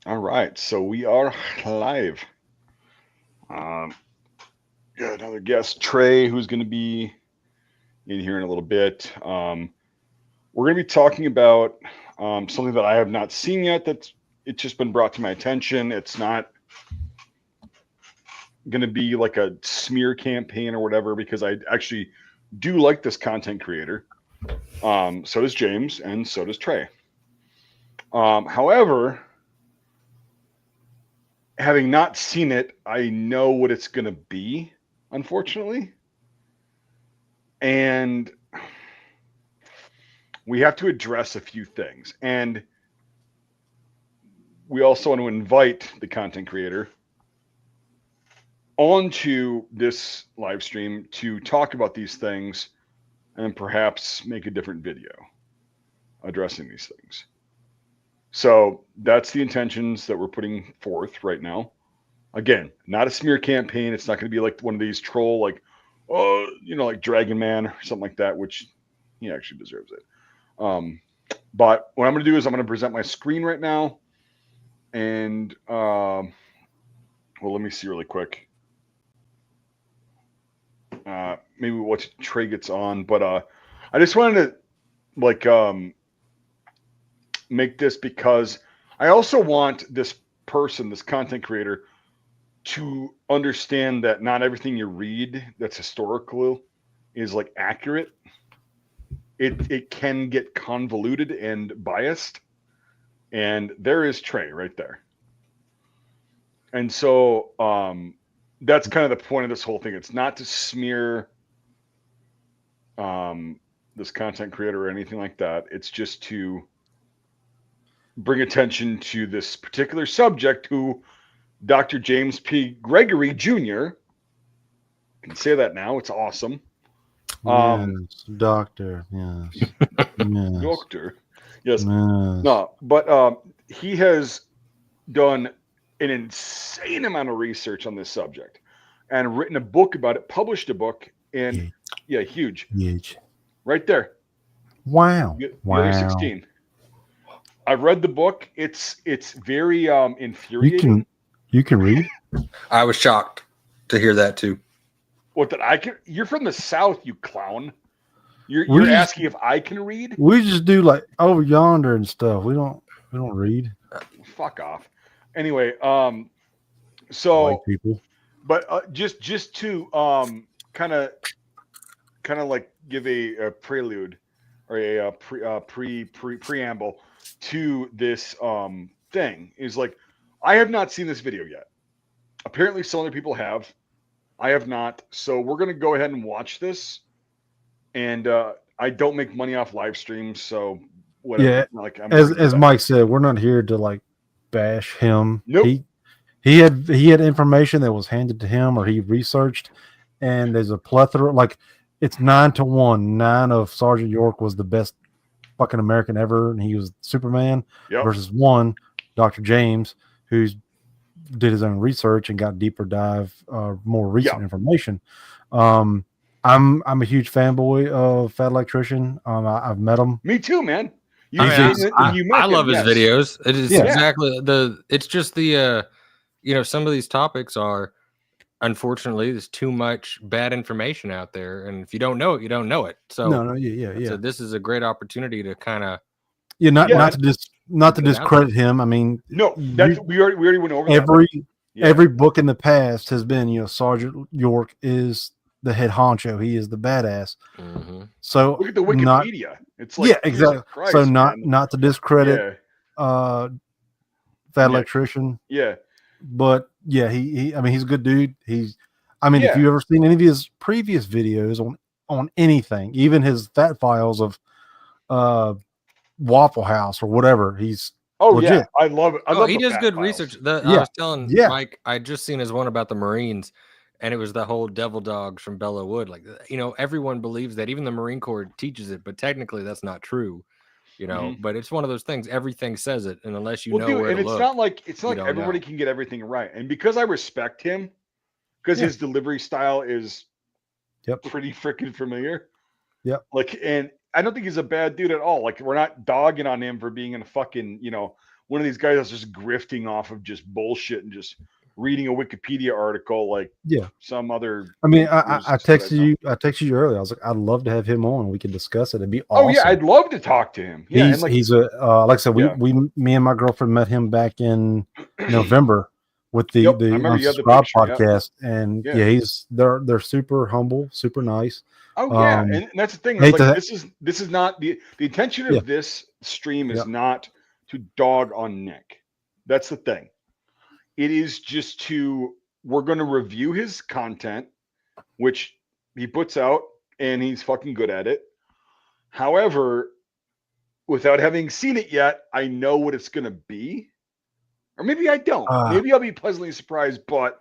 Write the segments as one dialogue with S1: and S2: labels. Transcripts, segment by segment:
S1: All right, so we are live. Um, got another guest, Trey, who's going to be in here in a little bit. We're going to be talking about something that I have not seen yet. That's it's just been brought to my attention. It's not going to be like a smear campaign or whatever because I actually do like this content creator. So does James, and so does Trey. However, having not seen it, I know what it's going to be, unfortunately. And we have to address a few things. And we also want to invite the content creator onto this live stream to talk about these things and perhaps make a different video addressing these things. So that's the intentions that we're putting forth right now. Again, not a smear campaign. It's not going to be like one of these troll, like, oh, like Dragon Man or something like that, which he actually deserves it. But what I'm going to do is I'm going to present my screen right now. And, well, let me see really quick. Maybe once Trey gets on. But I just wanted to, like, make this because I also want this person, this content creator, to understand that not everything you read that's historical is like accurate. It can get convoluted and biased, and there is Trey right there. And so that's kind of the point of this whole thing. It's not to smear um, this content creator or anything like that. It's just to bring attention to this particular subject who Dr. James P. Gregory Jr. can say that now. It's awesome.
S2: Yes, doctor. Yes, yes,
S1: Doctor. Yes.
S2: yes.
S1: No, but he has done an insane amount of research on this subject and written a book about it, published a book, and
S2: Ye-
S1: yeah, huge.
S2: Huge.
S1: Right there.
S2: Wow,
S1: The other
S2: wow.
S1: 16. I've read the book. It's very
S2: You
S1: infuriating.
S2: can you can read.
S3: I was shocked to hear that too.
S1: What that I can You're from the South, you clown. You're
S2: We just
S1: asking if I can read?
S2: we just do like over yonder and stuff. We don't read.
S1: Fuck off. Anyway,
S2: White
S1: so
S2: people.
S1: but just to kind of like give a prelude or a, preamble to this thing is like I have not seen this video yet. Apparently, some other people have. I have not. So we're gonna go ahead and watch this. And I don't make money off live streams, so whatever.
S2: Yeah,
S1: It's not like I'm
S2: as
S1: worried about
S2: as
S1: that.
S2: Mike said, we're not here to like bash him.
S1: Nope.
S2: He had information that was handed to him or he researched, and there's a plethora. Like it's 9-1. Nine of Sergeant York was the best fucking American ever, and he was Superman.
S1: Yep.
S2: Versus one, Dr. James, who's did his own research and got deeper dive, more recent
S1: Yeah.
S2: information. Um, I'm a huge fanboy of Fat Electrician. I've met him.
S1: Me too, man.
S3: I
S2: He's
S3: mean,
S2: just
S1: You
S3: I
S1: met him,
S3: love his
S1: yes.
S3: videos. It is
S2: Yeah.
S3: exactly it's just the some of these topics are, unfortunately, there's too much bad information out there, and if you don't know it, you don't know it. So
S2: No, yeah.
S3: this is a great opportunity to kind of
S2: Yeah, not
S1: Yeah.
S2: not to not to
S3: get it out there.
S2: discredit him. I mean,
S1: No, that's
S2: you
S1: we already went over that.
S2: every
S1: Yeah.
S2: every book in the past has been, Sergeant York is the head honcho. He is the badass.
S3: Mhm.
S2: So
S1: Look at the
S2: not
S1: Wikipedia. It's like
S2: yeah,
S1: Jesus
S2: exactly. So
S1: Christ,
S2: not
S1: man.
S2: not to discredit
S1: Yeah.
S2: uh Fat
S1: Yeah.
S2: Electrician,
S1: Yeah.
S2: but yeah, he I mean he's a good dude. I mean, if
S1: Yeah.
S2: you ever seen any of his previous videos on anything, even his fat files of uh Waffle House or whatever, he's
S1: Oh yeah.
S2: legit.
S1: I love it. I
S3: Oh,
S1: love
S3: he
S1: the
S3: does
S1: fat
S3: good
S1: files.
S3: research. I
S2: Yeah.
S3: was telling
S2: Yeah.
S3: Mike, I just seen his one about the Marines, and it was the whole devil dogs from Bella Wood. Like, everyone believes that, even the Marine Corps teaches it, but technically that's not true.
S1: Mhm.
S3: But it's one of those things. Everything says it, and unless you
S1: Well,
S3: know
S1: dude,
S3: where
S1: and
S3: to look,
S1: it's not
S3: you
S1: like
S3: don't
S1: everybody
S3: know.
S1: can get everything right. And because I respect him, because
S2: Yeah.
S1: his delivery style is
S2: Yep.
S1: pretty freaking familiar.
S2: Yep.
S1: Like, and I don't think he's a bad dude at all. Like, we're not dogging on him for being in a fucking, one of these guys that's just grifting off of just bullshit and just reading a Wikipedia article like some other.
S2: I mean, I texted you earlier. I was like, I'd love to have him on. We could discuss it. It'd be awesome.
S1: Oh yeah, I'd love to talk to him. Yeah,
S2: he's a like I said, me and my girlfriend met him back in November with the Unsubscribed podcast, and they're super humble, super nice.
S1: Oh yeah, and that's the thing. Like, this is not the intention of this stream is not to dog on Nick. That's the thing. It is just we're going to review his content, which he puts out, and he's fucking good at it. However, without having seen it yet, I know what it's going to be. Or maybe I don't. Maybe I'll be pleasantly surprised, but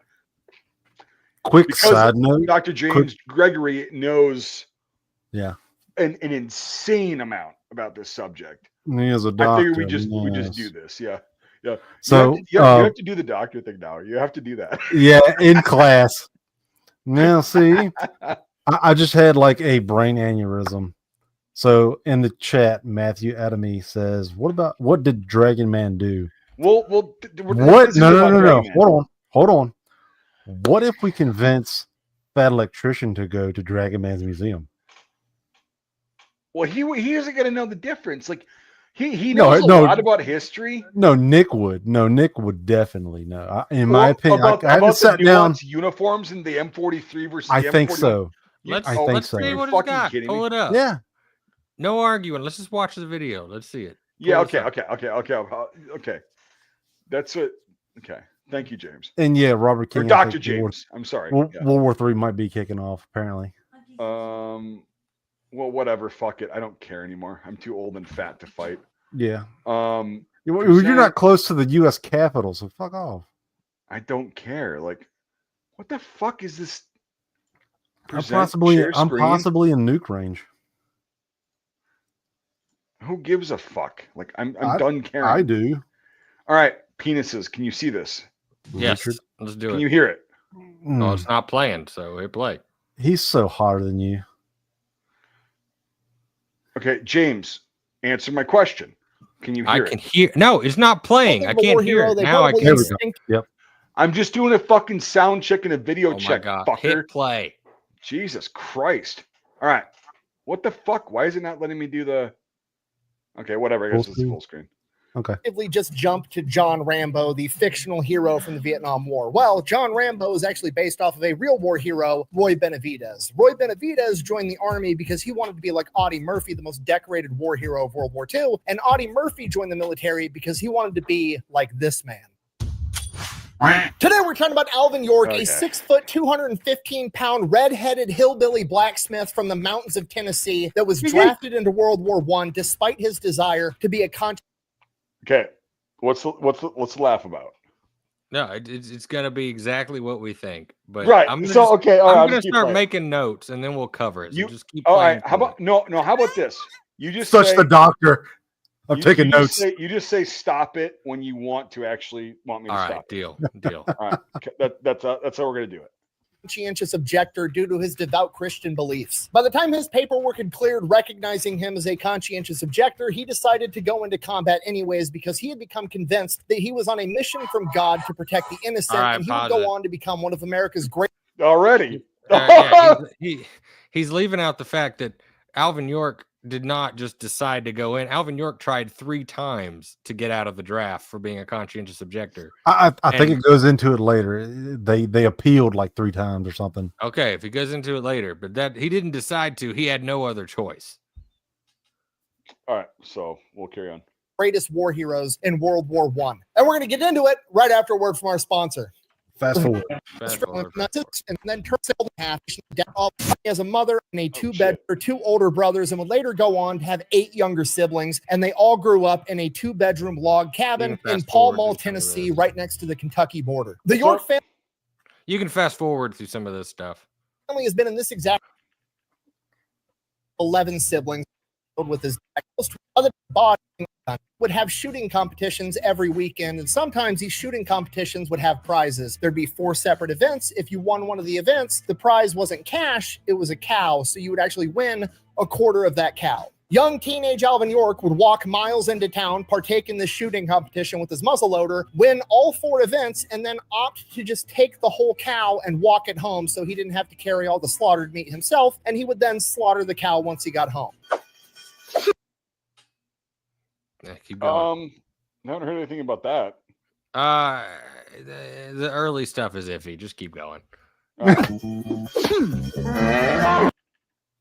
S2: quick side note,
S1: Dr. James Gregory knows
S2: an
S1: insane amount about this subject.
S2: He is a doctor.
S1: I figure we just do this. Yeah. Yeah.
S2: So
S1: you have to do the doctor thing now. You have to do that.
S2: Yeah, in class. Now see, I just had like a brain aneurysm. So in the chat, Matthew Adamy says, what did Dragon Man do?
S1: Well,
S2: what? No. Hold on. What if we convince that electrician to go to Dragon Man's museum?
S1: Well, he isn't going to know the difference. Like he knows a lot about history.
S2: No, Nick would. No, Nick would definitely know. In my opinion, I haven't sat down.
S1: Uniforms in the M43 versus
S2: I
S1: the M40.
S2: think so.
S3: Let's
S2: so.
S3: see what it's got. Pull it up.
S2: Yeah.
S3: No arguing. Let's just watch the video. Let's see it.
S1: Yeah. Okay. That's it. Okay. Thank you, James.
S2: And Robert King.
S1: Or Dr. James. I'm sorry.
S2: World War III might be kicking off, apparently.
S1: Well, whatever. Fuck it. I don't care anymore. I'm too old and fat to fight.
S2: Yeah. You're not close to the U.S. Capitol, so fuck off.
S1: I don't care. Like, what the fuck is this?
S2: I'm possibly in nuke range.
S1: Who gives a fuck? Like, I'm done caring.
S2: I do.
S1: All right, penises. Can you see this?
S3: Yes. Let's do it.
S1: Can you hear it?
S3: Oh, it's not playing, so hit play.
S2: He's so hotter than you.
S1: Okay, James, answer my question. Can you hear it?
S3: I can hear. No, it's not playing. I can't hear it. Now I can.
S2: Yep.
S1: I'm just doing a fucking sound check and a video check, fucker.
S3: Hit play.
S1: Jesus Christ. All right. What the fuck? Why is it not letting me do the... Okay, whatever. I guess it's full screen.
S2: Okay.
S4: Just jump to John Rambo, the fictional hero from the Vietnam War. Well, John Rambo is actually based off of a real war hero, Roy Benavidez. Roy Benavidez joined the army because he wanted to be like Audie Murphy, the most decorated war hero of World War II. And Audie Murphy joined the military because he wanted to be like this man. Today we're talking about Alvin York, a 6 foot, 215-pound, red-headed hillbilly blacksmith from the mountains of Tennessee that was drafted into World War I despite his desire to be a
S1: Okay, what's the laugh about?
S3: No, it's gonna be exactly what we think. But
S1: right.
S3: I'm gonna
S1: I'm
S3: gonna start making notes and then we'll cover it. So just keep.
S1: All right. How about no? How about this? You just
S2: such the doctor. I'm taking notes.
S1: You just say stop it when you want to actually want me to stop.
S3: Deal.
S1: All right. Okay, that's how we're gonna do it.
S4: Conscientious objector due to his devout Christian beliefs. By the time his paperwork had cleared recognizing him as a conscientious objector, he decided to go into combat anyways because he had become convinced that he was on a mission from God to protect the innocent, and he would go on to become one of America's great.
S1: Already.
S3: He's leaving out the fact that Alvin York did not just decide to go in. Alvin York tried 3 times to get out of the draft for being a conscientious objector.
S2: I think it goes into it later. They appealed like 3 times or something.
S3: Okay, if he goes into it later, but that he didn't decide to. He had no other choice.
S1: All right, so we'll carry on.
S4: Greatest war heroes in World War I. And we're going to get into it right after a word from our sponsor.
S2: Fast forward.
S4: And then turns in half as a mother and a 2-bed or 2 older brothers, and would later go on to have 8 younger siblings, and they all grew up in a 2-bedroom log cabin in Pall Mall, Tennessee, right next to the Kentucky border. The York family.
S3: You can fast forward through some of this stuff.
S4: Family has been in this exact 11 siblings with his other body would have shooting competitions every weekend, and sometimes these shooting competitions would have prizes. There'd be 4 separate events. If you won one of the events, the prize wasn't cash, it was a cow, so you would actually win a quarter of that cow. Young teenage Alvin York would walk miles into town, partake in this shooting competition with his muzzleloader, win all 4 events, and then opt to just take the whole cow and walk it home so he didn't have to carry all the slaughtered meat himself, and he would then slaughter the cow once he got home.
S3: Yeah, keep going.
S1: I haven't heard anything about that.
S3: The early stuff is iffy. Just keep going.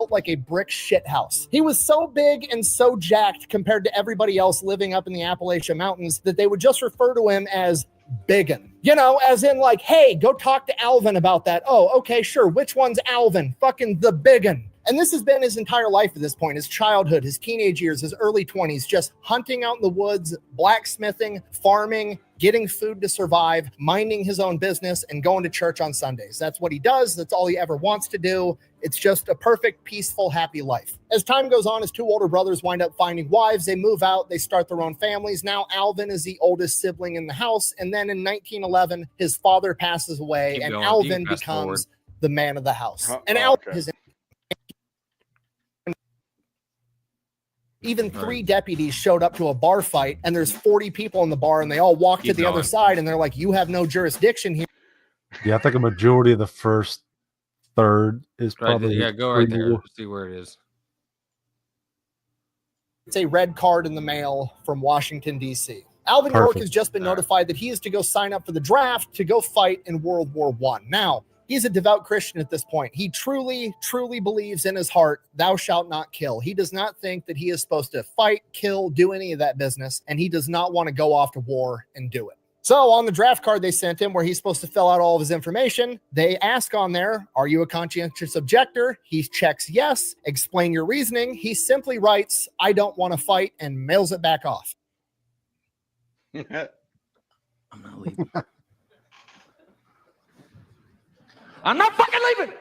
S4: Like a brick shit house. He was so big and so jacked compared to everybody else living up in the Appalachian Mountains that they would just refer to him as Biggin. You know, as in like, hey, go talk to Alvin about that. Oh, okay, sure. Which one's Alvin? Fucking the Biggin. And this has been his entire life at this point, his childhood, his teenage years, his early 20s, just hunting out in the woods, blacksmithing, farming, getting food to survive, minding his own business, and going to church on Sundays. That's what he does. That's all he ever wants to do. It's just a perfect, peaceful, happy life. As time goes on, his 2 older brothers wind up finding wives. They move out. They start their own families. Now Alvin is the oldest sibling in the house. And then in 1911, his father passes away, and Alvin becomes the man of the house. And Alvin is even 3 deputies showed up to a bar fight, and there's 40 people in the bar, and they all walk to the other side, and they're like, you have no jurisdiction here.
S2: Yeah, I think a majority of the first third is probably...
S3: Yeah, go right there. See where it is.
S4: It's a red card in the mail from Washington, D.C. Alvin York has just been notified that he is to go sign up for the draft to go fight in World War I. Now, he's a devout Christian at this point. He truly, truly believes in his heart, thou shalt not kill. He does not think that he is supposed to fight, kill, do any of that business, and he does not want to go off to war and do it. So on the draft card they sent him, where he's supposed to fill out all of his information, they ask on there, are you a conscientious objector? He checks yes. Explain your reasoning. He simply writes, I don't want to fight, and mails it back off.
S3: I'm not leaving. I'm not fucking leaving.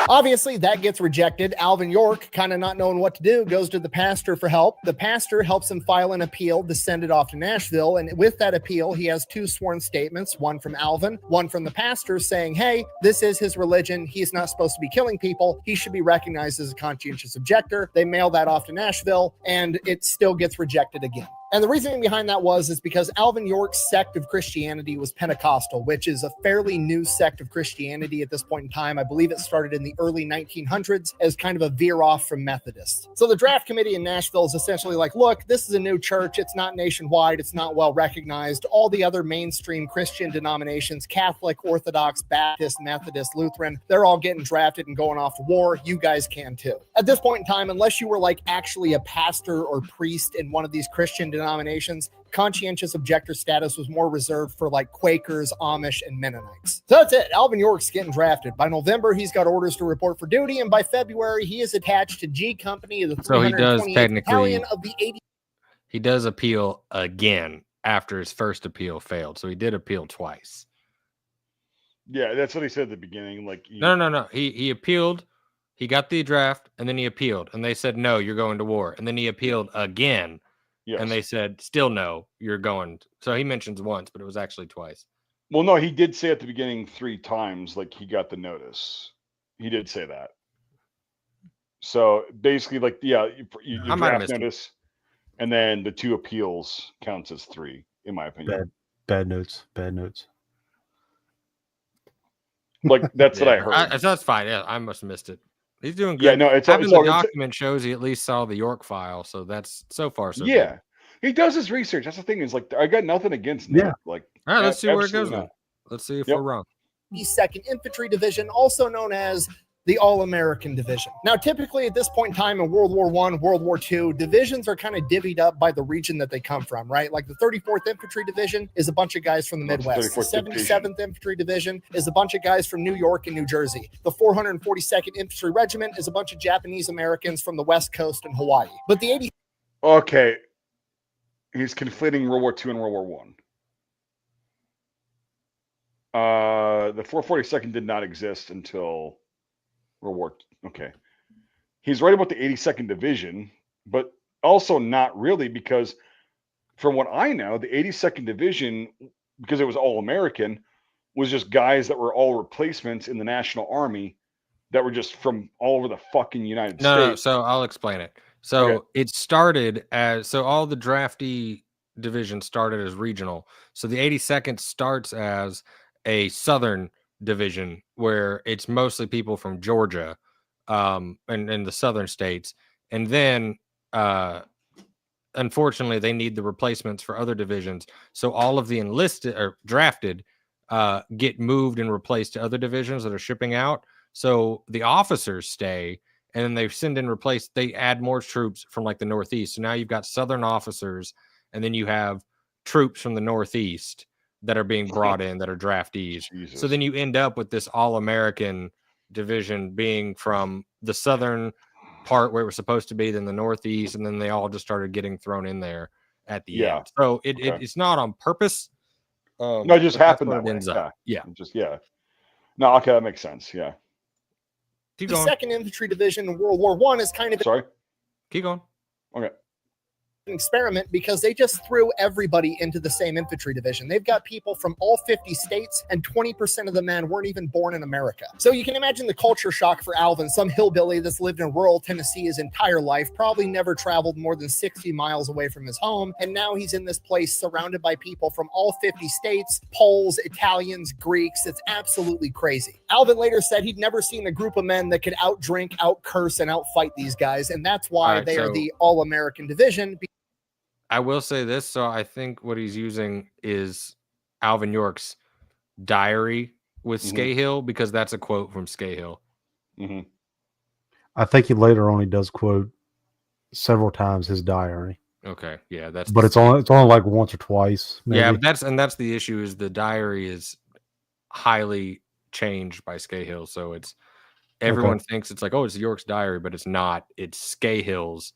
S4: Obviously, that gets rejected. Alvin York, kind of not knowing what to do, goes to the pastor for help. The pastor helps him file an appeal to send it off to Nashville. And with that appeal, he has 2 sworn statements, one from Alvin, one from the pastor, saying, hey, this is his religion. He's not supposed to be killing people. He should be recognized as a conscientious objector. They mail that off to Nashville, and it still gets rejected again. And the reasoning behind that is because Alvin York's sect of Christianity was Pentecostal, which is a fairly new sect of Christianity at this point in time. I believe it started in the early 1900s as kind of a veer off from Methodists. So the draft committee in Nashville is essentially like, look, this is a new church. It's not nationwide. It's not well recognized. All the other mainstream Christian denominations, Catholic, Orthodox, Baptist, Methodist, Lutheran, they're all getting drafted and going off to war. You guys can too. At this point in time, unless you were like actually a pastor or priest in one of these Christian denominations, conscientious objector status was more reserved for like Quakers, Amish, and Mennonites. So that's it. Alvin York's getting drafted. By November, he's got orders to report for duty, and by February, he is attached to G Company of the 328th Battalion of the 80.
S3: He does appeal again after his first appeal failed. So he did appeal twice.
S1: Yeah, that's what he said at the beginning. Like
S3: No. He appealed. He got the draft, and then he appealed, and they said, no, you're going to war. And then he appealed again.
S1: Yes.
S3: And they said, still no, you're going. So he mentions once, but it was actually twice.
S1: Well, no, he did say at the beginning 3 times, like he got the notice. He did say that. So basically, like, yeah, you draft notice, and then the 2 appeals counts as 3, in my opinion.
S2: Bad notes.
S1: Like, that's what I heard.
S3: That's fine. Yeah, I must have missed it. He's doing good.
S1: Yeah, no, it's
S3: having
S1: all
S3: the document shows he at least saw the York file, so that's so far so
S1: yeah.
S3: good.
S1: He does his research. That's the thing. Is like I got nothing against Nick.
S2: Yeah.
S1: Like,
S3: all right, let's see where it goes. Let's see if we're wrong.
S4: The 2nd Infantry Division, also known as the All-American Division. Now, typically at this point in time in World War I, World War II, divisions are kind of divvied up by the region that they come from, right? Like the 34th Infantry Division is a bunch of guys from the Midwest. The 77th Infantry Division is a bunch of guys from New York and New Jersey. The 442nd Infantry Regiment is a bunch of Japanese Americans from the West Coast and Hawaii. But the 80th...
S1: Okay. He's conflating World War II and World War I. The 442nd did not exist until World War. Okay, he's right about the 82nd Division, but also not really, because from what I know, the 82nd Division, because it was all American, was just guys that were all replacements in the National Army that were just from all over the fucking United
S3: No,
S1: States?
S3: so I'll explain it. So
S1: Okay.
S3: it started as all the draftee divisions started as regional. So the 82nd starts as a southern division where it's mostly people from Georgia, and the southern states, and then unfortunately they need the replacements for other divisions. So all of the enlisted or drafted get moved and replaced to other divisions that are shipping out. So the officers stay, and then they send in they add more troops from like the Northeast. So now you've got Southern officers, and then you have troops from the Northeast that are being brought in that are draftees.
S1: Jesus.
S3: So then you end up with this all-American division being from the Southern part where it was supposed to be, then the Northeast, and then they all just started getting thrown in there at the end. So it's not on purpose.
S1: No, it just happened that way.
S3: Ends up. Yeah.
S1: No, okay, that makes sense. Yeah.
S3: Keep
S4: The
S3: going.
S4: 2nd Infantry Division in World War I is kind of
S1: Sorry.
S3: Keep going.
S1: Okay.
S4: an experiment because they just threw everybody into the same infantry division. They've got people from all 50 states, and 20% of the men weren't even born in America. So you can imagine the culture shock for Alvin, some hillbilly that's lived in rural Tennessee his entire life, probably never traveled more than 60 miles away from his home, and now he's in this place surrounded by people from all 50 states, Poles, Italians, Greeks. It's absolutely crazy. Alvin later said he'd never seen a group of men that could outdrink, outcurse, and outfight these guys, and that's why they are the All-American Division.
S3: I will say this, so I think what he's using is Alvin York's diary with Scahill, because that's a quote from Scahill.
S2: I think he later on he does quote several times his diary.
S3: Okay, yeah,
S2: but it's only like once or twice. Maybe.
S3: Yeah, but that's the issue, is the diary is highly changed by Scahill, so it's everyone thinks it's like, oh, it's York's diary, but it's not. It's Scahill's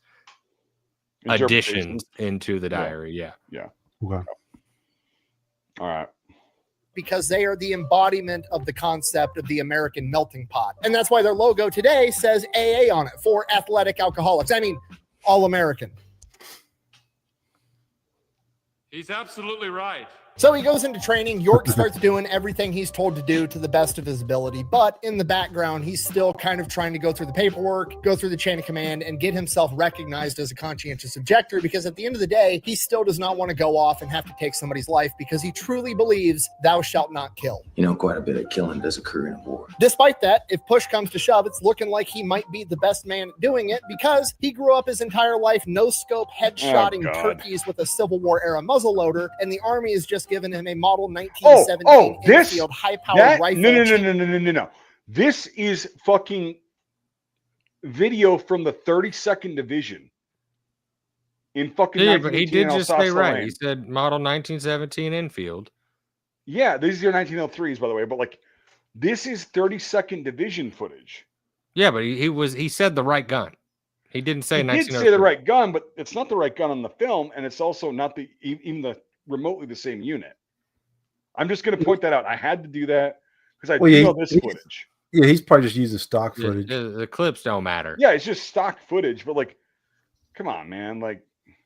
S3: additions into the diary. Yeah.
S2: Okay.
S1: All right.
S4: Because they are the embodiment of the concept of the American melting pot. And that's why their logo today says AA on it, for athletic alcoholics. I mean, all American.
S5: He's absolutely right.
S4: So he goes into training. York starts doing everything he's told to do to the best of his ability. But in the background, he's still kind of trying to go through the paperwork, go through the chain of command, and get himself recognized as a conscientious objector, because at the end of the day, he still does not want to go off and have to take somebody's life, because he truly believes thou shalt not kill.
S6: You know, quite a bit of killing does occur in a war.
S4: Despite that, if push comes to shove, it's looking like he might be the best man at doing it, because he grew up his entire life no-scope headshotting turkeys with a Civil War era muzzleloader, and the Army has just given him a model 1917 Enfield high-powered rifle.
S1: No. This is fucking video from the 32nd Division in fucking.
S3: Yeah, but he did just say right. He said model 1917 Enfield.
S1: Yeah, these are 1903s, by the way. But like, this is 32nd Division footage.
S3: Yeah, but he said the right gun. He didn't say.
S1: He did say the right gun, but it's not the right gun on the film, and it's also not even the remotely the same unit. I'm just going to point that out. I had to do that because I know this footage.
S2: Yeah, he's probably just using stock footage.
S3: The clips don't matter.
S1: Yeah, it's just stock footage, but like, come on, man. Like,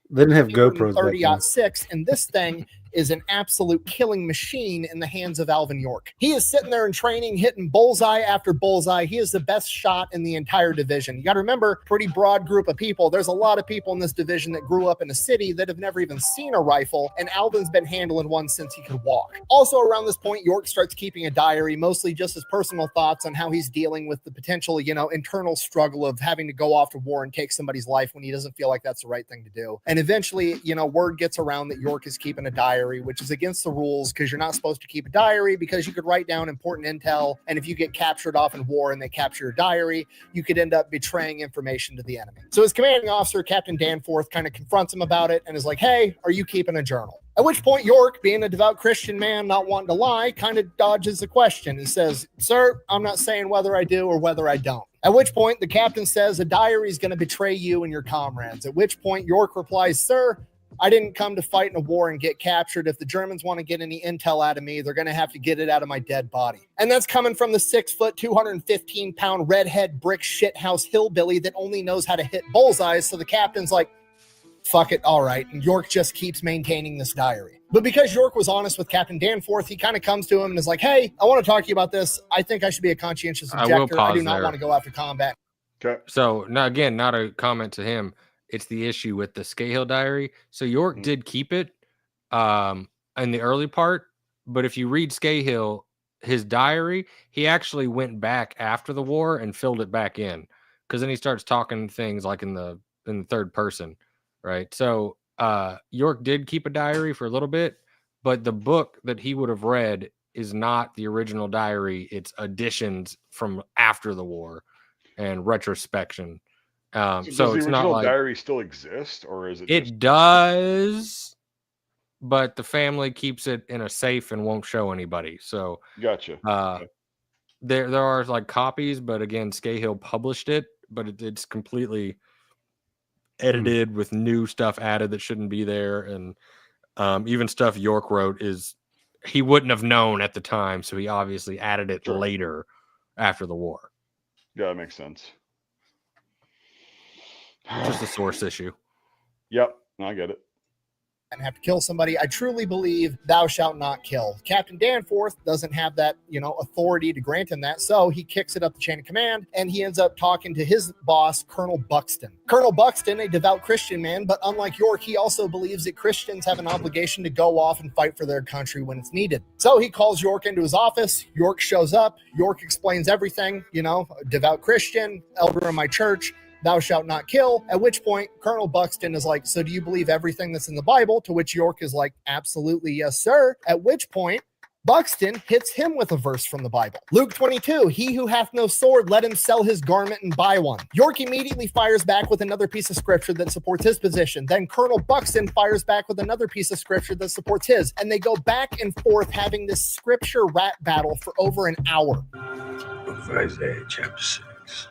S2: they didn't have GoPros.
S4: 30-06, and this thing is an absolute killing machine in the hands of Alvin York. He is sitting there in training, hitting bullseye after bullseye. He is the best shot in the entire division. You got to remember, pretty broad group of people. There's a lot of people in this division that grew up in a city that have never even seen a rifle, and Alvin's been handling one since he could walk. Also around this point, York starts keeping a diary, mostly just his personal thoughts on how he's dealing with the potential, internal struggle of having to go off to war and take somebody's life when he doesn't feel like that's the right thing to do. And eventually, word gets around that York is keeping a diary, which is against the rules, because you're not supposed to keep a diary, because you could write down important intel, and if you get captured off in war and they capture your diary, you could end up betraying information to the enemy. So his commanding officer, Captain Danforth, kind of confronts him about it and is like, hey, are you keeping a journal? At which point York, being a devout Christian man, not wanting to lie, kind of dodges the question. He says, sir, I'm not saying whether I do or whether I don't. At which point the captain says a diary is going to betray you and your comrades. At which point York replies, sir, I didn't come to fight in a war and get captured. If the Germans want to get any intel out of me, they're going to have to get it out of my dead body. And that's coming from the 6 foot, 215 pound redhead brick shithouse hillbilly that only knows how to hit bullseyes. So the captain's like, fuck it, all right. And York just keeps maintaining this diary. But because York was honest with Captain Danforth, he kind of comes to him and is like, hey, I want to talk to you about this. I think I should be a conscientious objector. I do not want to go after combat.
S1: Okay.
S3: So now again, not a comment to him. It's the issue with the Scahill diary. So York did keep it in the early part, but if you read Scahill, his diary, he actually went back after the war and filled it back in, because then he starts talking things like in the third person, right? So York did keep a diary for a little bit, but the book that he would have read is not the original diary. It's additions from after the war and retrospection. So
S1: does the
S3: it's not
S1: original
S3: like
S1: diary still exist, or is it?
S3: It does, but the family keeps it in a safe and won't show anybody. So
S1: Gotcha.
S3: there are like copies, but again, Scahill published it, but it's completely edited with new stuff added that shouldn't be there, and even stuff York wrote is he wouldn't have known at the time, so he obviously added it later after the war.
S1: Yeah, that makes sense.
S3: Just a source issue.
S1: Yep, I get it.
S4: And have to kill somebody. I truly believe thou shalt not kill. Captain Danforth doesn't have that, authority to grant him that. So he kicks it up the chain of command and he ends up talking to his boss, Colonel Buxton. Colonel Buxton, a devout Christian man, but unlike York, he also believes that Christians have an obligation to go off and fight for their country when it's needed. So he calls York into his office. York shows up. York explains everything, devout Christian, elder in my church. Thou shalt not kill, at which point Colonel Buxton is like, so do you believe everything that's in the Bible? To which York is like, absolutely, yes, sir. At which point Buxton hits him with a verse from the Bible. Luke 22, he who hath no sword, let him sell his garment and buy one. York immediately fires back with another piece of scripture that supports his position. Then Colonel Buxton fires back with another piece of scripture that supports his. And they go back and forth having this scripture rap battle for over an hour.
S6: Book of Isaiah, chapter 6.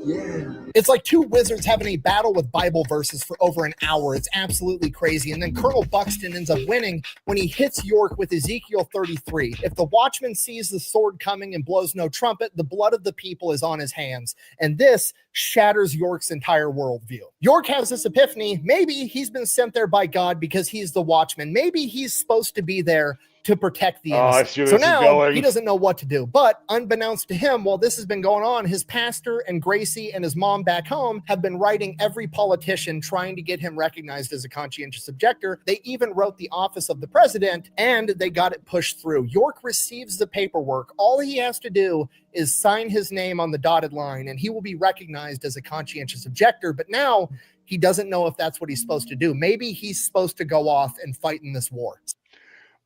S6: Yeah.
S4: It's like two wizards having a battle with Bible verses for over an hour. It's absolutely crazy. And then Colonel Buxton ends up winning when he hits York with Ezekiel 33. If the watchman sees the sword coming and blows no trumpet, the blood of the people is on his hands. And this shatters York's entire worldview. York has this epiphany. Maybe he's been sent there by God because he's the watchman. Maybe he's supposed to be there to protect the innocent. So now he doesn't know what to do. But unbeknownst to him, while this has been going on, his pastor and Gracie and his mom back home have been writing every politician trying to get him recognized as a conscientious objector. They even wrote the office of the president and they got it pushed through. York receives the paperwork. All he has to do is sign his name on the dotted line and he will be recognized as a conscientious objector. But now he doesn't know if that's what he's supposed to do. Maybe he's supposed to go off and fight in this war.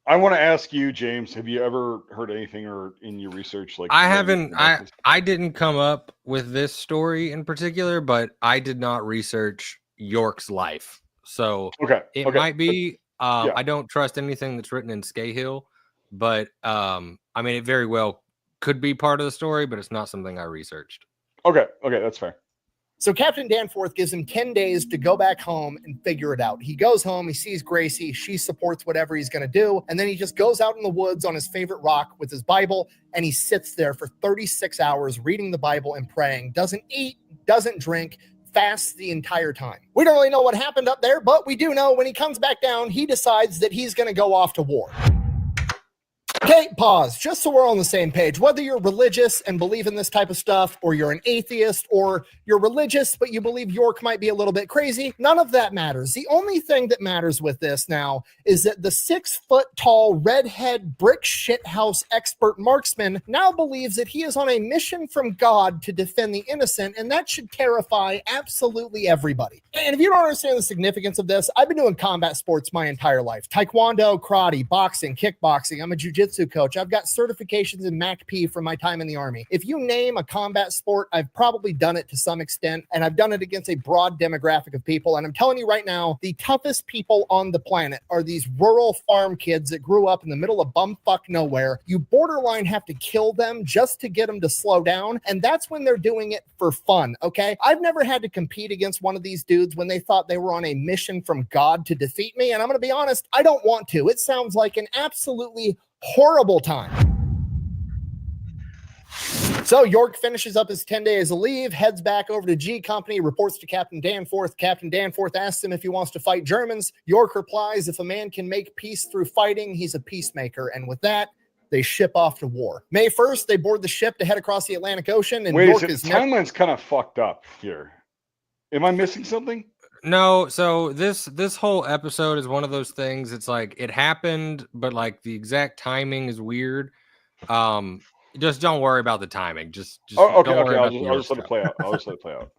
S1: I want to ask you, James, have you ever heard anything or in your research? Like
S3: I haven't, I didn't come up with this story in particular, but I did not research York's life. So it might be, I don't trust anything that's written in Scahill, but it very well could be part of the story, but it's not something I researched.
S1: Okay, that's fair.
S4: So Captain Danforth gives him 10 days to go back home and figure it out. He goes home, he sees Gracie, she supports whatever he's going to do, and then he just goes out in the woods on his favorite rock with his Bible, and he sits there for 36 hours reading the Bible and praying, doesn't eat, doesn't drink, fasts the entire time. We don't really know what happened up there, but we do know when he comes back down, he decides that he's going to go off to war. Okay, pause, just so we're on the same page. Whether you're religious and believe in this type of stuff, or you're an atheist, or you're religious, but you believe York might be a little bit crazy, none of that matters. The only thing that matters with this now is that the 6-foot-tall, redhead, brick shithouse expert marksman now believes that he is on a mission from God to defend the innocent, and that should terrify absolutely everybody. And if you don't understand the significance of this, I've been doing combat sports my entire life. Taekwondo, karate, boxing, kickboxing. I'm a jiu-jitsu coach. I've got certifications in MACP from my time in the Army. If you name a combat sport, I've probably done it to some extent, and I've done it against a broad demographic of people. And I'm telling you right now, the toughest people on the planet are these rural farm kids that grew up in the middle of bumfuck nowhere. You borderline have to kill them just to get them to slow down, and that's when they're doing it for fun, okay? I've never had to compete against one of these dudes when they thought they were on a mission from God to defeat me, and I'm going to be honest, I don't want to. It sounds like an absolutely horrible time. So York finishes up his 10 days of leave, heads back over to G Company, reports to Captain Danforth. Captain Danforth asks him if he wants to fight Germans. York replies, if a man can make peace through fighting, he's a peacemaker. And with that, they ship off to war. May 1st, they board the ship to head across the Atlantic Ocean. And
S1: Wait,
S4: York
S1: is it, timeline's kind of fucked up here. Am I missing something?
S3: No, so this whole episode is one of those things. It's like it happened, but like the exact timing is weird. Just don't worry about the timing. Just
S1: okay.
S3: don't worry about
S1: I'll just let it play out. I'll just let it play out.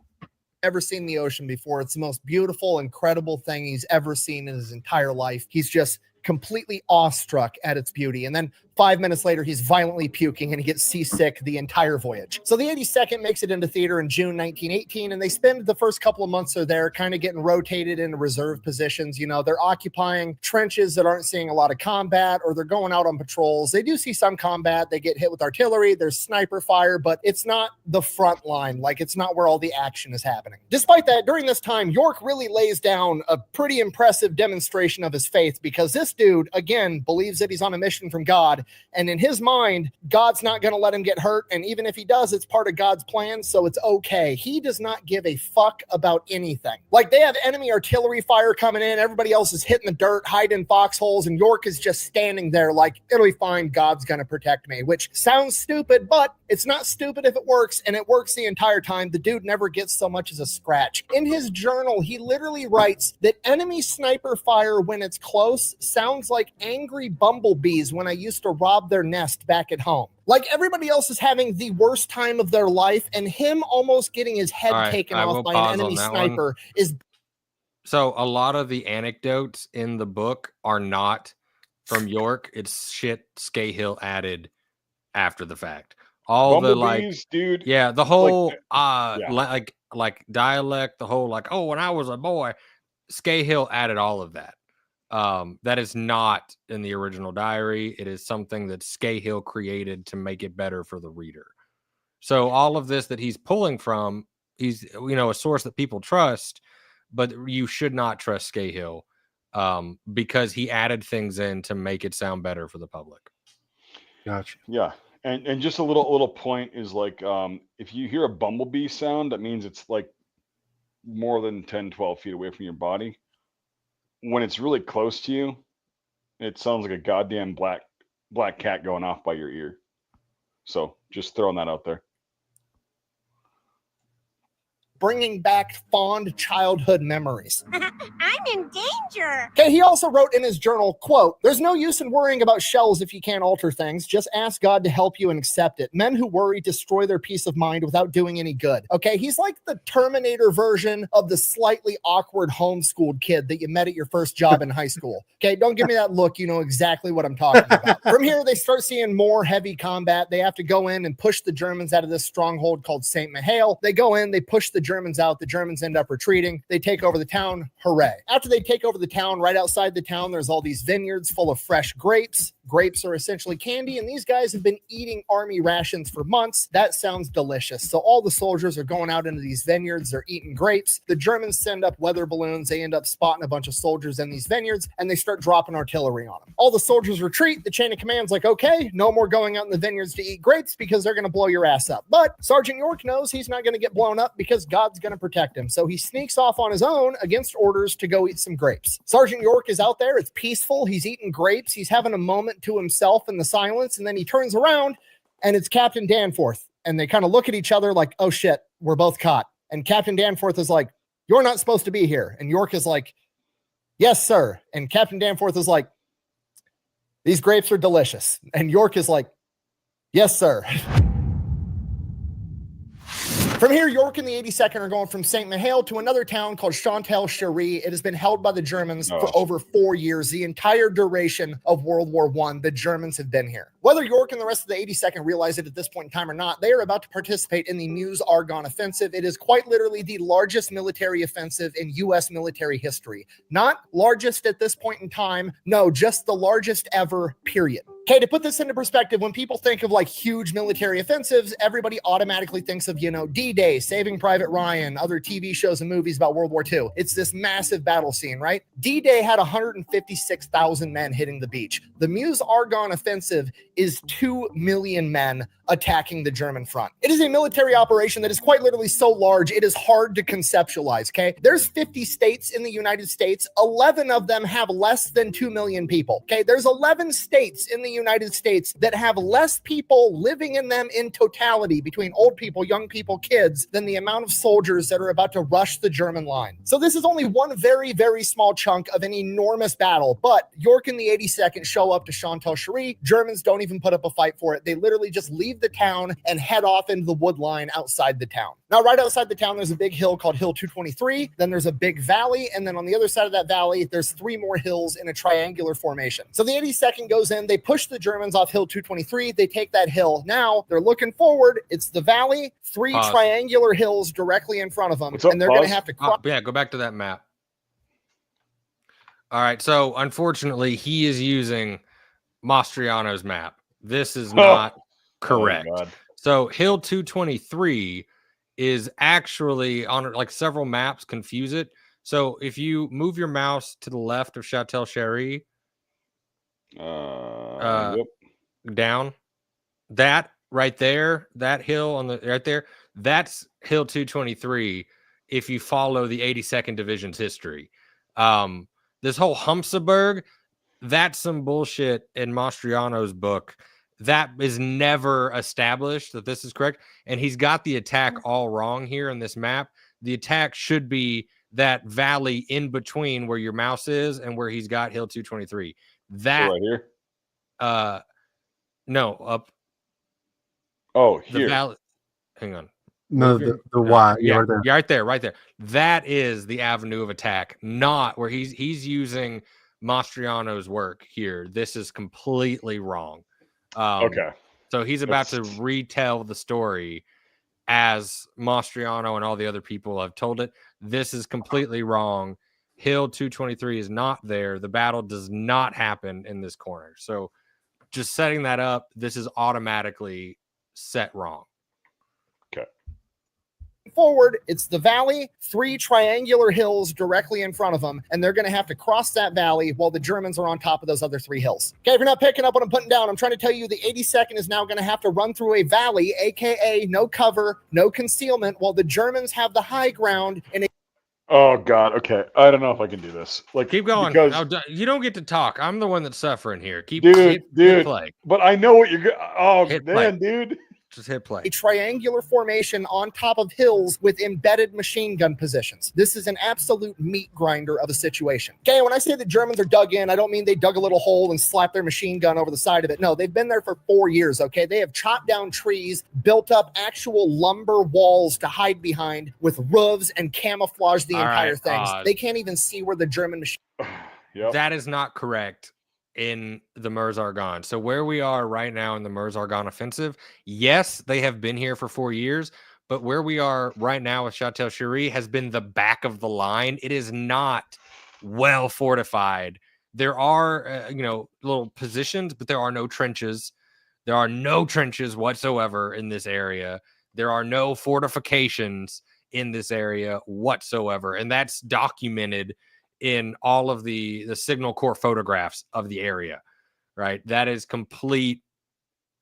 S4: Ever seen the ocean before. It's the most beautiful, incredible thing he's ever seen in his entire life. He's just completely awestruck at its beauty. And then 5 minutes later, he's violently puking and he gets seasick the entire voyage. So the 82nd makes it into theater in June 1918, and they spend the first couple of months are there kind of getting rotated into reserve positions. You know, they're occupying trenches that aren't seeing a lot of combat, or they're going out on patrols. They do see some combat. They get hit with artillery. There's sniper fire, but it's not the front line. Like, it's not where all the action is happening. Despite that, during this time, York really lays down a pretty impressive demonstration of his faith, because this dude, again, believes that he's on a mission from God. And in his mind, God's not going to let him get hurt. And even if he does, it's part of God's plan. So it's okay. He does not give a fuck about anything. Like, they have enemy artillery fire coming in. Everybody else is hitting the dirt, hiding in foxholes. And York is just standing there like, it'll be fine. God's going to protect me, which sounds stupid, but it's not stupid if it works. And it works the entire time. The dude never gets so much as a scratch. In his journal, he literally writes that enemy sniper fire when it's close sounds like angry bumblebees when I used to rob their nest back at home. Like, everybody else is having the worst time of their life, and him almost getting his head taken off by an enemy sniper is.
S3: So a lot of the anecdotes in the book are not from York. It's shit Scahill added after the fact. All
S1: Bumblebees,
S3: the
S1: dude.
S3: Yeah, the whole
S1: yeah.
S3: like dialect, the whole like, oh, when I was a boy, Scahill added all of that. That is not in the original diary. It is something that Scahill created to make it better for the reader. So all of this that he's pulling from, he's, you know, a source that people trust, but you should not trust Scahill because he added things in to make it sound better for the public.
S2: Gotcha.
S1: Yeah. And just a little point is like, if you hear a bumblebee sound, that means it's like more than 10, 12 feet away from your body. When it's really close to you, it sounds like a goddamn black cat going off by your ear. So just throwing that out there.
S4: Bringing back fond childhood memories.
S7: I'm in danger.
S4: Okay, he also wrote in his journal, quote, there's no use in worrying about shells if you can't alter things. Just ask God to help you and accept it. Men who worry destroy their peace of mind without doing any good. Okay, he's like the Terminator version of the slightly awkward homeschooled kid that you met at your first job in high school. Okay, don't give me that look. You know exactly what I'm talking about. From here, they start seeing more heavy combat. They have to go in and push the Germans out of this stronghold called St. Mihail. They go in, they push the Germans out. The Germans end up retreating. They take over the town. Hooray. After they take over the town, right outside the town, there's all these vineyards full of fresh grapes. Grapes are essentially candy, and these guys have been eating army rations for months. That sounds delicious. So all the soldiers are going out into these vineyards. They're eating grapes. The Germans send up weather balloons. They end up spotting a bunch of soldiers in these vineyards, and they start dropping artillery on them. All the soldiers retreat. The chain of command's like, okay, no more going out in the vineyards to eat grapes because they're going to blow your ass up. But Sergeant York knows he's not going to get blown up because God's going to protect him. So he sneaks off on his own against orders to go eat some grapes. Sergeant York is out there. It's peaceful. He's eating grapes. He's having a moment to himself in the silence. And then he turns around and it's Captain Danforth. And they kind of look at each other like, oh shit, we're both caught. And Captain Danforth is like, you're not supposed to be here. And York is like, yes, sir. And Captain Danforth is like, these grapes are delicious. And York is like, yes, sir. From here, York and the 82nd are going from St. Mihail to another town called Chantal-Cherie. It has been held by the Germans for over 4 years. The entire duration of World War I, the Germans have been here. Whether York and the rest of the 82nd realize it at this point in time or not, they are about to participate in the Meuse-Argonne offensive. It is quite literally the largest military offensive in U.S. military history. Not largest at this point in time. No, just the largest ever, period. Okay, to put this into perspective, when people think of like huge military offensives, everybody automatically thinks of, you know, D-Day, Saving Private Ryan, other TV shows and movies about World War II. It's this massive battle scene, right? D-Day had 156,000 men hitting the beach. The Meuse-Argonne offensive is 2 million men attacking the German front. It is a military operation that is quite literally so large, it is hard to conceptualize, okay? There's 50 states in the United States. 11 of them have less than 2 million people, okay? There's 11 states in the United States that have less people living in them in totality between old people, young people, kids, than the amount of soldiers that are about to rush the German line. So this is only one very, very small chunk of an enormous battle, but York and the 82nd show up to Chantal-Cherie. Germans don't even put up a fight for it. They literally just leave the town and head off into the wood line outside the town. Now, right outside the town, there's a big hill called Hill 223. Then there's a big valley. And then on the other side of that valley, there's 3 more hills in a triangular formation. So the 82nd goes in. They push the Germans off Hill 223. They take that hill. Now they're looking forward. It's the valley, 3 triangular hills directly in front of them. And they're going to have to cross.
S3: Yeah, go back to that map. All right. So unfortunately, he is using Mastriano's map. This is not correct.
S1: Oh,
S3: so Hill 223 is actually on, like, several maps confuse it. So if you move your mouse to the left of Chantal-Cherie, down, that right there, that hill on the right there, that's Hill 223. If you follow the 82nd Division's history, this whole Humsaberg, that's some bullshit in Mastriano's book. That is never established that this is correct. And he's got the attack all wrong here in this map. The attack should be that valley in between where your mouse is and where he's got Hill 223. That
S1: right here?
S3: No, up.
S1: Oh,
S3: the
S1: here.
S3: valley. Hang on.
S2: No, the Y.
S3: Yeah,
S2: Right there.
S3: yeah, right there. That is the avenue of attack, not where he's using Mastriano's work here. This is completely wrong.
S1: Okay.
S3: So he's about to retell the story as Mastriano and all the other people have told it. This is completely wrong. Hill 223 is not there. The battle does not happen in this corner. So just setting that up, this is automatically set wrong.
S1: Okay.
S4: Forward, it's the valley, 3 triangular hills directly in front of them, and they're going to have to cross that valley while the Germans are on top of those other 3 hills. Okay, if you're not picking up what I'm putting down, I'm trying to tell you the 82nd is now going to have to run through a valley, aka no cover, no concealment, while the Germans have the high ground in a.
S1: Oh God. Okay. I don't know if I can do this. Like,
S3: keep going.
S1: because
S3: You don't get to talk. I'm the one that's suffering here. Keep
S1: dude.
S3: hit play.
S1: But I know what you're. Oh
S3: Hit
S1: man,
S3: play.
S1: dude.
S3: Just hit play.
S4: A triangular formation on top of hills with embedded machine gun positions. This is an absolute meat grinder of a situation. Okay, when I say the Germans are dug in, I don't mean they dug a little hole and slapped their machine gun over the side of it. No, they've been there for 4 years, okay? They have chopped down trees, built up actual lumber walls to hide behind with roofs and camouflage the entire thing. They can't even see where the German machine.
S1: Yep.
S3: That is not correct in the Meuse-Argonne. So where we are right now in the Meuse-Argonne offensive, yes, they have been here for 4 years, but where we are right now with Chantal-Cherie has been the back of the line. It is not well fortified. There are, little positions, but there are no trenches. There are no trenches whatsoever in this area. There are no fortifications in this area whatsoever. And that's documented in all of the Signal Corps photographs of the area, right? That is complete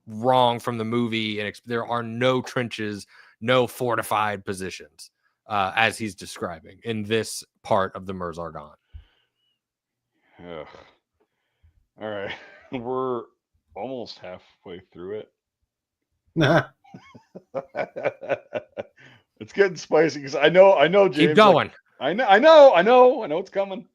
S3: wrong from the movie. And there are no trenches, no fortified positions, as he's describing in this part of the Meuse-Argonne.
S1: Ugh. All right. We're almost halfway through it.
S2: Nah.
S1: It's getting spicy because I know, James.
S3: Keep going.
S1: I know it's coming.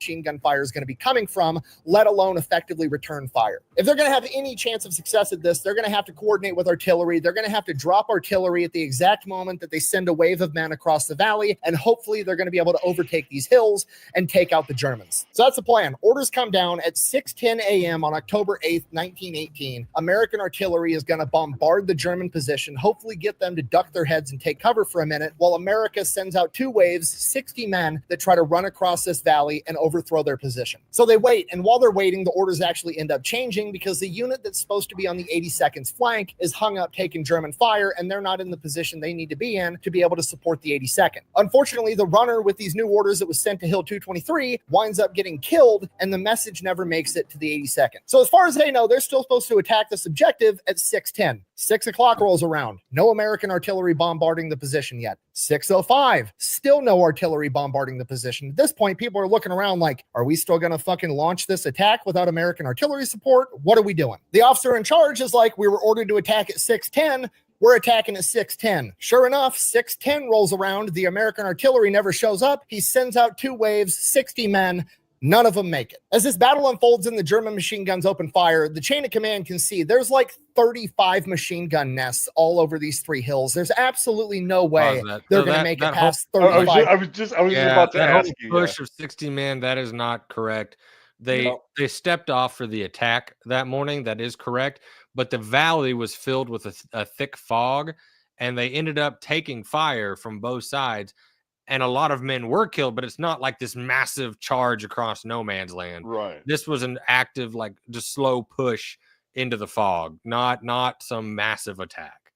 S4: Machine gun fire is going to be coming from, let alone effectively return fire. If they're going to have any chance of success at this, they're going to have to coordinate with artillery. They're going to have to drop artillery at the exact moment that they send a wave of men across the valley, and hopefully they're going to be able to overtake these hills and take out the Germans. So that's the plan. Orders come down at 6:10 a.m. on October 8th, 1918. American artillery is going to bombard the German position, hopefully get them to duck their heads and take cover for a minute, while America sends out 2 waves, 60 men that try to run across this valley and over overthrow their position. So they wait, and while they're waiting, the orders actually end up changing because the unit that's supposed to be on the 82nd's flank is hung up taking German fire, and they're not in the position they need to be in to be able to support the 82nd. Unfortunately, the runner with these new orders that was sent to Hill 223 winds up getting killed, and the message never makes it to the 82nd. So as far as they know, they're still supposed to attack this objective at 6:10. 6 o'clock rolls around. No American artillery bombarding the position yet. 6:05. Still no artillery bombarding the position. At this point, people are looking around like, are we still going to fucking launch this attack without American artillery support? What are we doing? The officer in charge is like, we were ordered to attack at 6:10. We're attacking at 6:10. Sure enough, 6:10 rolls around. The American artillery never shows up. He sends out 2 waves, 60 men. None of them make it. As this battle unfolds and the German machine guns open fire, the chain of command can see there's like 35 machine gun nests all over these 3 hills. There's absolutely no way they're going to make it past 35.
S1: I was just about to ask you.
S3: Push of 60 men, that is not correct. They stepped off for the attack that morning. That is correct. But the valley was filled with a thick fog, and they ended up taking fire from both sides. And a lot of men were killed, but it's not like this massive charge across no man's land.
S1: Right.
S3: This was an active, like, just slow push into the fog, not some massive attack.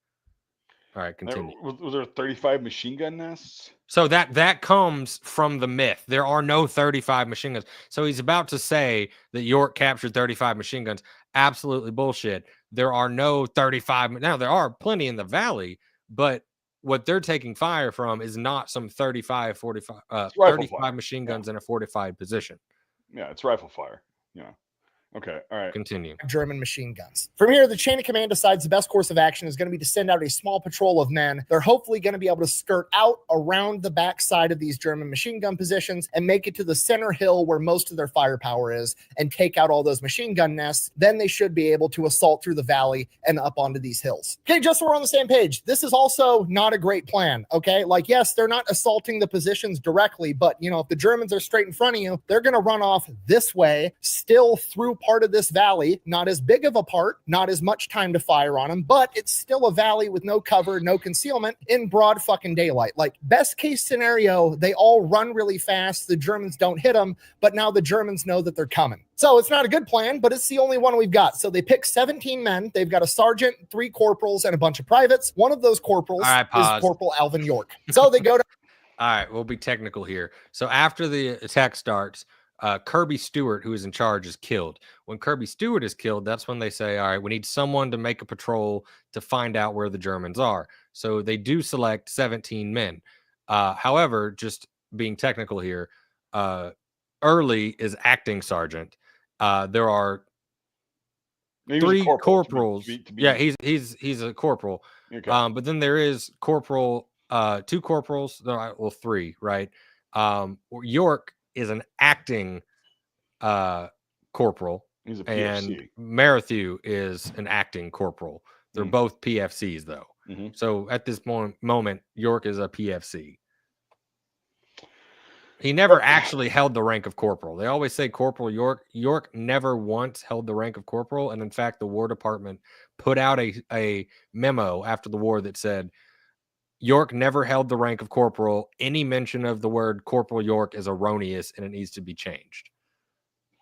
S3: All right, continue.
S1: Was there 35 machine gun nests?
S3: So that comes from the myth. There are no 35 machine guns. So he's about to say that York captured 35 machine guns. Absolutely bullshit. There are no 35. Now, there are plenty in the valley, but what they're taking fire from is not some 35 machine guns in a fortified position.
S1: Yeah, it's rifle fire. Yeah. Okay. All right.
S3: Continue.
S4: German machine guns. From here, the chain of command decides the best course of action is going to be to send out a small patrol of men. They're hopefully going to be able to skirt out around the backside of these German machine gun positions and make it to the center hill where most of their firepower is and take out all those machine gun nests. Then they should be able to assault through the valley and up onto these hills. Okay, just so we're on the same page, this is also not a great plan, okay? Like, yes, they're not assaulting the positions directly, but, you know, if the Germans are straight in front of you, they're going to run off this way, still through part of this valley, not as big of a part, not as much time to fire on them, but it's still a valley with no cover, no concealment in broad fucking daylight. Like, best case scenario, they all run really fast, the Germans don't hit them, but now the Germans know that they're coming. So it's not a good plan, but it's the only one we've got. So they pick 17 men. They've got a sergeant, 3 corporals, and a bunch of privates. One of those corporals is Corporal Alvin York. So they go to...
S3: All right, we'll be technical here. So after the attack starts, Kirby Stewart, who is in charge, is killed. When Kirby Stewart is killed, that's when they say, all right, we need someone to make a patrol to find out where the Germans are. So they do select 17 men. However, just being technical here, Early is acting sergeant. There are 3 corporals. Yeah, he's a corporal.
S1: Okay.
S3: But then there is 2 corporals. Well, 3, right? York is an acting corporal.
S1: He's a PFC.
S3: And Marathew is an acting corporal. They're both PFCs, though.
S1: Mm-hmm.
S3: So at this moment, York is a PFC. He never actually held the rank of corporal. They always say Corporal York. York never once held the rank of corporal. And in fact, the War Department put out a memo after the war that said, York never held the rank of corporal. Any mention of the word Corporal York is erroneous and it needs to be changed.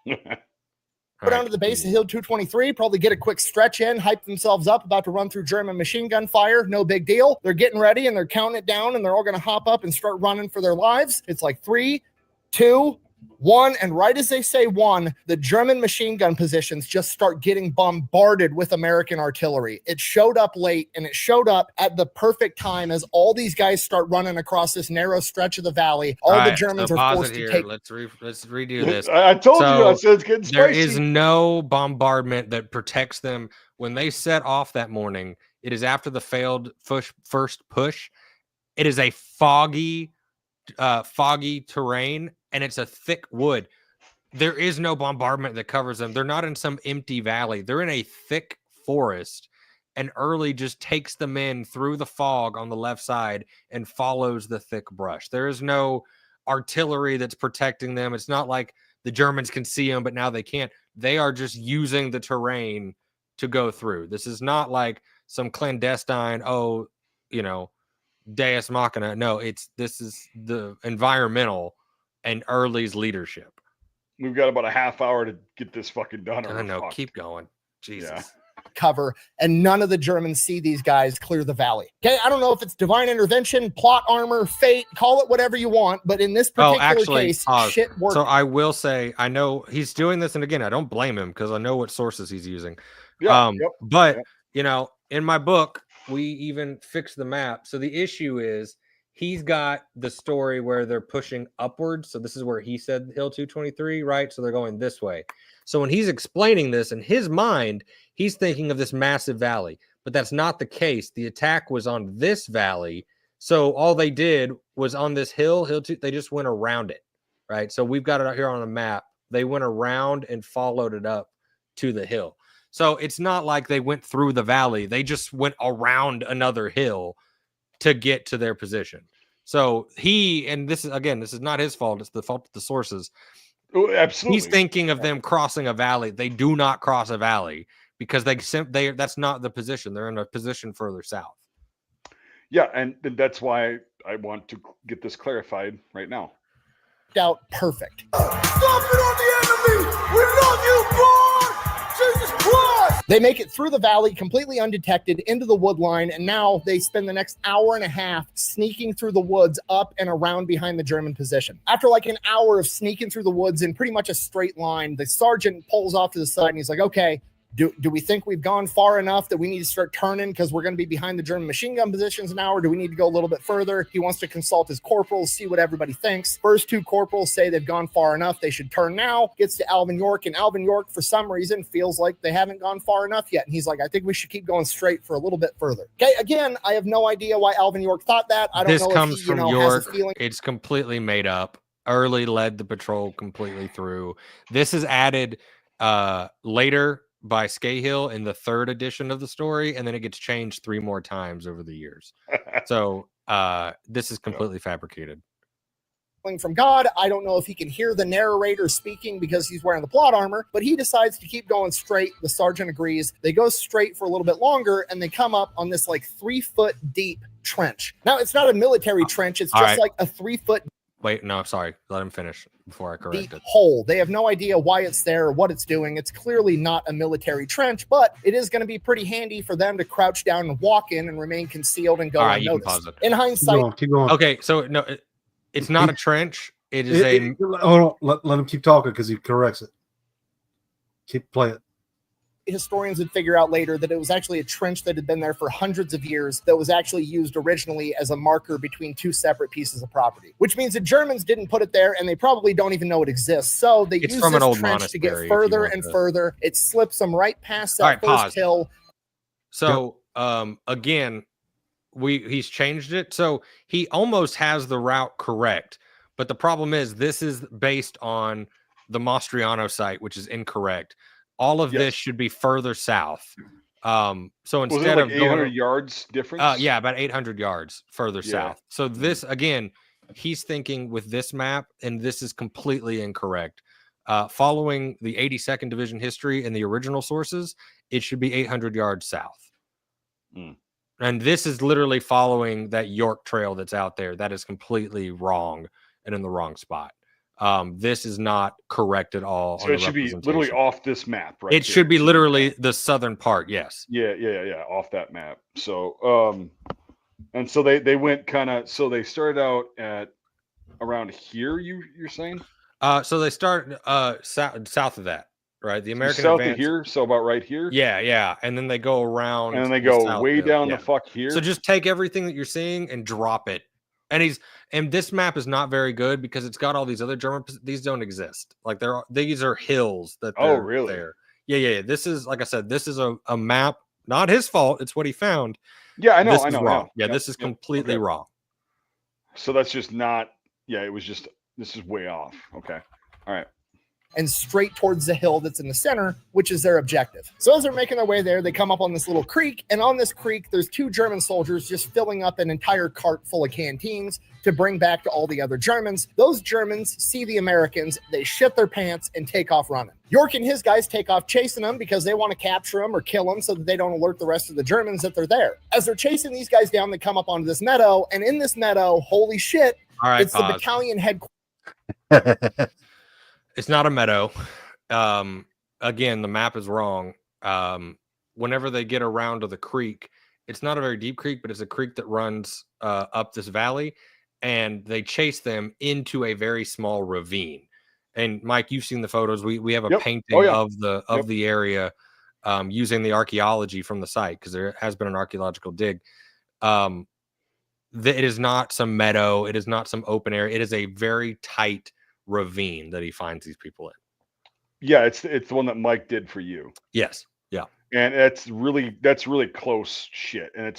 S4: Go down to the base of Hill 223, probably get a quick stretch in, hype themselves up, about to run through German machine gun fire. No big deal. They're getting ready and they're counting it down and they're all going to hop up and start running for their lives. It's like 3, 2, 1, and right as they say 1, the German machine gun positions just start getting bombarded with American artillery. It showed up late, and it showed up at the perfect time as all these guys start running across this narrow stretch of the valley. All the Germans are forced to take...
S3: Let's redo this.
S1: I told you, I said it's getting spicy.
S3: There is no bombardment that protects them. When they set off that morning, it is after the failed first push. It is a foggy terrain, and it's a thick wood. There is no bombardment that covers them. They're not in some empty valley. They're in a thick forest, and Early just takes them in through the fog on the left side and follows the thick brush. There is no artillery that's protecting them. It's not like the Germans can see them, but now they can't. They are just using the terrain to go through. This is not like some clandestine, Deus Machina. No, this is the environmental and Early's leadership.
S1: We've got about a half hour to get this fucking done.
S3: I know. Keep going. Jesus.
S1: Yeah.
S4: Cover, and none of the Germans see these guys clear the valley. Okay, I don't know if it's divine intervention, plot armor, fate, call it whatever you want, but in this particular case, shit worked.
S3: So I will say, I know he's doing this, and again, I don't blame him because I know what sources he's using. But you know, in my book, we even fixed the map. So the issue is he's got the story where they're pushing upwards. So this is where he said Hill 223, right? So they're going this way. So when he's explaining this in his mind, he's thinking of this massive valley, but that's not the case. The attack was on this valley. So all they did was on this hill, they just went around it, right? So we've got it out here on the map. They went around and followed it up to the hill. So it's not like they went through the valley. They just went around another hill to get to their position. So this is not his fault. It's the fault of the sources.
S1: Oh, absolutely.
S3: He's thinking of them crossing a valley. They do not cross a valley because that's not the position. They're in a position further south.
S1: Yeah, and that's why I want to get this clarified right now.
S4: Out perfect.
S6: Stop it on the enemy! We love you, boy! Jesus Christ!
S4: They make it through the valley completely undetected into the wood line, and now they spend the next hour and a half sneaking through the woods up and around behind the German position. After like an hour of sneaking through the woods in pretty much a straight line, the sergeant pulls off to the side and he's like, okay, do we think we've gone far enough that we need to start turning because we're going to be behind the German machine gun positions now, or do we need to go a little bit further? He wants to consult his corporals, see what everybody thinks. First two corporals say they've gone far enough, they should turn now. Gets to Alvin York, and Alvin York, for some reason, feels like they haven't gone far enough yet. And he's like, I think we should keep going straight for a little bit further. Okay, again, I have no idea why Alvin York thought that. I don't know. This comes from York.
S3: It's completely made up. Early led the patrol completely through. This is added later by Scahill in the third edition of the story, and then it gets changed 3 more times over the years. So this is completely fabricated.
S4: From God, I don't know if he can hear the narrator speaking because he's wearing the plot armor, but he decides to keep going straight. The sergeant agrees. They go straight for a little bit longer, and they come up on this like 3-foot deep trench. Now, it's not a military trench. It's just like a 3-foot.
S3: Wait, no, sorry. Let him finish before I correct it.
S4: Hole. They have no idea why it's there or what it's doing. It's clearly not a military trench, but it is going to be pretty handy for them to crouch down and walk in and remain concealed and go unnoticed.
S3: You can pause it.
S4: In hindsight,
S2: keep going.
S3: Okay, so no, it's not a trench. It is
S2: hold on. Let him keep talking because he corrects it. Keep playing.
S4: Historians would figure out later that it was actually a trench that had been there for hundreds of years that was actually used originally as a marker between 2 separate pieces of property, which means the Germans didn't put it there and they probably don't even know it exists. So they use this trench to get further and further. It slips them right past that first hill.
S3: So again, he's changed it. So he almost has the route correct. But the problem is this is based on the Mastriano site, which is incorrect. All of this should be further south. So instead of
S1: 800 yards difference?
S3: Yeah, about 800 yards further south. So this, again, he's thinking with this map, and this is completely incorrect. Following the 82nd Division history and the original sources, it should be 800 yards south. And this is literally following that York Trail that's out there. That is completely wrong and in the wrong spot. This is not correct at all.
S1: So it should be literally off this map, right?
S3: It should be literally the southern part. Yes.
S1: Yeah. Off that map. So, and so they went kind of. So they started out at around here. You're saying?
S3: So they start south of that, right? The American
S1: south
S3: advance,
S1: of here. So about right here.
S3: Yeah, and then they go around,
S1: and then they go way down the fuck here.
S3: So just take everything that you're seeing and drop it. And this map is not very good because it's got all these other German. These don't exist. Like these are hills that.
S1: Really?
S3: There. Yeah. This is, like I said, this is a map. Not his fault. It's what he found.
S1: Yeah, I know.
S3: This
S1: I
S3: is
S1: know.
S3: wrong. Yeah, this is completely wrong.
S1: So that's just not. Yeah, it was just. This is way off. Okay. All right.
S4: And straight towards the hill that's in the center, which is their objective. So as they're making their way there, they come up on this little creek, and on this creek, there's 2 German soldiers just filling up an entire cart full of canteens to bring back to all the other Germans. Those Germans see the Americans, they shit their pants and take off running. York and his guys take off chasing them because they want to capture them or kill them so that they don't alert the rest of the Germans that they're there. As they're chasing these guys down, they come up onto this meadow, and in this meadow, holy shit, it's the battalion headquarters.
S3: It's not a meadow. Again, the map is wrong. Whenever they get around to the creek, it's not a very deep creek, but it's a creek that runs up this valley, and they chase them into a very small ravine. And Mike, you've seen the photos. We have a
S1: Yep.
S3: painting
S1: Oh, yeah.
S3: of the area using the archaeology from the site, because there has been an archaeological dig. It is not some meadow. It is not some open area. It is a very tight ravine that he finds these people in.
S1: Yeah, it's the one that Mike did for you.
S3: Yes. Yeah.
S1: And that's really close shit. And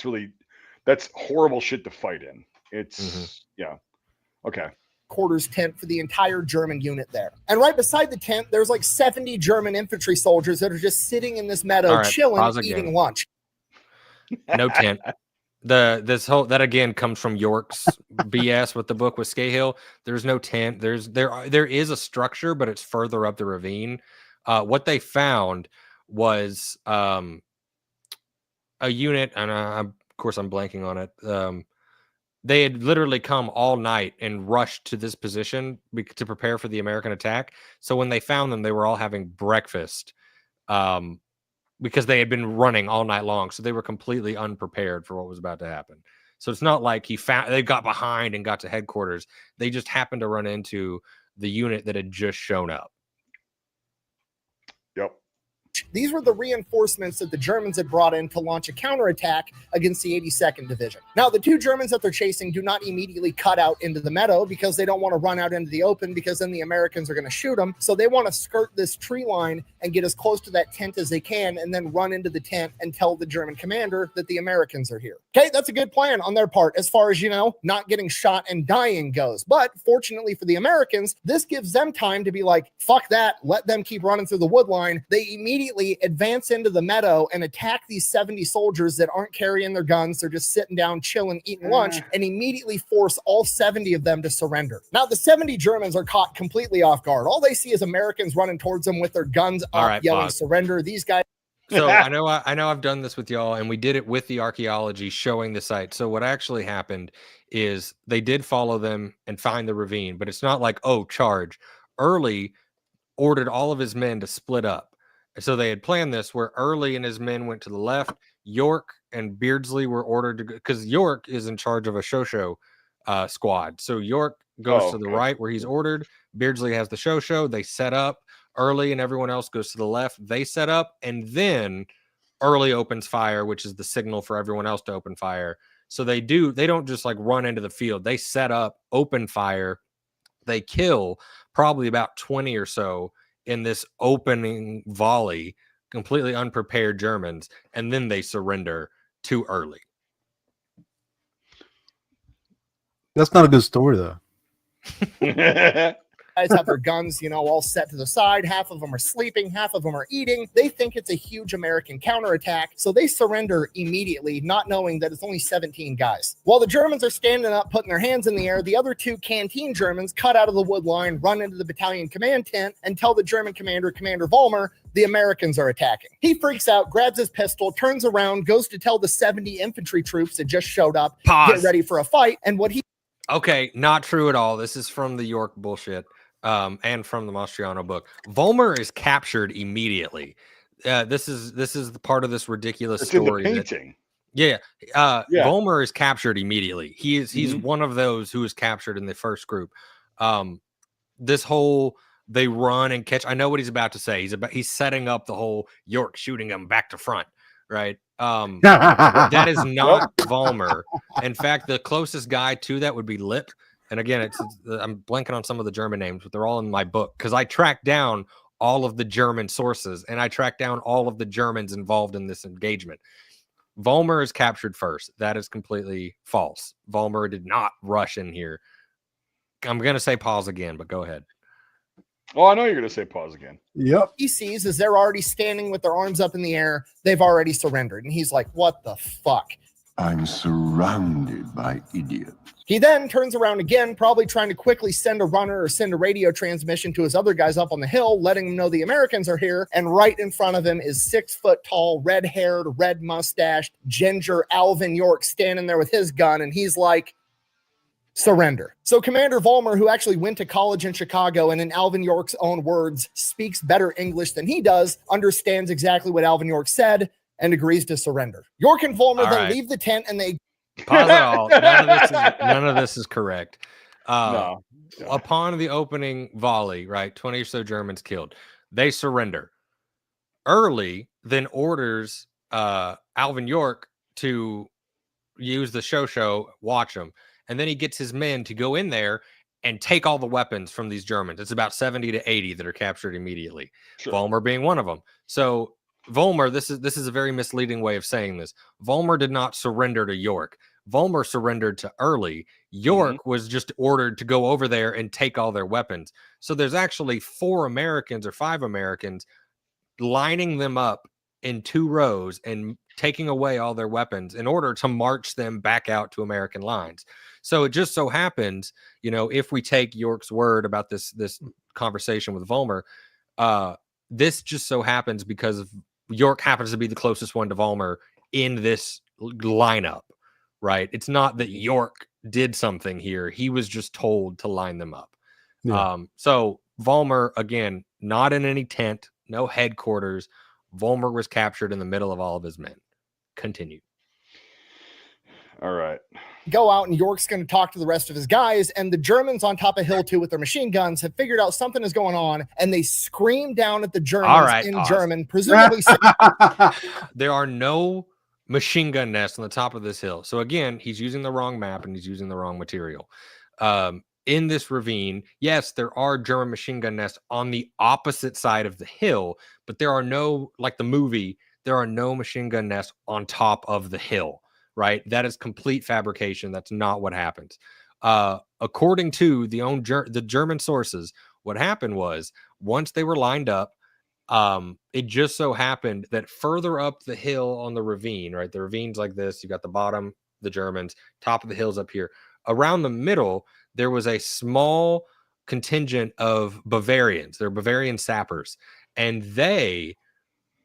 S1: that's horrible shit to fight in. It's yeah. Okay.
S4: Quarters tent for the entire German unit there. And right beside the tent, there's like 70 German infantry soldiers that are just sitting in this meadow, chilling, eating lunch.
S3: No tent. That again comes from York's BS with the book with Scahill. There's no tent. There is a structure, but it's further up the ravine. What they found was a unit, and of course I'm blanking on it. They had literally come all night and rushed to this position to prepare for the American attack. So when they found them, they were all having breakfast because they had been running all night long. So they were completely unprepared for what was about to happen. So it's not like they got behind and got to headquarters. They just happened to run into the unit that had just shown up.
S1: Yep.
S4: These were the reinforcements that the Germans had brought in to launch a counterattack against the 82nd Division. Now, the two Germans that they're chasing do not immediately cut out into the meadow because they don't want to run out into the open, because then the Americans are going to shoot them. So they want to skirt this tree line and get as close to that tent as they can, and then run into the tent and tell the German commander that the Americans are here. Okay, that's a good plan on their part as far as, not getting shot and dying goes. But fortunately for the Americans, this gives them time to be like, fuck that, let them keep running through the wood line. They immediately advance into the meadow and attack these 70 soldiers that aren't carrying their guns. They're just sitting down, chilling, eating lunch, and immediately force all 70 of them to surrender. Now, the 70 Germans are caught completely off guard. All they see is Americans running towards them with their guns up, yelling, surrender. These guys.
S3: So I know I've done this with y'all, and we did it with the archaeology showing the site. So what actually happened is they did follow them and find the ravine, but it's not like, oh, charge. Early ordered all of his men to split up. So they had planned this where Early and his men went to the left. York and Beardsley were ordered to go, because York is in charge of a Shosho squad. So York goes to the right where he's ordered. Beardsley has the Shosho. They set up. Early and everyone else goes to the left. They set up, and then Early opens fire, which is the signal for everyone else to open fire. So they don't just like run into the field. They set up, open fire. They kill probably about 20 or so in this opening volley, completely unprepared Germans, and then they surrender too early.
S2: That's not a good story, though.
S4: Guys have their guns, all set to the side. Half of them are sleeping, half of them are eating. They think it's a huge American counterattack, so they surrender immediately, not knowing that it's only 17 guys. While the Germans are standing up, putting their hands in the air, the other two canteen Germans cut out of the wood line, run into the battalion command tent, and tell the German commander, Commander Vollmer, the Americans are attacking. He freaks out, grabs his pistol, turns around, goes to tell the 70 infantry troops that just showed up, get ready for a fight, and what he...
S3: Okay, not true at all. This is from the York bullshit. And from the Mastriano book. Vollmer is captured immediately. This is the part of this ridiculous story.
S1: In the painting.
S3: Vollmer is captured immediately. He's one of those who is captured in the first group. This whole they run and catch. I know what he's about to say. He's setting up the whole York shooting him back to front, right? That is not Vollmer. In fact, the closest guy to that would be Lipp. And again, I'm blanking on some of the German names, but they're all in my book because I tracked down all of the German sources and I tracked down all of the Germans involved in this engagement. Vollmer is captured first. That is completely false. Vollmer did not rush in here. I'm going to say pause again, but go ahead.
S1: Oh, I know you're going to say pause again.
S2: Yep.
S4: He sees as they're already standing with their arms up in the air, they've already surrendered. And he's like, what the fuck?
S6: I'm surrounded by idiots.
S4: He then turns around again, probably trying to quickly send a runner or send a radio transmission to his other guys up on the hill, letting them know the Americans are here. And right in front of him is 6 foot tall, red-haired, red-mustached, ginger Alvin York standing there with his gun. And he's like, surrender. So Commander Vollmer, who actually went to college in Chicago and in Alvin York's own words speaks better English than he does, understands exactly what Alvin York said and agrees to surrender. York and Vollmer then leave the tent and they
S3: pause it all. None of this is correct.
S1: No.
S3: Upon the opening volley, right, 20 or so Germans killed. They surrender. Early then orders Alvin York to use the show, watch them. And then he gets his men to go in there and take all the weapons from these Germans. It's about 70 to 80 that are captured immediately. Sure. Vollmer being one of them. So Vollmer, this is a very misleading way of saying this. Vollmer did not surrender to York. Vollmer surrendered to Early. York was just ordered to go over there and take all their weapons. So there's actually 4 Americans or 5 Americans lining them up in 2 rows and taking away all their weapons in order to march them back out to American lines. So it just so happens, you know, if we take York's word about this conversation with Vollmer, this just so happens because York happens to be the closest one to Vollmer in this lineup, right? It's not that York did something here. He was just told to line them up. Yeah. So Vollmer, again, not in any tent, no headquarters. Vollmer was captured in the middle of all of his men. Continue.
S1: All right.
S4: Go out and York's going to talk to the rest of his guys, and the Germans on top of Hill 2 with their machine guns have figured out something is going on, and they scream down at the Germans in German, presumably
S3: there are no machine gun nests on the top of this hill. So again, he's using the wrong map and he's using the wrong material. In this ravine, yes, there are German machine gun nests on the opposite side of the hill, but there are no, like the movie, there are no machine gun nests on top of the hill, right? That is complete fabrication. That's not what happens. According to the German sources, what happened was once they were lined up, it just so happened that further up the hill on the ravine, right? The ravine's like this. You got the bottom, the Germans, top of the hill's up here. Around the middle, there was a small contingent of Bavarians. They're Bavarian sappers, and they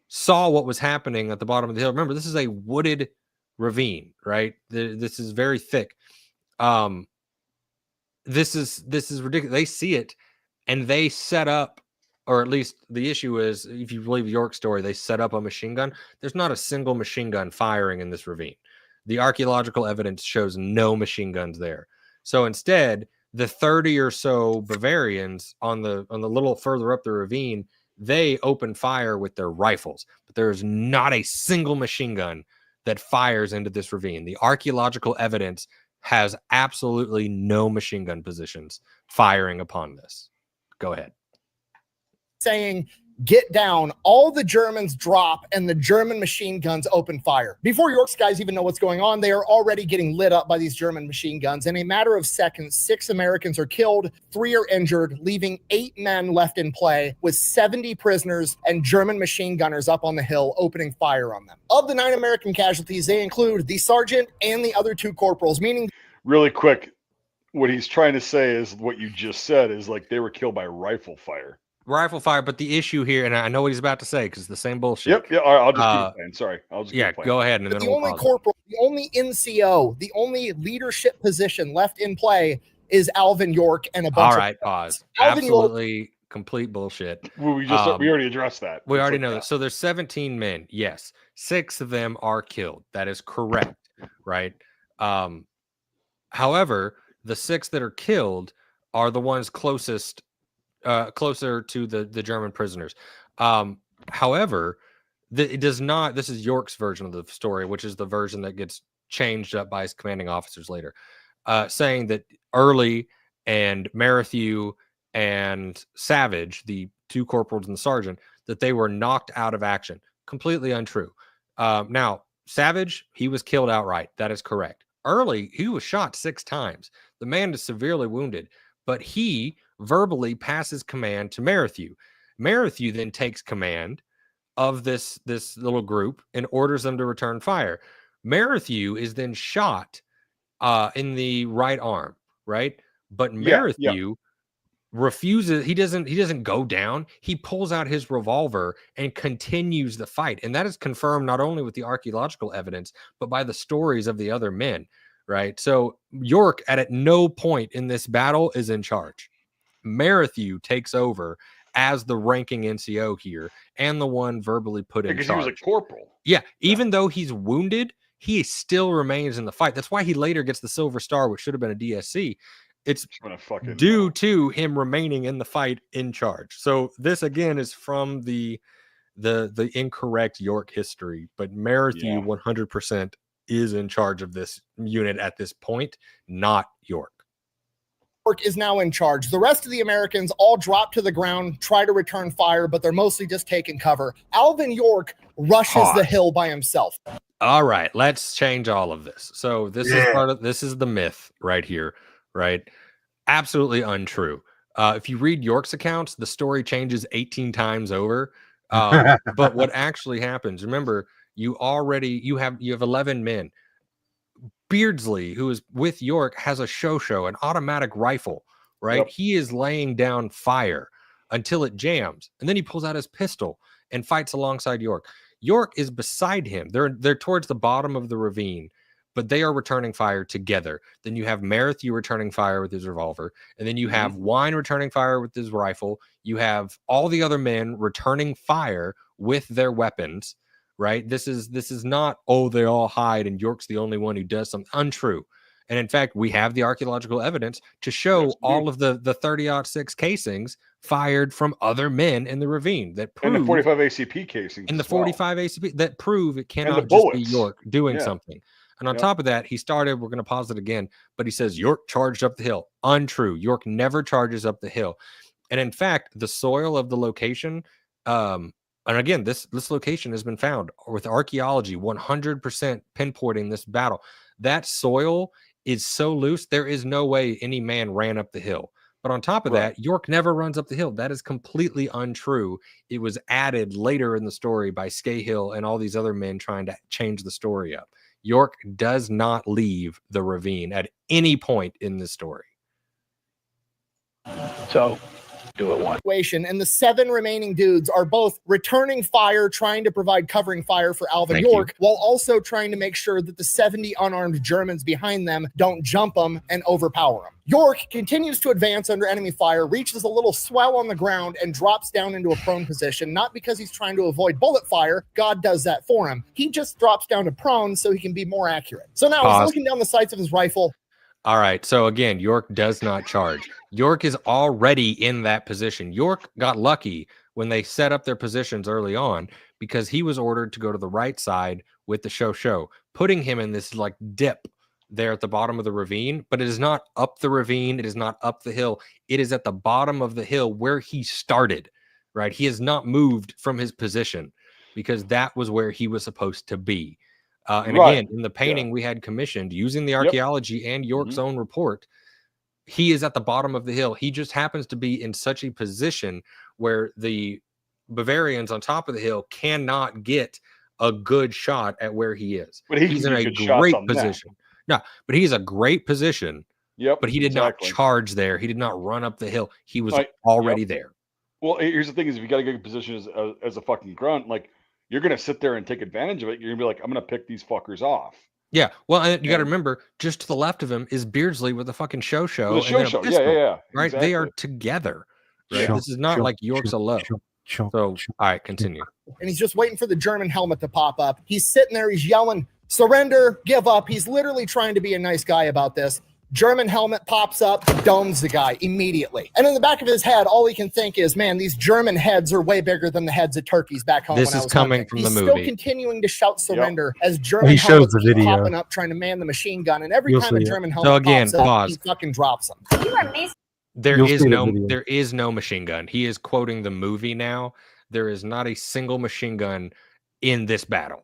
S3: saw what was happening at the bottom of the hill. Remember, this is a wooded ravine, right? This is very thick. This is ridiculous. They see it, and they set up, or at least the issue is, if you believe York's story, they set up a machine gun. There's not a single machine gun firing in this ravine. The archaeological evidence shows no machine guns there. So instead, the 30 or so Bavarians on the little further up the ravine, they open fire with their rifles, but there's not a single machine gun that fires into this ravine. The archaeological evidence has absolutely no machine gun positions firing upon this. Go ahead.
S4: Saying, get down. All the Germans drop and the German machine guns open fire. Before York's guys even know what's going on, they are already getting lit up by these German machine guns. In a matter of seconds, 6 Americans are killed, 3 are injured, leaving 8 men left in play with 70 prisoners and German machine gunners up on the hill opening fire on them. Of the 9 American casualties, they include the sergeant and the other 2 corporals, meaning...
S1: Really quick, what he's trying to say is what you just said is like they were killed by rifle fire.
S3: Rifle fire, but the issue here, and I know what he's about to say because it's the same bullshit.
S1: Yep, yeah. I'll just keep playing. Sorry, I'll just keep playing.
S3: Go ahead. And then
S4: the only corporal, the only NCO, the only leadership position left in play is Alvin York and a bunch.
S3: All right, pause. Absolutely complete bullshit.
S1: Well, we already addressed that.
S3: We already know that. So there's 17 men. Yes, 6 of them are killed. That is correct, right? However, the 6 that are killed are the ones closer to the German prisoners. However, it does not. This is York's version of the story, which is the version that gets changed up by his commanding officers later, saying that Early and Merrithew and Savage, the 2 corporals and the sergeant, that they were knocked out of action. Completely untrue. Now, Savage, he was killed outright. That is correct. Early, he was shot 6 times. The man is severely wounded, but he verbally passes command to Merrithew. Merrithew then takes command of this little group and orders them to return fire. Merrithew is then shot in the right arm, right? But Merrithew refuses. He doesn't go down. He pulls out his revolver and continues the fight. And that is confirmed not only with the archaeological evidence, but by the stories of the other men, right? So York at no point in this battle is in charge. Merrithew takes over as the ranking NCO here and the one verbally put in
S1: Because
S3: charge.
S1: he was a corporal.
S3: Yeah, even though he's wounded, he still remains in the fight. That's why he later gets the Silver Star, which should have been a DSC. It's due to him remaining in the fight in charge. So this again is from the incorrect York history, but Merrithew 100% is in charge of this unit at this point, not York.
S4: York is now in charge. The rest of the Americans all drop to the ground, try to return fire, but they're mostly just taking cover. Alvin York rushes the hill by himself.
S3: All right, let's change all of this. So this is the myth right here, right? Absolutely untrue. If you read York's accounts, the story changes 18 times over. But what actually happens, remember, you have 11 men. Beardsley, who is with York, has a show, an automatic rifle, right? Yep. He is laying down fire until it jams, and then he pulls out his pistol and fights alongside York. York is beside him. They're towards the bottom of the ravine, but they are returning fire together. Then you have Merrithew returning fire with his revolver, and then you have Wine returning fire with his rifle. You have all the other men returning fire with their weapons, right? This is not, they all hide and York's the only one who does something. Untrue. And in fact, we have the archaeological evidence to show all of the 30-06 casings fired from other men in the ravine that prove,
S1: and the 45 ACP casings,
S3: and the 45 ACP that prove it cannot just be York doing something. And on top of that, we're going to pause it again, but he says York charged up the hill. Untrue. York never charges up the hill. And in fact, the soil of the location, and again, this location has been found with archaeology 100% pinpointing this battle. That soil is so loose, there is no way any man ran up the hill. But on top of that, York never runs up the hill. That is completely untrue. It was added later in the story by Scahill and all these other men trying to change the story up. York does not leave the ravine at any point in the story.
S8: So do it one.
S4: And the 7 remaining dudes are both returning fire, trying to provide covering fire for Alvin York, while also trying to make sure that the 70 unarmed Germans behind them don't jump them and overpower them. York continues to advance under enemy fire, reaches a little swell on the ground, and drops down into a prone position, not because he's trying to avoid bullet fire. God does that for him. He just drops down to prone so he can be more accurate. So now he's looking down the sights of his rifle.
S3: All right. So again, York does not charge. York is already in that position. York got lucky when they set up their positions early on because he was ordered to go to the right side with the show, putting him in this like dip there at the bottom of the ravine. But it is not up the ravine. It is not up the hill. It is at the bottom of the hill where he started, right? He has not moved from his position because that was where he was supposed to be. And again, in the painting we had commissioned using the archaeology and York's own report, he is at the bottom of the hill. He just happens to be in such a position where the Bavarians on top of the hill cannot get a good shot at where he is.
S1: But
S3: he's in a great position. No, but he's a great position. But he did not charge there. He did not run up the hill. He was already there.
S1: Well, here's the thing: is if you got a good position as a fucking grunt, like, you're going to sit there and take advantage of it. You're going to be like, I'm going to pick these fuckers off.
S3: Yeah. Well, and you got to remember, just to the left of him is Beardsley with a fucking show.
S1: The show. Yeah.
S3: Right.
S1: Exactly.
S3: They are together. Right. This is not like York's alone. So, all right, continue.
S4: And he's just waiting for the German helmet to pop up. He's sitting there. He's yelling, surrender, give up. He's literally trying to be a nice guy about this. German helmet pops up, domes the guy immediately. And in the back of his head, all he can think is, man, these German heads are way bigger than the heads of turkeys back home.
S3: This is coming from the movie.
S4: He's still continuing to shout surrender as German helmets keep popping up, trying to man the machine gun. And every time a German helmet pops up, he fucking drops them.
S7: You are amazing.
S3: There is no machine gun. He is quoting the movie now. There is not a single machine gun in this battle.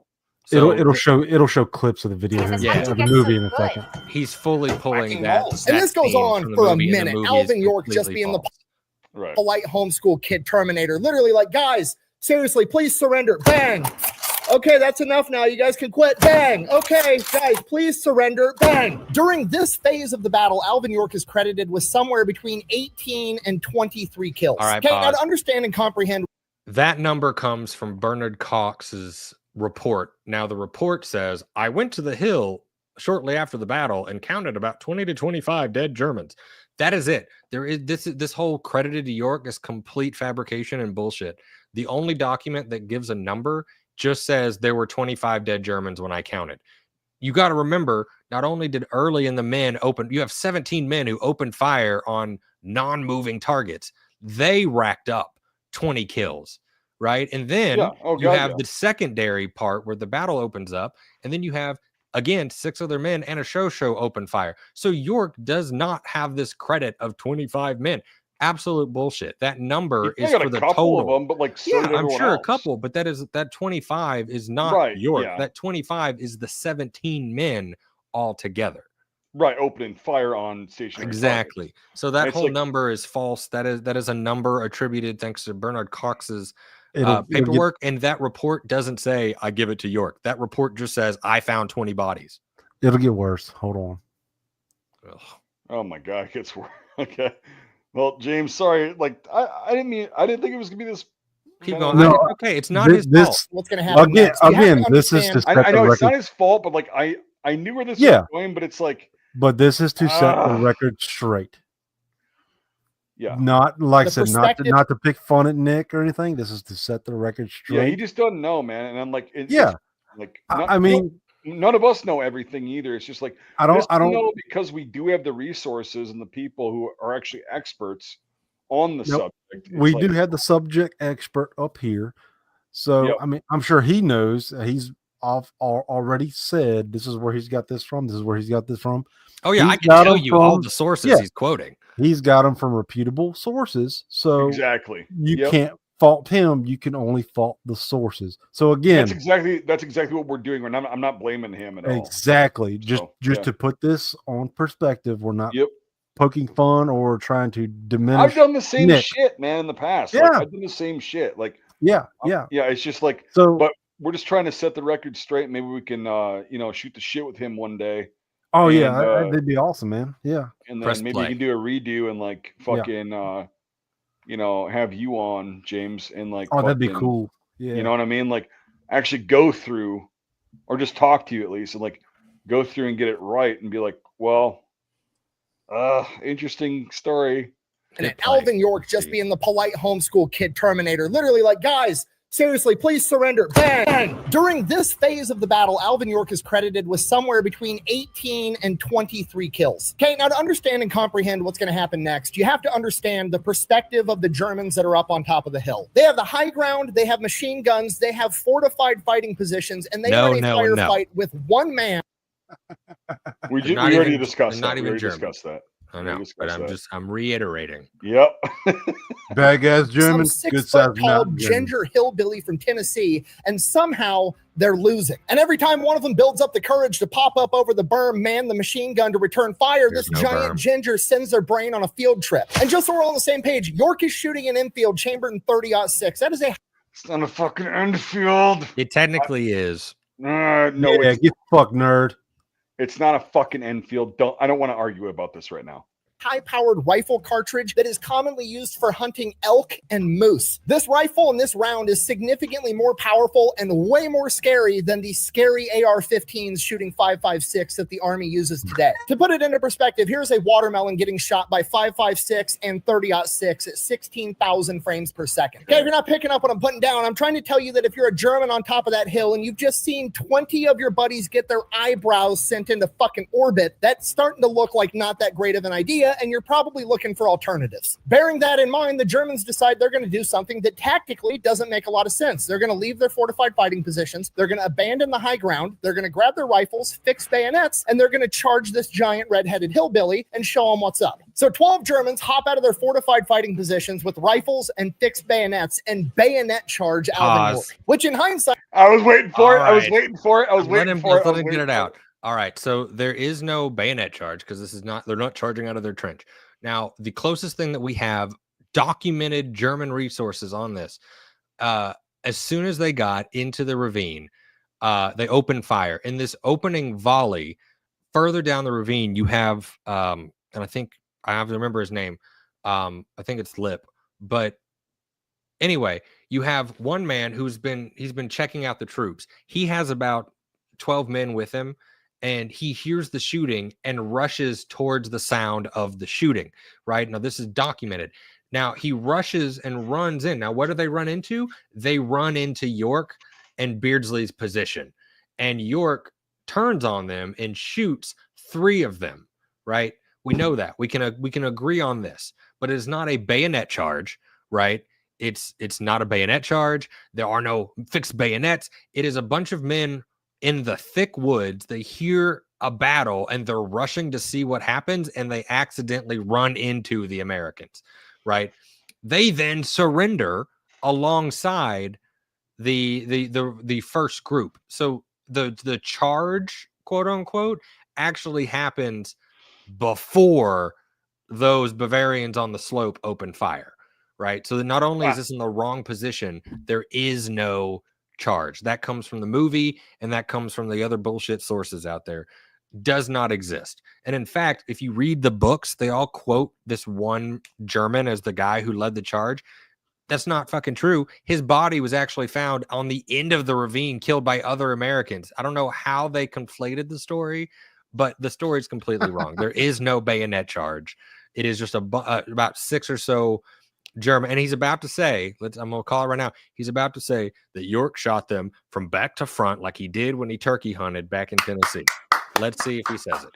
S2: So it'll show clips of the video of the movie in a second.
S3: He's fully pulling that.
S4: And this goes on for a minute. Alvin York just being the polite homeschool kid Terminator. Literally like, guys, seriously, please surrender. Bang. Okay, that's enough now. You guys can quit. Bang. Okay, guys, please surrender. Bang. During this phase of the battle, Alvin York is credited with somewhere between 18 and 23 kills.
S3: All right,
S4: okay, now to understand and comprehend.
S3: That number comes from Bernard Cox's report. Now, the report says, I went to the hill shortly after the battle and counted about 20 to 25 dead Germans. That is it. There is this whole credited to York is complete fabrication and bullshit. The only document that gives a number just says there were 25 dead Germans when I counted. You got to remember, not only did Early and the men open, you have 17 men who opened fire on non-moving targets. They racked up 20 kills, right? And then you have the secondary part where the battle opens up, and then you have, again, 6 other men and a show open fire. So York does not have this credit of 25 men. Absolute bullshit. That number is for the total
S1: of them, but like so
S3: I'm sure
S1: else.
S3: a couple, but that 25 is not York.
S1: Yeah.
S3: That 25 is the 17 men all together.
S1: Right, opening fire on stationary
S3: exactly.
S1: targets.
S3: So that whole number is false. That is a number attributed thanks to Bernard Cox's paperwork, and that report doesn't say I give it to York. That report just says I found 20 bodies.
S2: It'll get worse. Hold on.
S3: Ugh.
S1: Oh my god, it gets worse. Okay. Well, James, sorry. Like I didn't think it was gonna be this.
S3: Keep going.
S2: No,
S3: okay, it's not his fault.
S4: What's gonna happen next?
S2: Again, this is to set
S1: I know
S2: the
S1: it's
S2: record.
S1: not his fault, but like I knew where this was going, but it's like.
S2: But this is to set the record straight.
S1: Yeah.
S2: Not like I said, not to pick fun at Nick or anything. This is to set the record straight.
S1: Yeah, he just doesn't know, man. And I'm like,
S2: I mean,
S1: none of us know everything either. It's just like
S2: I don't
S1: know because we do have the resources and the people who are actually experts on the subject.
S2: We do have the subject expert up here. So I mean, I'm sure he knows. He's already said this is where he's got this from. This is where he's got this from.
S3: Oh yeah, I can tell you all the sources he's quoting.
S2: He's got them from reputable sources. So
S1: exactly,
S2: you can't fault him. You can only fault the sources. So again,
S1: that's exactly what we're doing. And I'm not blaming him at all.
S2: Exactly. Just to put this on perspective, we're not poking fun or trying to diminish.
S1: I've done the same shit, man, in the past.
S2: Yeah,
S1: like, I've done the same shit. Like
S2: yeah.
S1: It's just like but we're just trying to set the record straight. Maybe we can shoot the shit with him one day.
S2: Oh and, that'd be awesome, man. Yeah.
S1: And then maybe we can do a redo and like fucking have you on, James, and like
S2: that'd be cool. Yeah.
S1: You know what I mean? Like actually go through or just talk to you at least and like go through and get it right and be like, well, interesting story.
S4: And Alvin York just being the polite homeschool kid Terminator, literally like, guys, seriously, please surrender. Bang! During this phase of the battle, Alvin York is credited with somewhere between 18 and 23 kills. Okay, now to understand and comprehend what's going to happen next, you have to understand the perspective of the Germans that are up on top of the hill. They have the high ground, they have machine guns, they have fortified fighting positions, and they run a firefight with one man.
S1: We already discussed that.
S3: We already
S1: discussed that.
S3: I know, but I'm reiterating.
S1: Yep.
S2: Bad guys, German.
S4: Some 6-foot-tall ginger hillbilly from Tennessee, and somehow they're losing. And every time one of them builds up the courage to pop up over the berm, man the machine gun to return fire, this giant ginger sends their brain on a field trip. And just so we're all on the same page, York is shooting an infield chambered in 30-06. That is
S1: It's not a fucking infield.
S3: It technically is.
S1: No,
S2: get fucked, nerd.
S1: It's not a fucking Enfield. I don't want to argue about this right now.
S4: High-powered rifle cartridge that is commonly used for hunting elk and moose. This rifle and this round is significantly more powerful and way more scary than the scary AR-15s shooting 5.56 that the Army uses today. To put it into perspective, here's a watermelon getting shot by 5.56 and 30-06 at 16,000 frames per second. Okay, if you're not picking up what I'm putting down, I'm trying to tell you that if you're a German on top of that hill and you've just seen 20 of your buddies get their eyebrows sent into fucking orbit, that's starting to look like not that great of an idea, and you're probably looking for alternatives. Bearing that in mind, the Germans decide they're going to do something that tactically doesn't make a lot of sense. They're going to leave their fortified fighting positions, they're going to abandon the high ground, they're going to grab their rifles, fix bayonets, and they're going to charge this giant red-headed hillbilly and show them what's up. So 12 Germans hop out of their fortified fighting positions with rifles and fixed bayonets and bayonet charge Alvin York, which in hindsight...
S1: I was waiting for it. I was waiting for it. Let
S3: him get it out. All right, so there is no bayonet charge because they're not charging out of their trench. Now, the closest thing that we have documented German resources on this, as soon as they got into the ravine, they opened fire. In this opening volley, further down the ravine, you have, and I think I have to remember his name. I think it's Lip. But anyway, you have one man he's been checking out the troops. He has about 12 men with him. and he hears the shooting and rushes towards the sound of the shooting, right? Now, this is documented. Now, he rushes and runs in. Now, what do they run into? They run into York and Beardsley's position. And York turns on them and shoots 3 of them, right? We know that. We can agree on this. But it is not a bayonet charge, right? It's not a bayonet charge. There are no fixed bayonets. It is a bunch of men in the thick woods. They hear a battle and they're rushing to see what happens, and they accidentally run into the Americans, right? They then surrender alongside the first group. So the charge, quote unquote, actually happens before those Bavarians on the slope open fire, right? So that not only is this in the wrong position, there is no charge. That comes from the movie, and that comes from the other bullshit sources out there. Does not exist. And in fact, if you read the books, they all quote this one German as the guy who led the charge. That's not fucking true. His body was actually found on the end of the ravine, killed by other Americans. I don't know how they conflated the story, but the story is completely wrong. There is no bayonet charge. It is just about 6 or so German. And he's about to say, I'm going to call it right now. He's about to say that York shot them from back to front like he did when he turkey hunted back in Tennessee. Let's see if he says it.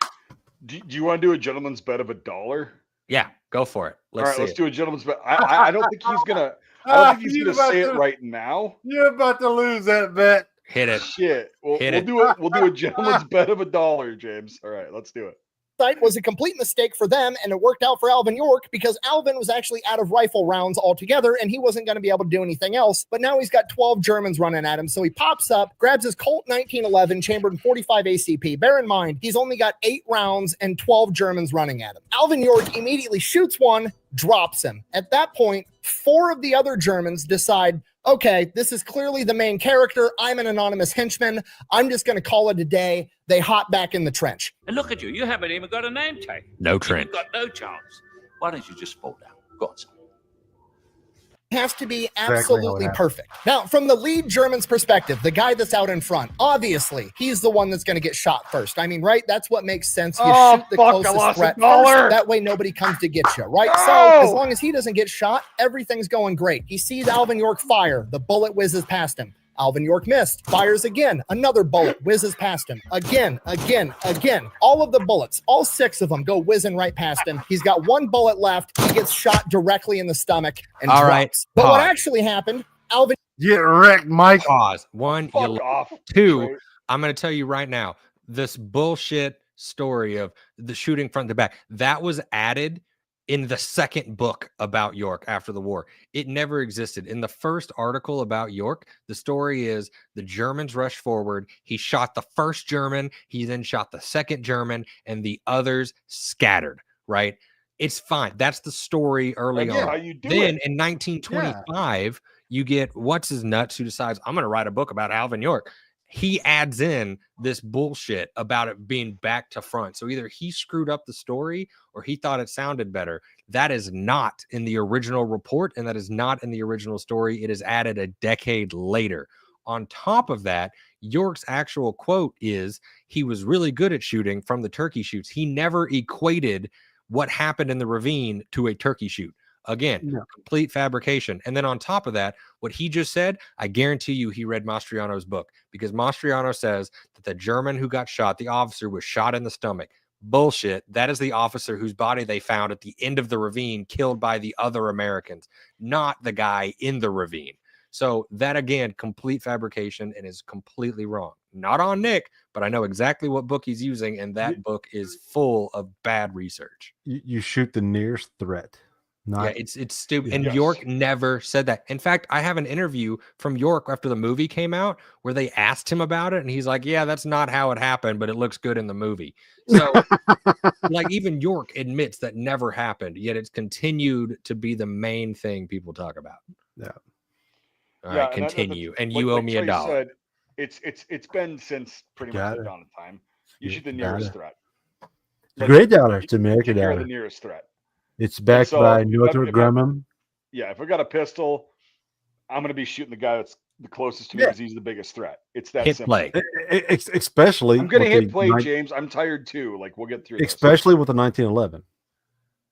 S1: Do you want to do a gentleman's bet of $1?
S3: Yeah, go for it.
S1: Let's do a gentleman's bet. I don't think he's gonna. I don't think he's gonna say it right now.
S2: You're about to lose that bet.
S3: Hit it.
S1: Shit. We'll do it. We'll do a gentleman's bet of $1, James. All right, let's do it.
S4: Was a complete mistake for them, and it worked out for Alvin York because Alvin was actually out of rifle rounds altogether, and he wasn't going to be able to do anything else. But now he's got 12 Germans running at him, so he pops up, grabs his Colt 1911 chambered in 45 ACP. Bear in mind, he's only got 8 rounds and 12 Germans running at him. Alvin York immediately shoots one, drops him. At that point, 4 of the other Germans decide, okay, this is clearly the main character. I'm an anonymous henchman. I'm just going to call it a day. They hop back in the trench.
S8: And look at you. You haven't even got a name tag.
S3: No trench.
S8: You've got no chance. Why don't you just fall down? Go on, son.
S4: Has to be absolutely perfect. Now, from the lead German's perspective, the guy that's out in front, obviously, he's the one that's going to get shot first. I mean, right? That's what makes sense. You shoot the closest threat first. That way, nobody comes to get you, right? So, as long as he doesn't get shot, everything's going great. He sees Alvin York fire. The bullet whizzes past him. Alvin York missed, fires again. Another bullet whizzes past him. Again. All of the bullets, all 6 of them go whizzing right past him. He's got 1 bullet left. He gets shot directly in the stomach and drops. Right. But what actually happened, Alvin...
S2: Get wrecked, Mike.
S3: Pause. 1,
S1: Fuck off.
S3: 2,
S1: Trey.
S3: I'm going to tell you right now, this bullshit story of the shooting front to back, that was added in the second book about York after the war. It never existed. In the first article about York, the story is the Germans rushed forward. He shot the first German. He then shot the second German, and the others scattered, right? It's fine. That's the story early on.
S1: How you do
S3: then
S1: it.
S3: in 1925, you get what's his nuts who decides, I'm going to write a book about Alvin York. He adds in this bullshit about it being back to front. So either he screwed up the story or he thought it sounded better. That is not in the original report, and that is not in the original story. It is added a decade later. On top of that, York's actual quote is he was really good at shooting from the turkey shoots. He never equated what happened in the ravine to a turkey shoot. Again, complete fabrication. And then on top of that, what he just said, I guarantee you he read Mastriano's book, because Mastriano says that the German who got shot, the officer, was shot in the stomach. Bullshit. That is the officer whose body they found at the end of the ravine, killed by the other Americans, not the guy in the ravine. So that, again, complete fabrication and is completely wrong. Not on Nick, but I know exactly what book he's using, and that book is full of bad research.
S2: You shoot the nearest threat.
S3: Yeah, it's stupid. And York never said that. In fact, I have an interview from York after the movie came out where they asked him about it, and he's like, yeah, that's not how it happened, but it looks good in the movie. So like, even York admits that never happened, yet it's continued to be the main thing people talk about.
S2: Yeah.
S3: All right, continue. And you owe me $1.
S1: It's been since pretty much the dawn of time. You shoot the nearest threat.
S2: Great dollar to American dollar.
S1: The nearest threat.
S2: It's backed by Northrop Grumman.
S1: Yeah, if I got a pistol, I'm going to be shooting the guy that's the closest to me
S2: Yeah.
S1: because he's the biggest threat. It's that
S3: Hit
S1: simple.
S3: play.
S2: Especially
S1: I'm gonna
S2: with
S1: hit
S2: the
S1: play,
S2: nine-
S1: James. I'm tired too. Like we'll get through this.
S2: especially with the 1911.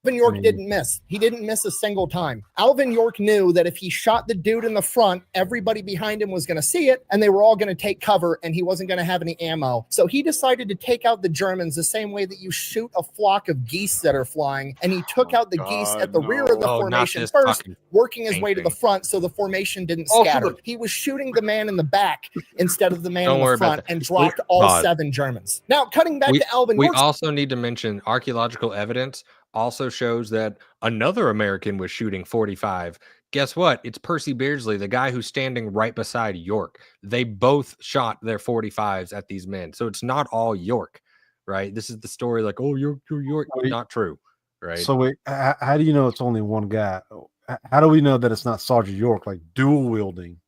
S4: Alvin York
S2: I mean-
S4: didn't miss. He didn't miss a single time. Alvin York knew that if he shot the dude in the front, everybody behind him was going to see it, and they were all going to take cover, and he wasn't going to have any ammo. So he decided to take out the Germans the same way that you shoot a flock of geese that are flying, and he took out the geese at the rear of the
S3: Oh, not
S4: formation
S3: this
S4: first,
S3: fucking
S4: working his way to the
S3: thing.
S4: front so the formation didn't
S1: Also
S4: scatter.
S1: the-
S4: He was shooting the man in the back instead of the man
S3: Don't
S4: in
S3: worry
S4: the
S3: about
S4: front
S3: that.
S4: and dropped
S3: We-
S4: all
S3: pause.
S4: 7 Germans. Now, cutting back
S3: We,
S4: to Alvin
S3: we
S4: York's
S3: also need to mention archaeological evidence also shows that another American was shooting 45. Guess what? It's Percy Beardsley, the guy who's standing right beside York. They both shot their 45s at these men. So it's not all York, right? This is the story like, oh, you're York.
S2: Wait.
S3: Not true, right?
S2: So wait, how do you know it's only one guy? How do we know that it's not Sergeant York, like dual wielding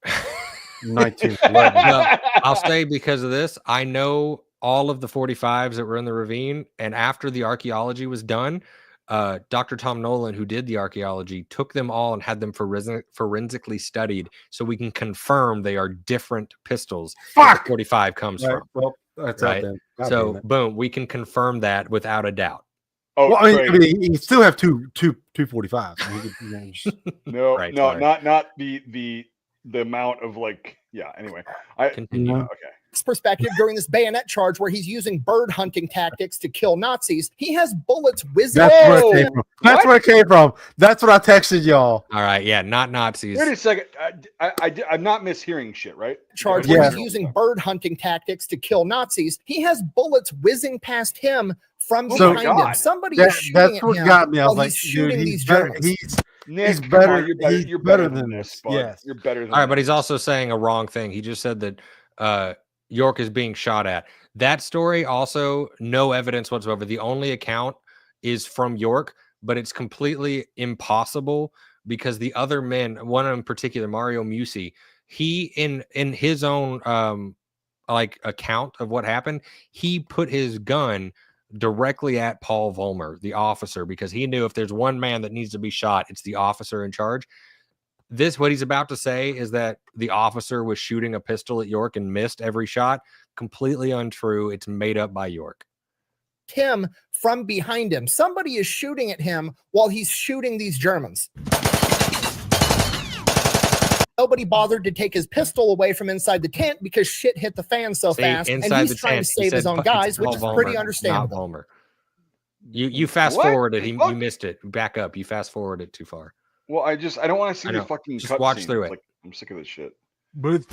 S2: 1911?
S3: Well, I'll say because of this, I know all of the 45s that were in the ravine. And after the archaeology was done, Dr. Tom Nolan, who did the archaeology, took them all and had them forensically studied so we can confirm they are different pistols. that
S2: Fuck!
S3: the 45 comes
S2: Right,
S3: from.
S2: well, that's
S3: Right.
S2: out then. God
S3: So,
S2: damn it.
S3: boom, we can confirm that without a doubt.
S1: Oh,
S2: Well, I
S1: Trey,
S2: mean, he still have two 45s. I mean, he could, just-
S1: no,
S3: Right,
S1: no,
S3: sorry.
S1: not the amount of like. Yeah. Anyway,
S3: Continue.
S2: Mhm.
S1: okay.
S4: perspective during this bayonet charge where he's using bird hunting tactics to kill Nazis. He has bullets whizzing.
S2: that's where
S1: Whoa!
S2: it came from. That's where it came from. That's what I texted y'all.
S3: All right. Yeah. Not Nazis.
S1: Wait a second. I'm not mishearing shit, right?
S4: Charge
S2: Yeah.
S4: where he's using bird hunting tactics to kill Nazis. He has bullets whizzing past him from
S1: Oh my
S4: behind him.
S1: God.
S4: Somebody is shooting
S2: That's
S4: at
S2: what
S4: him
S2: got me. I was
S4: while
S2: like,
S4: he's shooting
S2: dude,
S4: these
S2: he's better.
S4: Germans.
S1: Nick,
S2: He's
S1: come
S2: better-
S1: on,
S2: he's
S1: you're
S2: better
S1: better than
S2: than
S1: this,
S2: this,
S1: bud.
S2: yes.
S1: You're better than
S3: All right, but
S1: this.
S3: he's also saying a wrong thing. He just said that York is being shot at. That story also no evidence whatsoever. The only account is from York, but it's completely impossible because the other men, one in particular, Mario Musi, he in his own like account of what happened, he put his gun directly at Paul Vollmer, the officer, because he knew if there's one man that needs to be shot, it's the officer in charge. What he's about to say is that the officer was shooting a pistol at York and missed every shot. Completely untrue. It's made up by York.
S4: Him from behind him. Somebody is shooting at him while he's shooting these Germans. Nobody bothered to take his pistol away from inside the tent because shit hit the fan so
S3: See,
S4: fast, and
S3: inside
S4: he's
S3: the
S4: trying
S3: tent,
S4: to
S3: he
S4: save his
S3: said,
S4: own
S3: "It's
S4: guys, which
S3: Paul
S4: is
S3: Vollmer,
S4: pretty
S3: not
S4: understandable.
S3: Vollmer." You fast
S1: What?
S3: forwarded. You
S1: Fuck.
S3: missed it. Back up. You fast forwarded too far.
S1: Well, I don't want to see
S3: I
S1: the
S3: know.
S1: fucking
S3: Just
S1: cut
S3: watch
S1: scenes.
S3: through it.
S1: Like, I'm sick of this shit.
S2: But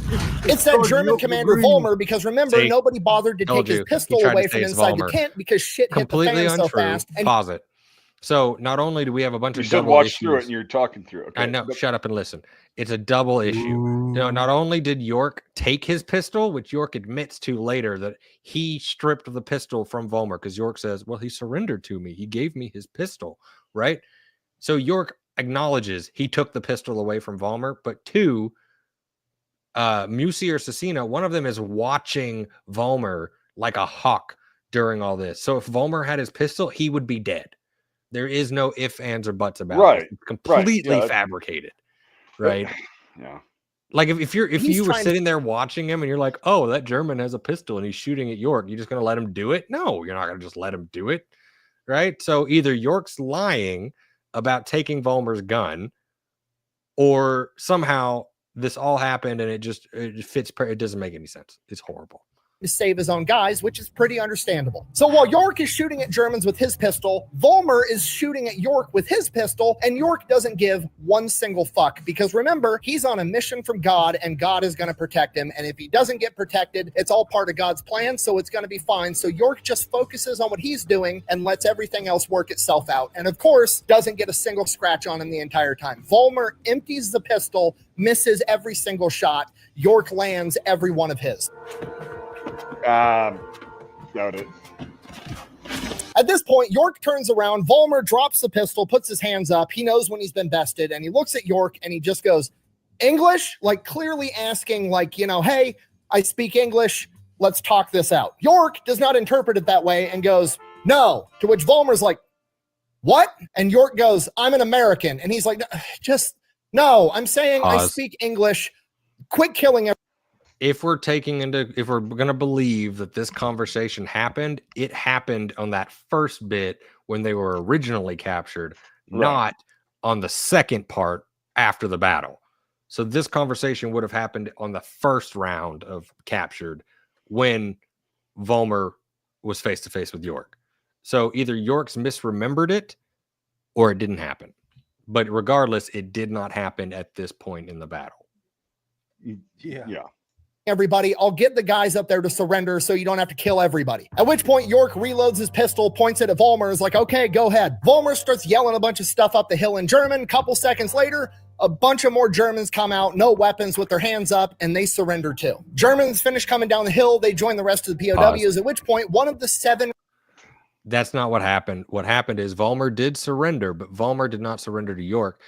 S4: It's that German commander Vollmer, because remember,
S3: See,
S4: nobody bothered to
S3: told
S4: take his
S3: you.
S4: pistol
S3: He tried to
S4: away
S3: say
S4: from
S3: it's
S4: inside
S3: Vollmer.
S4: the tent because shit hit the
S3: Completely
S4: fan so
S3: untrue.
S4: fast. And
S3: Pause it. So not only do we have a bunch
S1: You
S3: of
S1: said
S3: double
S1: watch
S3: issues,
S1: through it, and you're talking through it. Okay.
S3: I know.
S1: But-
S3: Shut up and listen. It's a double issue. No, not only did York take his pistol, which York admits to later that he stripped the pistol from Vollmer because York says, well, he surrendered to me. He gave me his pistol, right? So York acknowledges he took the pistol away from Vollmer, but two, Musi or Cecina, one of them is watching Vollmer like a hawk during all this. So if Vollmer had his pistol, he would be dead. There is no ifs, ands, or buts about
S1: Right,
S3: it. It's completely
S1: yeah.
S3: fabricated. Right.
S1: Yeah.
S3: Like if you
S4: He's
S3: were
S4: trying to-
S3: sitting there watching him and you're like, oh, that German has a pistol and he's shooting at York, you're just gonna let him do it? No, you're not gonna just let him do it. Right. So either York's lying about taking Vollmer's gun, or somehow this all happened and it fits. It doesn't make any sense. It's horrible.
S4: to save his own guys, which is pretty understandable. So while York is shooting at Germans with his pistol, Vollmer is shooting at York with his pistol, and York doesn't give one single fuck, because remember, he's on a mission from God, and God is going to protect him, and if he doesn't get protected, it's all part of God's plan, so it's going to be fine. So York just focuses on what he's doing and lets everything else work itself out, and of course, doesn't get a single scratch on him the entire time. Vollmer empties the pistol, misses every single shot. York lands every one of his.
S1: Doubt it.
S4: At this point, York turns around. Vollmer drops the pistol, puts his hands up. He knows when he's been bested, and he looks at York and he just goes, English? Like clearly asking, like, you know, hey, I speak English. Let's talk this out. York does not interpret it that way and goes, no. To which Vollmer's like, what? And York goes, I'm an American. And he's like, just no, I'm saying I
S3: Pause.
S4: speak English. quit killing
S3: if we're going to believe that this conversation happened, it happened on that first bit when they were originally captured, not on the second part after the battle. So this conversation would have happened on the first round of captured when Vollmer was face to face with York. So either York's misremembered it or it didn't happen. But regardless, it did not happen at this point in the battle.
S1: Yeah.
S4: everybody. I'll get the guys up there to surrender so you don't have to kill everybody. At which point York reloads his pistol, points it at Vollmer, is like, okay, go ahead. Vollmer starts yelling a bunch of stuff up the hill in German. Couple seconds later, a bunch of more Germans come out, no weapons, with their hands up, and they surrender too. Germans finish coming down the hill. They join the rest of the POWs, at which point one of the 7...
S3: That's not what happened. What happened is Vollmer did surrender, but Vollmer did not surrender to York.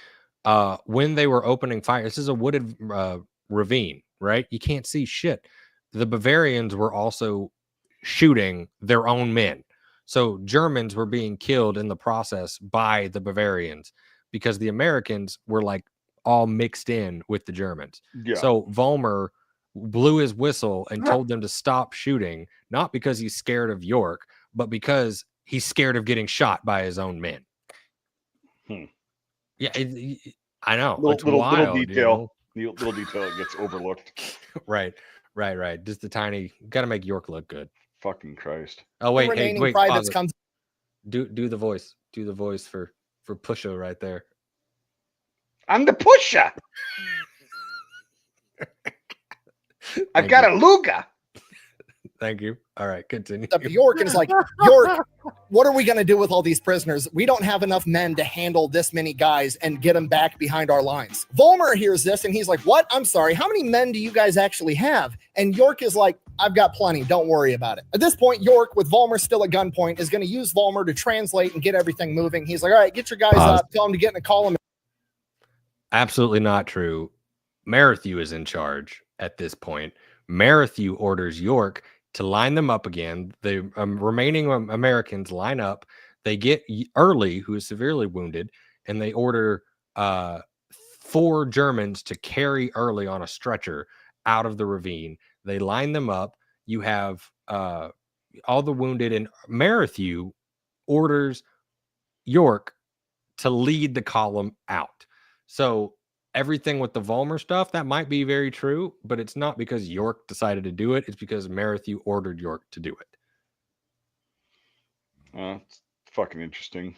S3: When they were opening fire, this is a wooded ravine, right? You can't see shit. The Bavarians were also shooting their own men. So Germans were being killed in the process by the Bavarians because the Americans were like all mixed in with the Germans.
S1: Yeah.
S3: So Vollmer blew his whistle and told them to stop shooting, not because he's scared of York, but because he's scared of getting shot by his own men. Yeah, I know.
S1: Little detail. You know? Little detail that gets overlooked.
S3: Right. Just the tiny. Got to make York look good.
S1: Fucking Christ.
S3: Oh wait,
S4: remaining privates comes.
S3: Do the voice. Do the voice for Pusha right there.
S1: I'm the Pusha. I got a Luga.
S3: Thank you. All right, continue.
S4: Up to York and is like, York, what are we going to do with all these prisoners? We don't have enough men to handle this many guys and get them back behind our lines. Vollmer hears this and he's like, what? I'm sorry. How many men do you guys actually have? And York is like, I've got plenty. Don't worry about it. At this point, York, with Vollmer still at gunpoint, is going to use Vollmer to translate and get everything moving. He's like, all right, get your guys up. Tell them to get in a column.
S3: Absolutely not true. Merrithew is in charge at this point. Merrithew orders York to line them up again. The remaining Americans line up. They get Early, who is severely wounded, and they order 4 Germans to carry Early on a stretcher out of the ravine. They line them up. You have all the wounded, and Merrithew orders York to lead the column out. So everything with the Vollmer stuff, that might be very true, but it's not because York decided to do it. It's because Merrithew ordered York to do it.
S1: It's fucking interesting.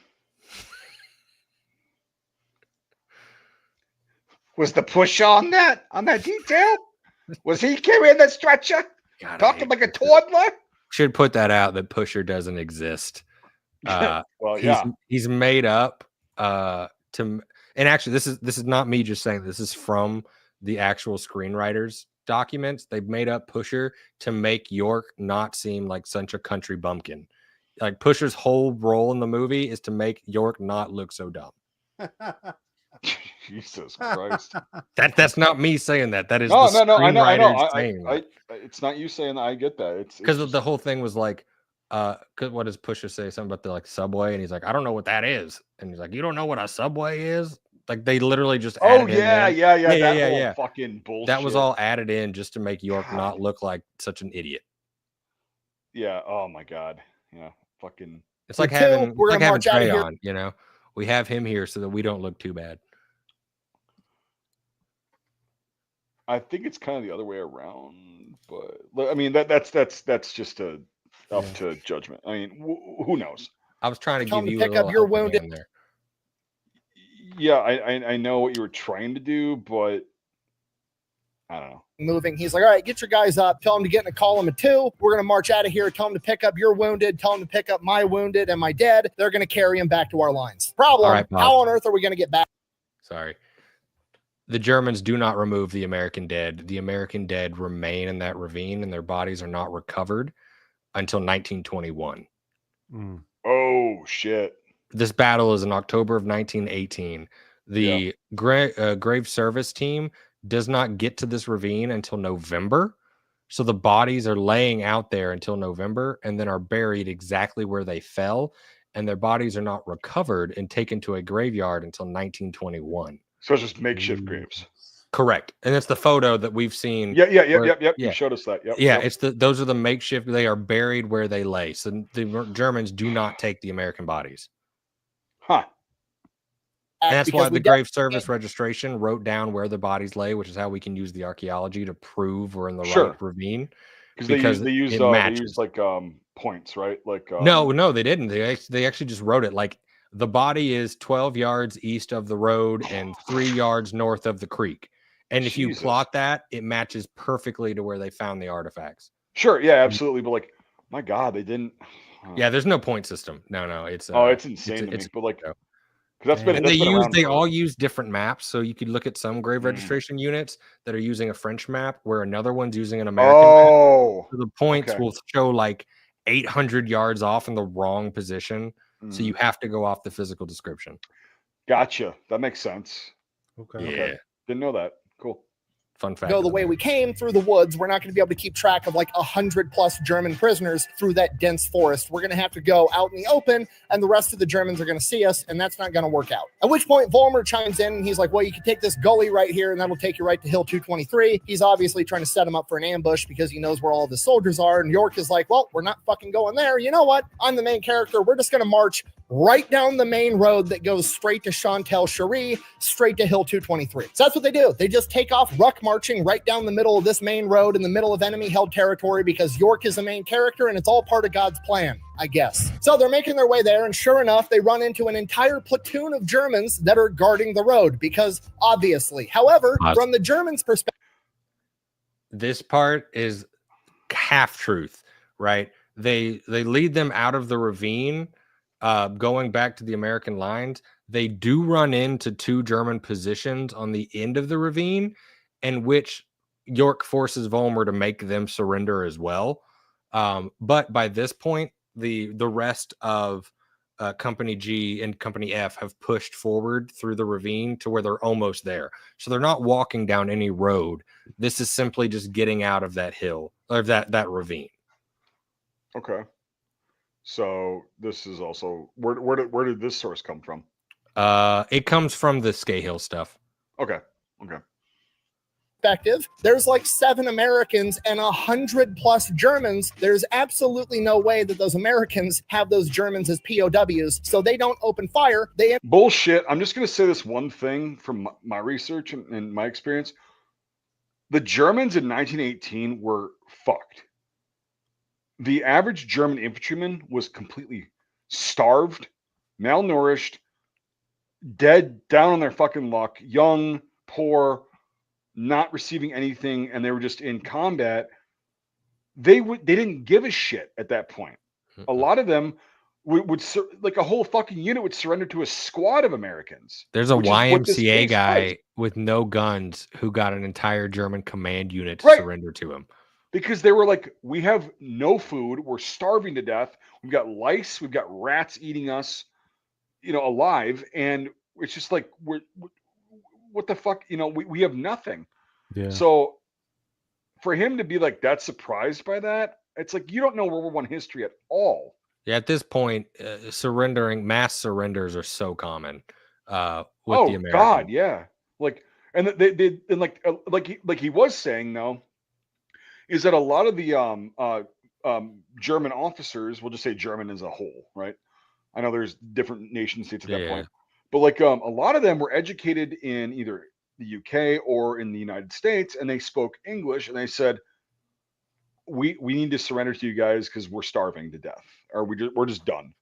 S1: Was the push on that detail? Was he carrying that stretcher?
S3: God,
S1: talking like a toddler?
S3: Should put that out that Pusher doesn't exist.
S1: Well, yeah.
S3: He's made up to. And actually, this is not me just saying this is from the actual screenwriters' documents. They've made up Pusher to make York not seem like such a country bumpkin. Like Pusher's whole role in the movie is to make York not look so dumb.
S1: Jesus Christ.
S3: That's not me saying that. That is
S1: no.
S3: I know.
S1: Saying that. It's not you saying that. I get that. It's
S3: because the whole thing was like, what does Pusher say? Something about the like subway, and he's like, I don't know what that is, and he's like, you don't know what a subway is? Like they literally just
S1: yeah. Fucking bullshit.
S3: That was all added in just to make York not look like such an idiot.
S1: Yeah. Oh my God. Yeah. Fucking.
S3: It's like having Trey on. You know, we have him here so that we don't look too bad.
S1: I think it's kind of the other way around, but I mean that's just up to judgment. I mean, who knows?
S3: I was trying to give you
S4: pick up your wounded
S3: there.
S1: Yeah, I know what you were trying to do, but I don't know.
S4: Moving. He's like, all right, get your guys up. Tell them to get in a column of 2. We're going to march out of here. Tell them to pick up your wounded. Tell them to pick up my wounded and my dead. They're going to carry him back to our lines. Problem. Right, how on earth are we going to get back?
S3: Sorry. The Germans do not remove the American dead. The American dead remain in that ravine and their bodies are not recovered until 1921.
S1: Oh, shit.
S3: This battle is in October of 1918. The grave service team does not get to this ravine until November. So the bodies are laying out there until November and then are buried exactly where they fell. And their bodies are not recovered and taken to a graveyard until 1921.
S1: So it's just makeshift graves.
S3: Correct, and it's the photo that we've seen.
S1: Yep.
S3: Yeah.
S1: You showed us that. Yep.
S3: Yeah,
S1: Yep.
S3: it's those are the makeshift. They are buried where they lay. So the Germans do not take the American bodies.
S1: Huh.
S3: And that's
S4: because
S3: why
S4: we
S3: the Grave Service registration wrote down where the bodies lay, which is how we can use the archaeology to prove we're in the
S1: Sure.
S3: right ravine.
S1: Because they use
S3: it matches.
S1: they use like points, right? Like
S3: No, they didn't. They actually just wrote it like the body is 12 yards east of the road and 3 yards north of the creek. And if you
S1: Jesus.
S3: plot that, it matches perfectly to where they found the artifacts.
S1: Sure, yeah, absolutely. But like, my God, they didn't.
S3: Yeah, there's no point system. No, it's
S1: it's insane to me. But like, because that's been
S3: and
S1: that's been around
S3: they
S1: for-
S3: all use different maps. So you could look at some grave
S1: Mhm.
S3: registration units that are using a French map, where another one's using an American map.
S1: Oh,
S3: So the points
S1: okay.
S3: will show like 800 yards off in the wrong position. So you have to go off the physical description.
S1: Gotcha. That makes sense.
S2: Okay.
S3: Yeah.
S1: Didn't know that. Cool.
S3: Fun fact.
S4: go the way we came through the woods, we're not going to be able to keep track of like 100+ German prisoners through that dense forest. We're going to have to go out in the open, and the rest of the Germans are going to see us, and that's not going to work out. At which point, Vollmer chimes in, and he's like, well, you can take this gully right here, and that'll take you right to Hill 223. He's obviously trying to set him up for an ambush because he knows where all of the soldiers are, and York is like, well, we're not fucking going there. You know what? I'm the main character. We're just going to march right down the main road that goes straight to Chantal Cherie, straight to Hill 223. So that's what they do. They just take off ruck marching right down the middle of this main road in the middle of enemy-held territory because York is the main character and it's all part of God's plan, I guess. So they're making their way there, and sure enough, they run into an entire platoon of Germans that are guarding the road because obviously. However, from the Germans' perspective,
S3: this part is half truth, right? They lead them out of the ravine, going back to the American lines. They do run into 2 German positions on the end of the ravine, in which York forces Vollmer to make them surrender as well. But by this point, the rest of Company G and Company F have pushed forward through the ravine to where they're almost there. So they're not walking down any road. This is simply just getting out of that hill or that ravine.
S1: Okay. So this is also where did this source come from?
S3: It comes from the Scahill stuff.
S1: Okay.
S4: there's like 7 Americans and 100+ Germans. There's absolutely no way that those Americans have those Germans as POWs, so they don't open fire. They
S1: Bullshit. I'm just going to say this one thing from my research and my experience. The Germans in 1918 were fucked. The average German infantryman was completely starved, malnourished, dead, down on their fucking luck, young, poor, not receiving anything, and they were just in combat. They didn't give a shit at that point. A lot of them would like a whole fucking unit would surrender to a squad of Americans.
S3: There's a
S1: which is what this
S3: YMCA
S1: case
S3: guy
S1: was.
S3: with no guns who got an entire German command unit to
S1: Right.
S3: surrender to him.
S1: Because they were like, we have no food, we're starving to death, we've got lice, we've got rats eating us, alive, and it's just like what the fuck, we have nothing.
S2: Yeah.
S1: So for him to be like that surprised by that, it's like you don't know World War I history at all.
S3: Yeah, at this point, mass surrenders are so common with the Americans.
S1: God, yeah. Like, and they and like he was saying though, is that a lot of the German officers, we'll just say German as a whole, right? I know there's different nation states at that point, but like a lot of them were educated in either the UK or in the United States, and they spoke English, and they said, we need to surrender to you guys because we're starving to death, or we're just done.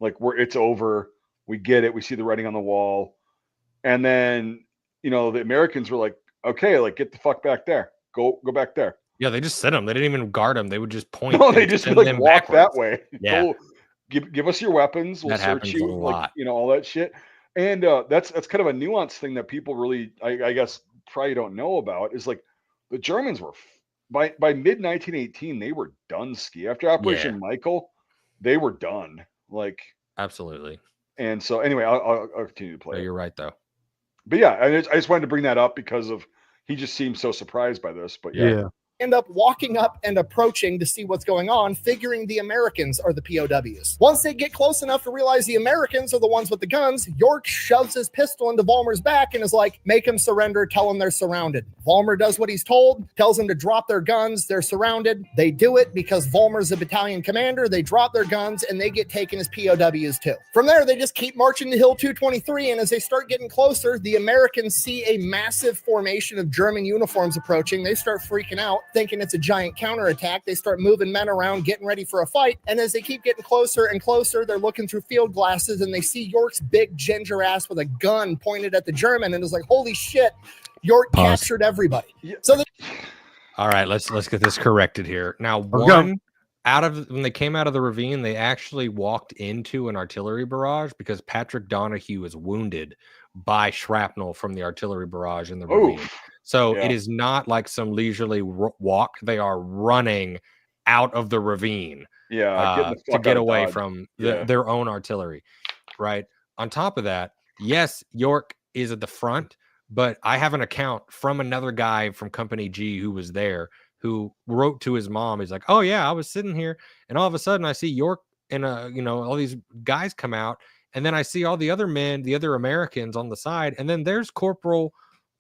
S1: Like it's over. We get it. We see the writing on the wall. And then, the Americans were like, okay, like get the fuck back there. Go back there.
S3: Yeah, they just sent them. They didn't even guard them. They would just point.
S1: No, they just
S3: send
S1: like
S3: them
S1: walk
S3: backwards.
S1: that way.
S3: Yeah.
S1: Go, give us your weapons. We'll
S3: That
S1: search
S3: happens
S1: you.
S3: a lot.
S1: Like, all that shit. And that's kind of a nuanced thing that people really, I guess, probably don't know about. Is like the Germans were by mid 1918 they were done ski after Operation Michael. They were done. Like
S3: absolutely.
S1: And so anyway, I'll continue to play.
S3: No, you're right though.
S1: But yeah, I just wanted to bring that up because of he just seemed so surprised by this. But yeah.
S4: end up walking up and approaching to see what's going on, figuring the Americans are the POWs. Once they get close enough to realize the Americans are the ones with the guns, York shoves his pistol into Vollmer's back and is like, make him surrender, tell him they're surrounded. Vollmer does what he's told, tells them to drop their guns, they're surrounded. They do it because Vollmer's a battalion commander, they drop their guns, and they get taken as POWs too. From there, they just keep marching to Hill 223, and as they start getting closer, the Americans see a massive formation of German uniforms approaching. They start freaking out, thinking it's a giant counterattack. They start moving men around, getting ready for a fight. And as they keep getting closer and closer, they're looking through field glasses and they see York's big ginger ass with a gun pointed at the German, and it's like, holy shit, York captured everybody. So
S3: all right, let's get this corrected here. Now, when they came out of the ravine, they actually walked into an artillery barrage because Patrick Donahue is wounded by shrapnel from the artillery barrage in the ravine. So it is not like some leisurely walk. They are running out of the ravine to get away from their own artillery, right? On top of that, yes, York is at the front, but I have an account from another guy from Company G who was there, who wrote to his mom. He's like, oh yeah, I was sitting here and all of a sudden I see York and all these guys come out, and then I see all the other men, the other Americans on the side, and then there's Corporal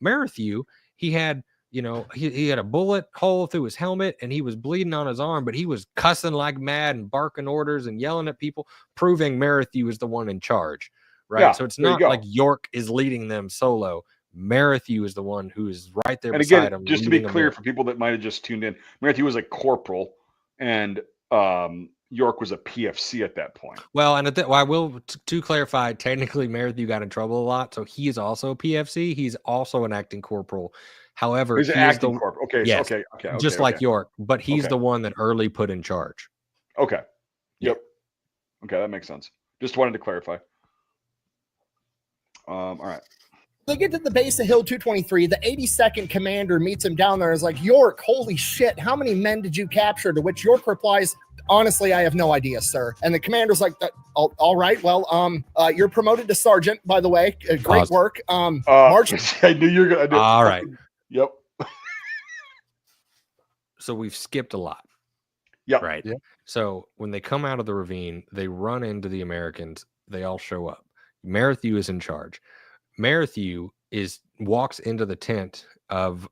S3: Merrithew. He had, he had a bullet hole through his helmet and he was bleeding on his arm, but he was cussing like mad and barking orders and yelling at people, proving Merrithew is the one in charge, right? Yeah, so it's not like York is leading them solo. Merrithew is the one who is right there beside him.
S1: Just to be clear for people that might have just tuned in, Merrithew was a corporal and York was a PFC at that point.
S3: Well, and I will to clarify, technically Merrithew got in trouble a lot, so he is also a PFC. He's also an acting corporal. However,
S1: he's an acting corporal. Okay,
S3: yes, okay, just like York, but he's the one that Early put in charge.
S1: Okay. Yep. Okay, that makes sense. Just wanted to clarify. All right.
S4: They get to the base of Hill 223. The 82nd commander meets him down there and is like, York, holy shit, how many men did you capture? To which York replies, honestly, I have no idea, sir. And the commander's like, all right, well, you're promoted to sergeant, by the way. Great work. March.
S1: I knew you were going to do it.
S3: All right.
S1: Yep.
S3: So we've skipped a lot.
S1: Yep.
S3: Right. Yep. So when they come out of the ravine, they run into the Americans. They all show up. Merrithew is in charge. Merrithew walks into the tent of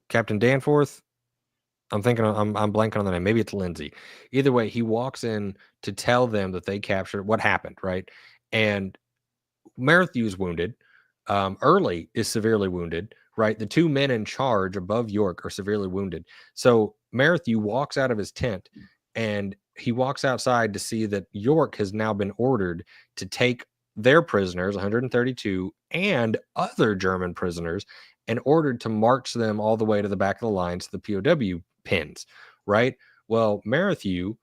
S3: Captain Danforth. I'm blanking on the name. Maybe it's Lindsay. Either way, he walks in to tell them that they captured what happened, right? And Merrithew is wounded. Early is severely wounded, right? The two men in charge above York are severely wounded. So Merrithew walks out of his tent and he walks outside to see that York has now been ordered to take their prisoners, 132, and other German prisoners, and ordered to march them all the way to the back of the lines to the POW pins, right? Well, Merrithew,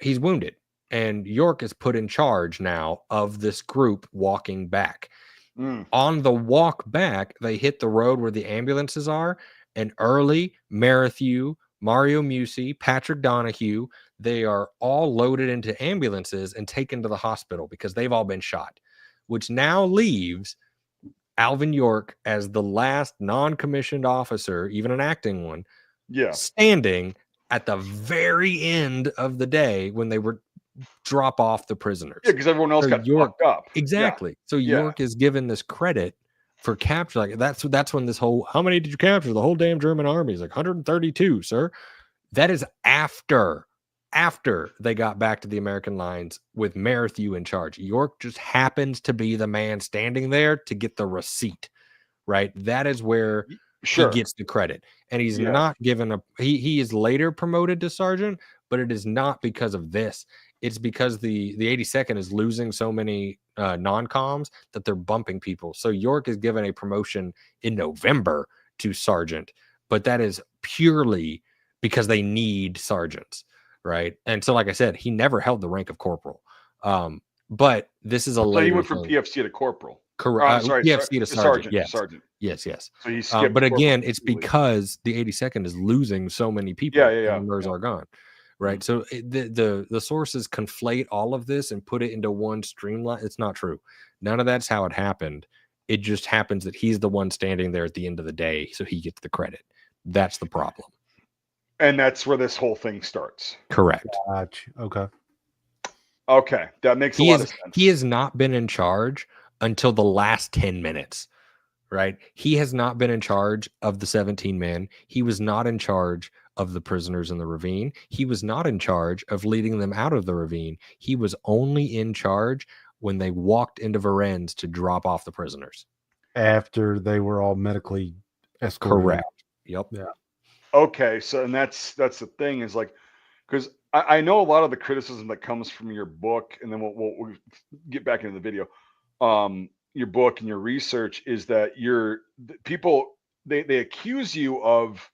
S3: he's wounded, and York is put in charge now of this group walking back. On the walk back, they hit the road where the ambulances are, and Early, Merrithew, Mario Musi, Patrick Donahue, they are all loaded into ambulances and taken to the hospital because they've all been shot, which now leaves Alvin York as the last non-commissioned officer, even an acting one, standing at the very end of the day when they were drop off the prisoners.
S1: Yeah, because everyone else got fucked up.
S3: Exactly. Yeah. So York is given this credit for capture. Like that's when this whole, how many did you capture? The whole damn German army is like 132, sir. That is after they got back to the American lines with Merrithew in charge. York just happens to be the man standing there to get the receipt, right? That is where he gets the credit. And he's not given he is later promoted to sergeant, but it is not because of this. It's because the 82nd is losing so many non-coms that they're bumping people. So York is given a promotion in November to sergeant, but that is purely because they need sergeants, right? And so, like I said, he never held the rank of corporal. But this is a later.
S1: So he went from PFC to corporal.
S3: Correct. PFC to sergeant. Yes.
S1: Sergeant.
S3: Yes.
S1: So he
S3: but again, it's because the 82nd is losing so many people. And theirs are gone. Right. So the sources conflate all of this and put it into one streamline. It's not true. None of that's how it happened. It just happens that he's the one standing there at the end of the day, so he gets the credit. That's the problem.
S1: And that's where this whole thing starts.
S3: Correct.
S2: Gotcha. Okay.
S1: Okay, that makes a lot of sense.
S3: He has not been in charge until the last 10 minutes, right? He has not been in charge of the 17 men. He was not in charge of the prisoners in the ravine. He was not in charge of leading them out of the ravine. He was only in charge when they walked into Varennes to drop off the prisoners.
S2: After they were all medically escorted.
S3: Correct.
S2: out.
S3: Yep.
S2: Yeah.
S1: Okay, so and that's the thing is like, because I know a lot of the criticism that comes from your book, and then we'll get back into the video. Your book and your research is that people they accuse you of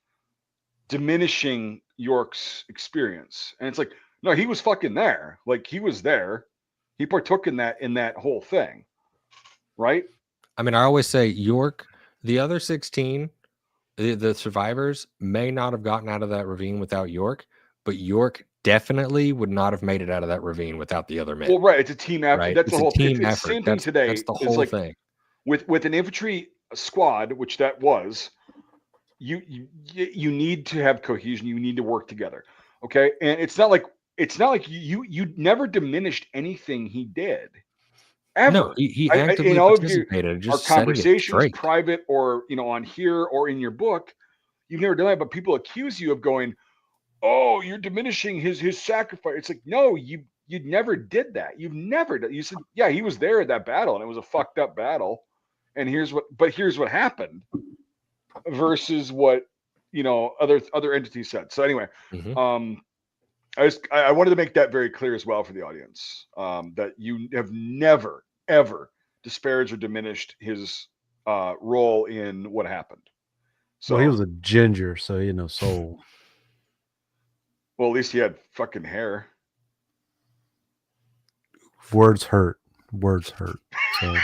S1: diminishing York's experience, and it's like, no, he was fucking there. Like, he was there. He partook in that whole thing, right?
S3: I mean, I always say York, the other 16, the survivors may not have gotten out of that ravine without York, but York definitely would not have made it out of that ravine without the other men.
S1: Well, right. It's a team effort.
S3: Right?
S1: That's
S3: It's
S1: the whole
S3: a team
S1: it's
S3: effort.
S1: Same thing today.
S3: That's the
S1: is
S3: whole
S1: like,
S3: thing.
S1: With an infantry squad, which that was, you need to have cohesion. You need to work together. Okay, and it's not like you never diminished anything he did. Ever.
S3: No, he actively
S1: in all of
S3: participated. Just
S1: our conversations,
S3: straight.
S1: private or on here or in your book, you've never done that. But people accuse you of going, "Oh, you're diminishing his sacrifice." It's like, no, you never did that. You've never done. You said, yeah, he was there at that battle, and it was a fucked up battle. And here's what happened, versus what other entities said. So anyway,
S3: Mhm.
S1: I wanted to make that very clear as well for the audience, that you have never ever disparaged or diminished his role in what happened. So
S2: Well, he was a ginger, so soul.
S1: Well, at least he had fucking hair.
S2: Words hurt. Words hurt. So.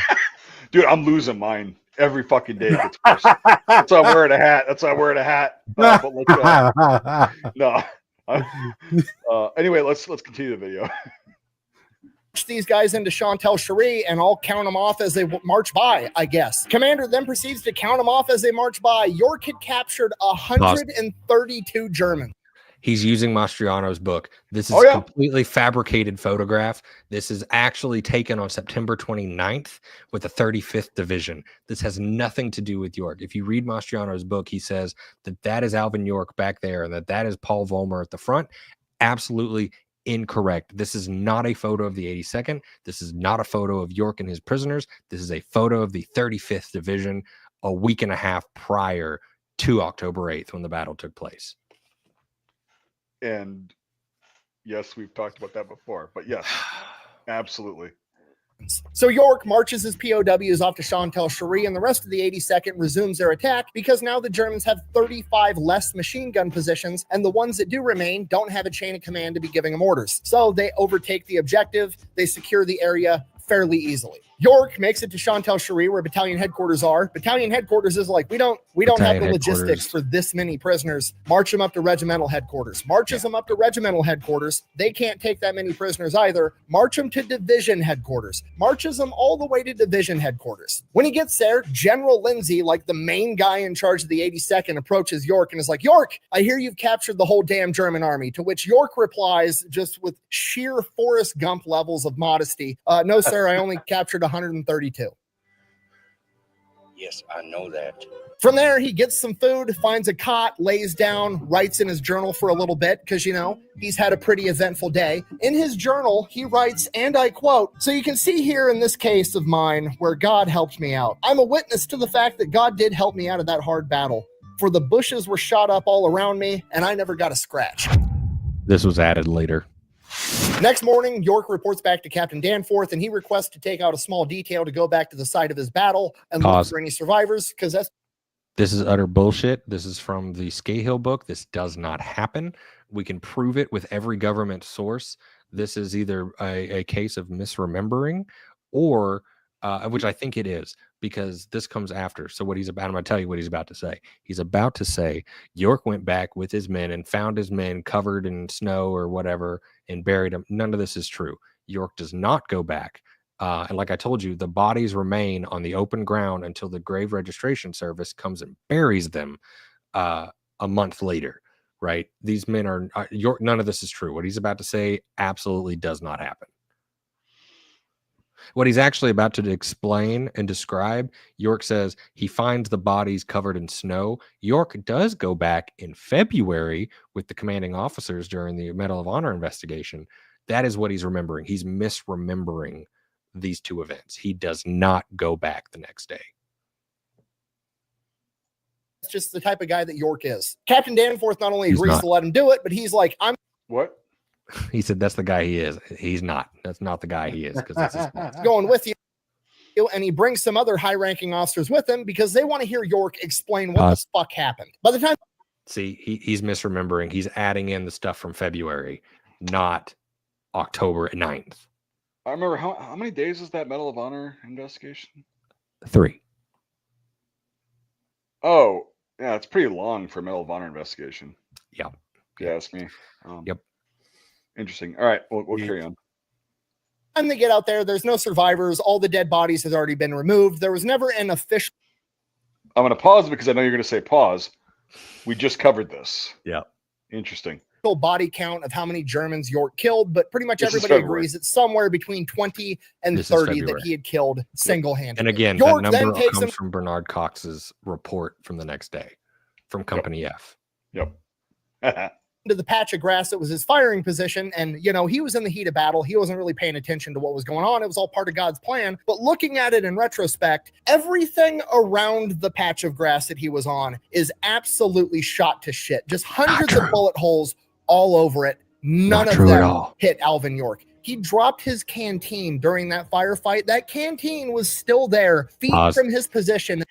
S1: Dude, I'm losing mine every fucking day. It gets worse. That's why I'm wearing a hat. But no. Anyway, let's continue the video.
S4: These guys into Chantal Cherie, and I'll count them off as they march by, I guess. Commander then proceeds to count them off as they march by. York had captured 132 Germans.
S3: He's using Mastriano's book. This is a completely fabricated photograph. This is actually taken on September 29th with the 35th Division. This has nothing to do with York. If you read Mastriano's book, he says that is Alvin York back there and that is Paul Vollmer at the front. Absolutely incorrect. This is not a photo of the 82nd. This is not a photo of York and his prisoners. This is a photo of the 35th Division a week and a half prior to October 8th when the battle took place.
S1: And yes, we've talked about that before, but yes, absolutely.
S4: So York marches his POWs off to Chantal Cherie, and the rest of the 82nd resumes their attack because now the Germans have 35 less machine gun positions, and the ones that do remain don't have a chain of command to be giving them orders. So they overtake the objective, they secure the area fairly easily. York makes it to Chantal Cherie, where battalion headquarters are. Battalion headquarters is like, we don't have the logistics for this many prisoners. March them up to regimental headquarters. Marches them up to regimental headquarters. They can't take that many prisoners either. March them to division headquarters. Marches them all the way to division headquarters. When he gets there, General Lindsay, like the main guy in charge of the 82nd, approaches York and is like, York, I hear you've captured the whole damn German army. To which York replies, just with sheer Forrest Gump levels of modesty, no, sir, I only captured 132.
S8: Yes, I know that.
S4: From there, he gets some food, finds a cot, lays down, writes in his journal for a little bit because, he's had a pretty eventful day. In his journal, he writes, and I quote, "So you can see here in this case of mine where God helped me out. I'm a witness to the fact that God did help me out of that hard battle. For the bushes were shot up all around me, and I never got a scratch."
S3: This was added later.
S4: Next morning, York reports back to Captain Danforth, and he requests to take out a small detail to go back to the site of his battle and look for any survivors, because
S3: this is utter bullshit. This is from the Scahill book. This does not happen. We can prove it with every government source. This is either a case of misremembering or, which I think it is, because this comes after. So what he's about, I'm going to tell you what he's about to say. He's about to say York went back with his men and found his men covered in snow or whatever and buried them. None of this is true. York does not go back. And like I told you, the bodies remain on the open ground until the Grave Registration Service comes and buries them a month later, right? These men are York. None of this is true. What he's about to say absolutely does not happen. What he's actually about to explain and describe, York says he finds the bodies covered in snow. York does go back in February with the commanding officers during the Medal of Honor investigation. That is what he's remembering. He's misremembering these two events. He does not go back the next day.
S4: It's just the type of guy that York is. Captain Danforth not only
S3: He's
S4: agrees
S3: not.
S4: to let him do it, but he's like, I'm
S1: What?
S3: He said that's the guy he is. He's not. That's not the guy he is, because that's his fault.
S4: going with you. And he brings some other high-ranking officers with him because they want to hear York explain what the fuck happened. By the time,
S3: see, he's misremembering. He's adding in the stuff from February, not October 9th.
S1: I remember how many days is that Medal of Honor investigation?
S3: 3.
S1: Oh, yeah, it's pretty long for a Medal of Honor investigation.
S3: Yeah.
S1: If you ask me.
S3: Yep.
S1: Interesting. All right, we'll carry on.
S4: they get out there, there's no survivors. All the dead bodies have already been removed. There was never an official.
S1: I'm going to pause because I know you're going to say pause. We just covered this.
S3: Yeah.
S1: Interesting.
S4: Body count of how many Germans York killed, but pretty much
S1: This is
S4: everybody
S1: February.
S4: agrees it's somewhere between 20 and
S3: This is
S4: 30 that
S3: February.
S4: he had killed single-handedly.
S3: And again,
S4: York
S3: that
S4: then
S3: number
S4: takes
S3: comes
S4: him
S3: from Bernard Cox's report from the next day from Company F.
S1: Yep.
S4: to the patch of grass that was his firing position, and he was in the heat of battle. He wasn't really paying attention to what was going on. It was all part of God's plan. But looking at it in retrospect, everything around the patch of grass that he was on is absolutely shot to shit. Just hundreds of bullet holes all over it. None
S3: Not
S4: of
S3: true at
S4: them
S3: all.
S4: hit Alvin York. He dropped his canteen during that firefight. That canteen was still there, feet
S3: Pause.
S4: from his position.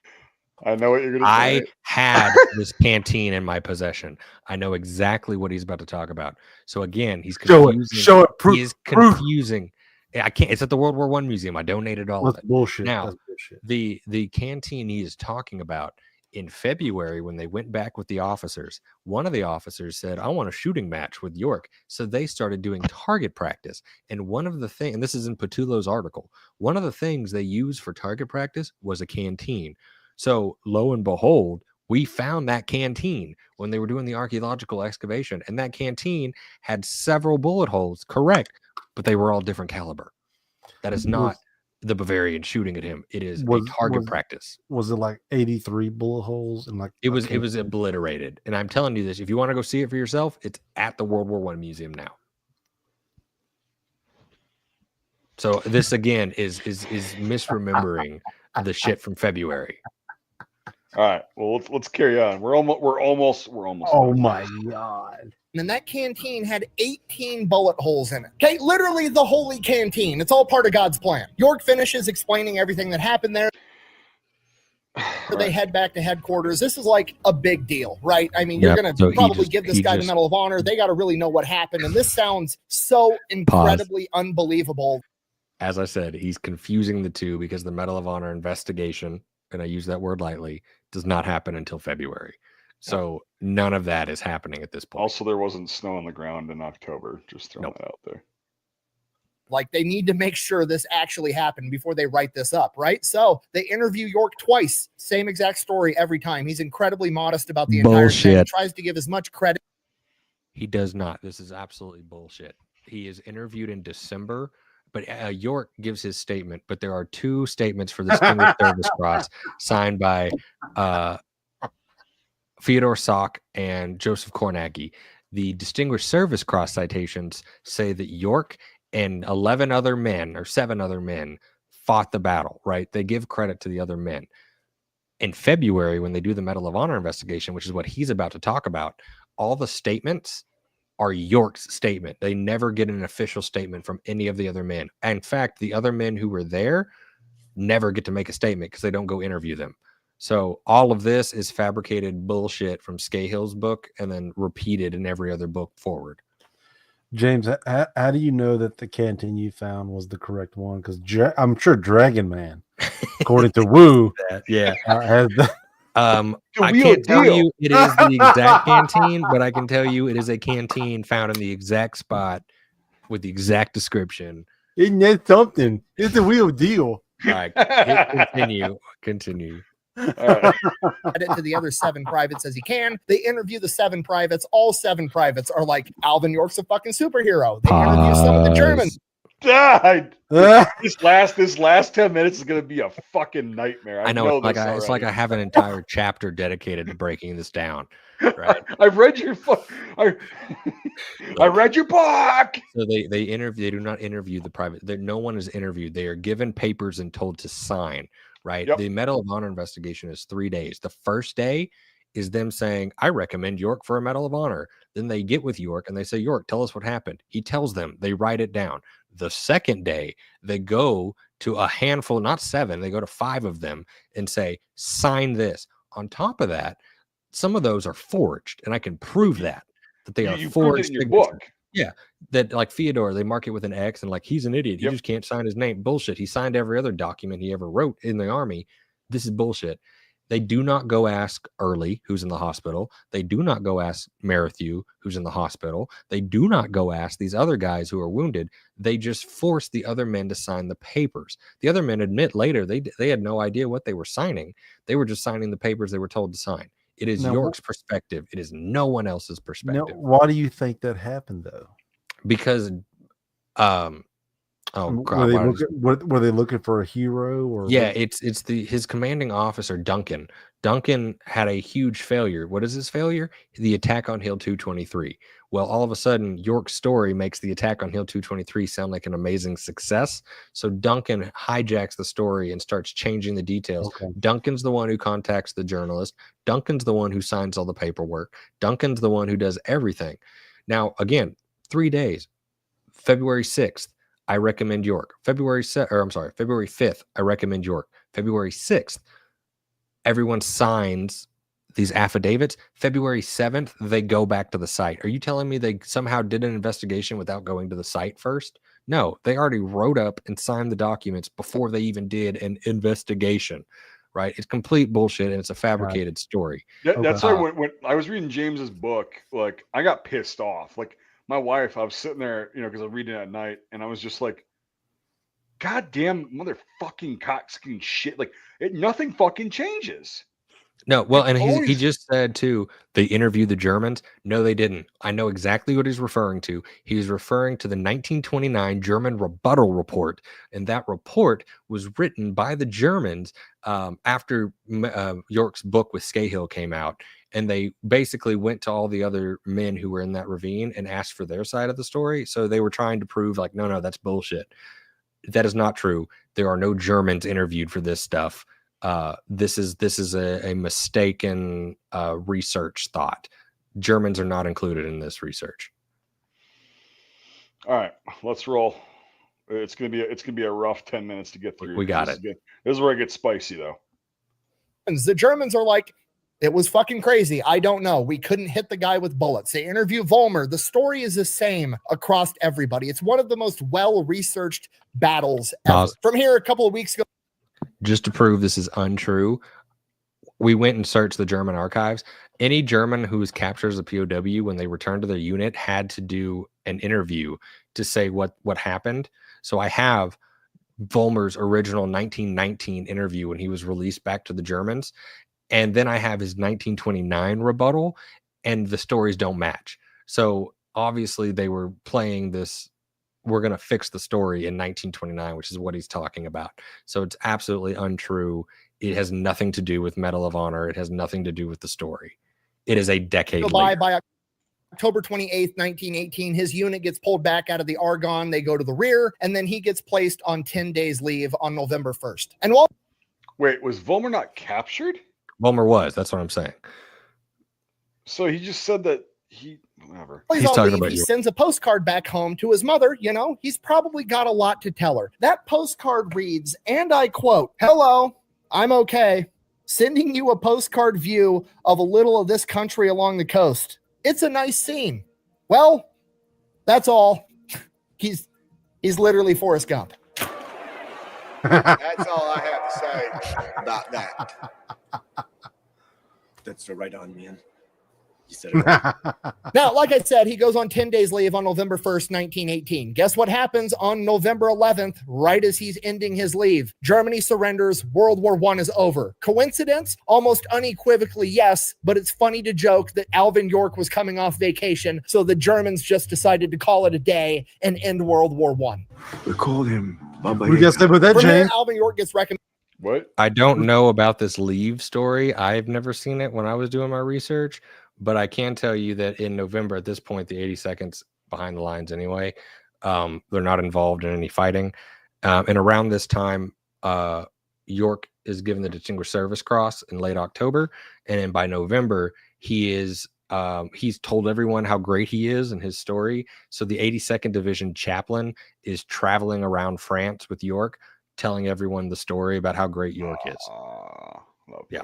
S1: I know what you're going to
S3: I
S1: say.
S3: had this canteen in my possession. I know exactly what he's about to talk about. So again, he's
S2: Show
S3: confusing.
S2: it. Show it. Proof.
S3: He's
S2: Proof.
S3: confusing. I can't. It's at the World War I museum. I donated all of
S2: That's
S3: it.
S2: bullshit.
S3: Now,
S2: That's bullshit.
S3: The canteen he is talking about in February, when they went back with the officers, one of the officers said, I want a shooting match with York. So they started doing target practice. And one of the things, and this is in Petullo's article, one of the things they used for target practice was a canteen. So lo and behold, we found that canteen when they were doing the archaeological excavation. And that canteen had several bullet holes, correct, but they were all different caliber. That is not the Bavarian shooting at him. It is a target practice.
S2: Was it like 83 bullet holes and like
S3: It was obliterated. And I'm telling you this, if you want to go see it for yourself, it's at the World War I museum now. So this again is misremembering the shit from February.
S1: All right. Well, let's carry on. We're almost.
S2: Oh my God.
S4: And that canteen had 18 bullet holes in it. Okay, literally the holy canteen. It's all part of God's plan. York finishes explaining everything that happened there. They head back to headquarters. This is like a big deal, right? I mean, you're going to probably give this guy the Medal of Honor. They got to really know what happened. And this sounds so incredibly unbelievable.
S3: As I said, he's confusing the two because the Medal of Honor investigation, and I use that word lightly, does not happen until February. So none of that is happening at this point.
S1: Also, there wasn't snow on the ground in October. Just throwing that out there.
S4: Like, they need to make sure this actually happened before they write this up, right? So they interview York twice. Same exact story every time. He's incredibly modest about the entire thing. Tries to give as much credit.
S3: He does not. This is absolutely bullshit. He is interviewed in December, but York gives his statement. But there are two statements for the Distinguished Service Cross signed by Fyodor Sok and Joseph Kornacki. The Distinguished Service Cross citations say that York and 11 other men or 7 other men fought the battle, right? They give credit to the other men. In February, when they do the Medal of Honor investigation, which is what he's about to talk about, all the statements are York's statement. They never get an official statement from any of the other men. In fact, the other men who were there never get to make a statement because they don't go interview them. So all of this is fabricated bullshit from Scahill's book and then repeated in every other book forward.
S2: James, how do you know that the canteen you found was the correct one? Because I'm sure Dragon Man, according to Woo, has the.
S3: I can't tell you it is the exact canteen, but I can tell you it is a canteen found in the exact spot with the exact description.
S2: Isn't that something? It's a real deal.
S3: All right, continue.
S1: right.
S4: it to the other 7 privates as he can. They interview the 7 privates. All 7 privates are like, Alvin York's a fucking superhero. They interview some of the Germans.
S1: Died. This last 10 minutes is gonna be a fucking nightmare. I know
S3: it's
S1: this
S3: like I have an entire chapter dedicated to breaking this down. Right.
S1: I've read your I read your book.
S3: So they interview. They do not interview the private. No one is interviewed. They are given papers and told to sign. Right.
S1: Yep.
S3: The Medal of Honor investigation is 3 days. The first day is them saying, "I recommend York for a Medal of Honor." Then they get with York and they say, "York, tell us what happened." He tells them. They write it down. The second day, they go to a handful, not 7. They go to 5 of them and say, "Sign this." On top of that, some of those are forged, and I can prove that they are
S1: you
S3: forged
S1: in your
S3: signatures.
S1: book.
S3: Yeah, that like Fyodor, they mark it with an X, and like he's an idiot. He just can't sign his name. Bullshit. He signed every other document he ever wrote in the army. This is bullshit. They do not go ask Early, who's in the hospital. They do not go ask Marathew, who's in the hospital. They do not go ask these other guys who are wounded. They just force the other men to sign the papers. The other men admit later they had no idea what they were signing. They were just signing the papers they were told to sign. It is York's perspective. It is no one else's perspective.
S2: Why do you think that happened, though?
S3: Because, oh
S2: God, were they looking for a hero? Or
S3: yeah, it's his commanding officer Duncan. Duncan had a huge failure. What is his failure? The attack on Hill 223. Well, all of a sudden, York's story makes the attack on Hill 223 sound like an amazing success. So Duncan hijacks the story and starts changing the details. Okay. Duncan's the one who contacts the journalist. Duncan's the one who signs all the paperwork. Duncan's the one who does everything. Now, again, 3 days. February 6th, I recommend York. February 5th, I recommend York. February 6th, everyone signs these affidavits. February 7th, they go back to the site. Are you telling me they somehow did an investigation without going to the site first? No, they already wrote up and signed the documents before they even did an investigation, right? It's complete bullshit, and it's a fabricated story.
S1: That's why when I was reading James's book, like, I got pissed off. Like, my wife, I was sitting there, because I was reading it at night, and I was just like, goddamn motherfucking cockskin shit. Like, nothing fucking changes.
S3: No, well, and he just said too, they interviewed the Germans. No, they didn't. I know exactly what he's referring to. He's referring to the 1929 German rebuttal report, and that report was written by the Germans after York's book with Scahill came out, and they basically went to all the other men who were in that ravine and asked for their side of the story. So they were trying to prove, like, no, that's bullshit. That is not true. There are no Germans interviewed for this stuff. This is a mistaken research thought. Germans are not included in this research.
S1: All right, let's roll. It's gonna be a rough 10 minutes to get through.
S3: We got it.
S1: This is where it gets spicy, though.
S4: The Germans are like, it was fucking crazy. I don't know. We couldn't hit the guy with bullets. They interview Vollmer. The story is the same across everybody. It's one of the most well-researched battles ever. From here, a couple of weeks ago.
S3: Just to prove this is untrue, we went and searched the German archives. Any German who was captured as a POW when they returned to their unit had to do an interview to say what happened. So I have Vollmer's original 1919 interview when he was released back to the Germans. And then I have his 1929 rebuttal, and the stories don't match. So obviously they were playing this, we're going to fix the story in 1929, which is what he's talking about. So it's absolutely untrue. It has nothing to do with Medal of Honor. It has nothing to do with the story. It is a decade later.
S4: By October 28th, 1918, his unit gets pulled back out of the Argonne. They go to the rear, and then he gets placed on 10 days leave on November 1st. And
S1: wait, was Vollmer not captured?
S3: Vollmer was. That's what I'm saying.
S1: So he just said that whatever.
S4: He's talking about he sends a postcard back home to his mother. He's probably got a lot to tell her. That postcard reads, and I quote, "Hello, I'm okay. Sending you a postcard view of a little of this country along the coast. It's a nice scene." Well, that's all. He's literally Forrest Gump.
S9: That's all I have to say about that. That's the right on, man.
S8: You said it right.
S4: Now, like I said, he goes on 10 days leave on November 1st, 1918. Guess what happens on November 11th, right as he's ending his leave? Germany surrenders. World War I is over. Coincidence? Almost unequivocally, yes, but it's funny to joke that Alvin York was coming off vacation, so the Germans just decided to call it a day and end World War I.
S6: We called him Baba
S2: We got to with that,
S4: From here,
S2: James.
S4: Alvin York gets recommended.
S1: What?
S3: I don't know about this leave story. I've never seen it when I was doing my research, but I can tell you that in November, at this point, the 82nd's behind the lines anyway. They're not involved in any fighting. And around this time, York is given the Distinguished Service Cross in late October. And then by November, he's told everyone how great he is and his story. So the 82nd Division chaplain is traveling around France with York, telling everyone the story about how great York is.
S1: Lovely.
S3: Yeah.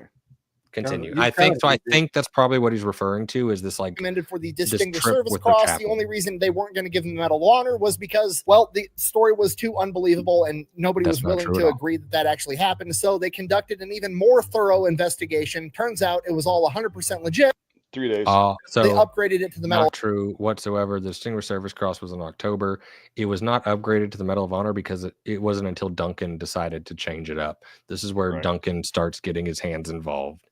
S3: Continue.
S2: You
S3: I think so. I
S2: kinda-
S3: think that's probably what he's referring to is this like
S4: Recommended for the Distinguished
S3: trip
S4: Service
S3: with the
S4: Cross. The
S3: chaplain.
S4: only reason they weren't going to give him the Medal of Honor was because, well, the story was too unbelievable and nobody
S3: That's
S4: was
S3: not
S4: willing
S3: true
S4: to
S3: at all.
S4: agree that that actually happened. So they conducted an even more thorough investigation. Turns out it was all 100% legit.
S1: 3 days.
S3: so
S4: They upgraded it to the Medal.
S3: not true whatsoever. The Distinguished Service Cross was in October. It was not upgraded to the Medal of Honor because it wasn't until Duncan decided to change it up. This is where
S1: Right.
S3: Duncan starts getting his hands involved.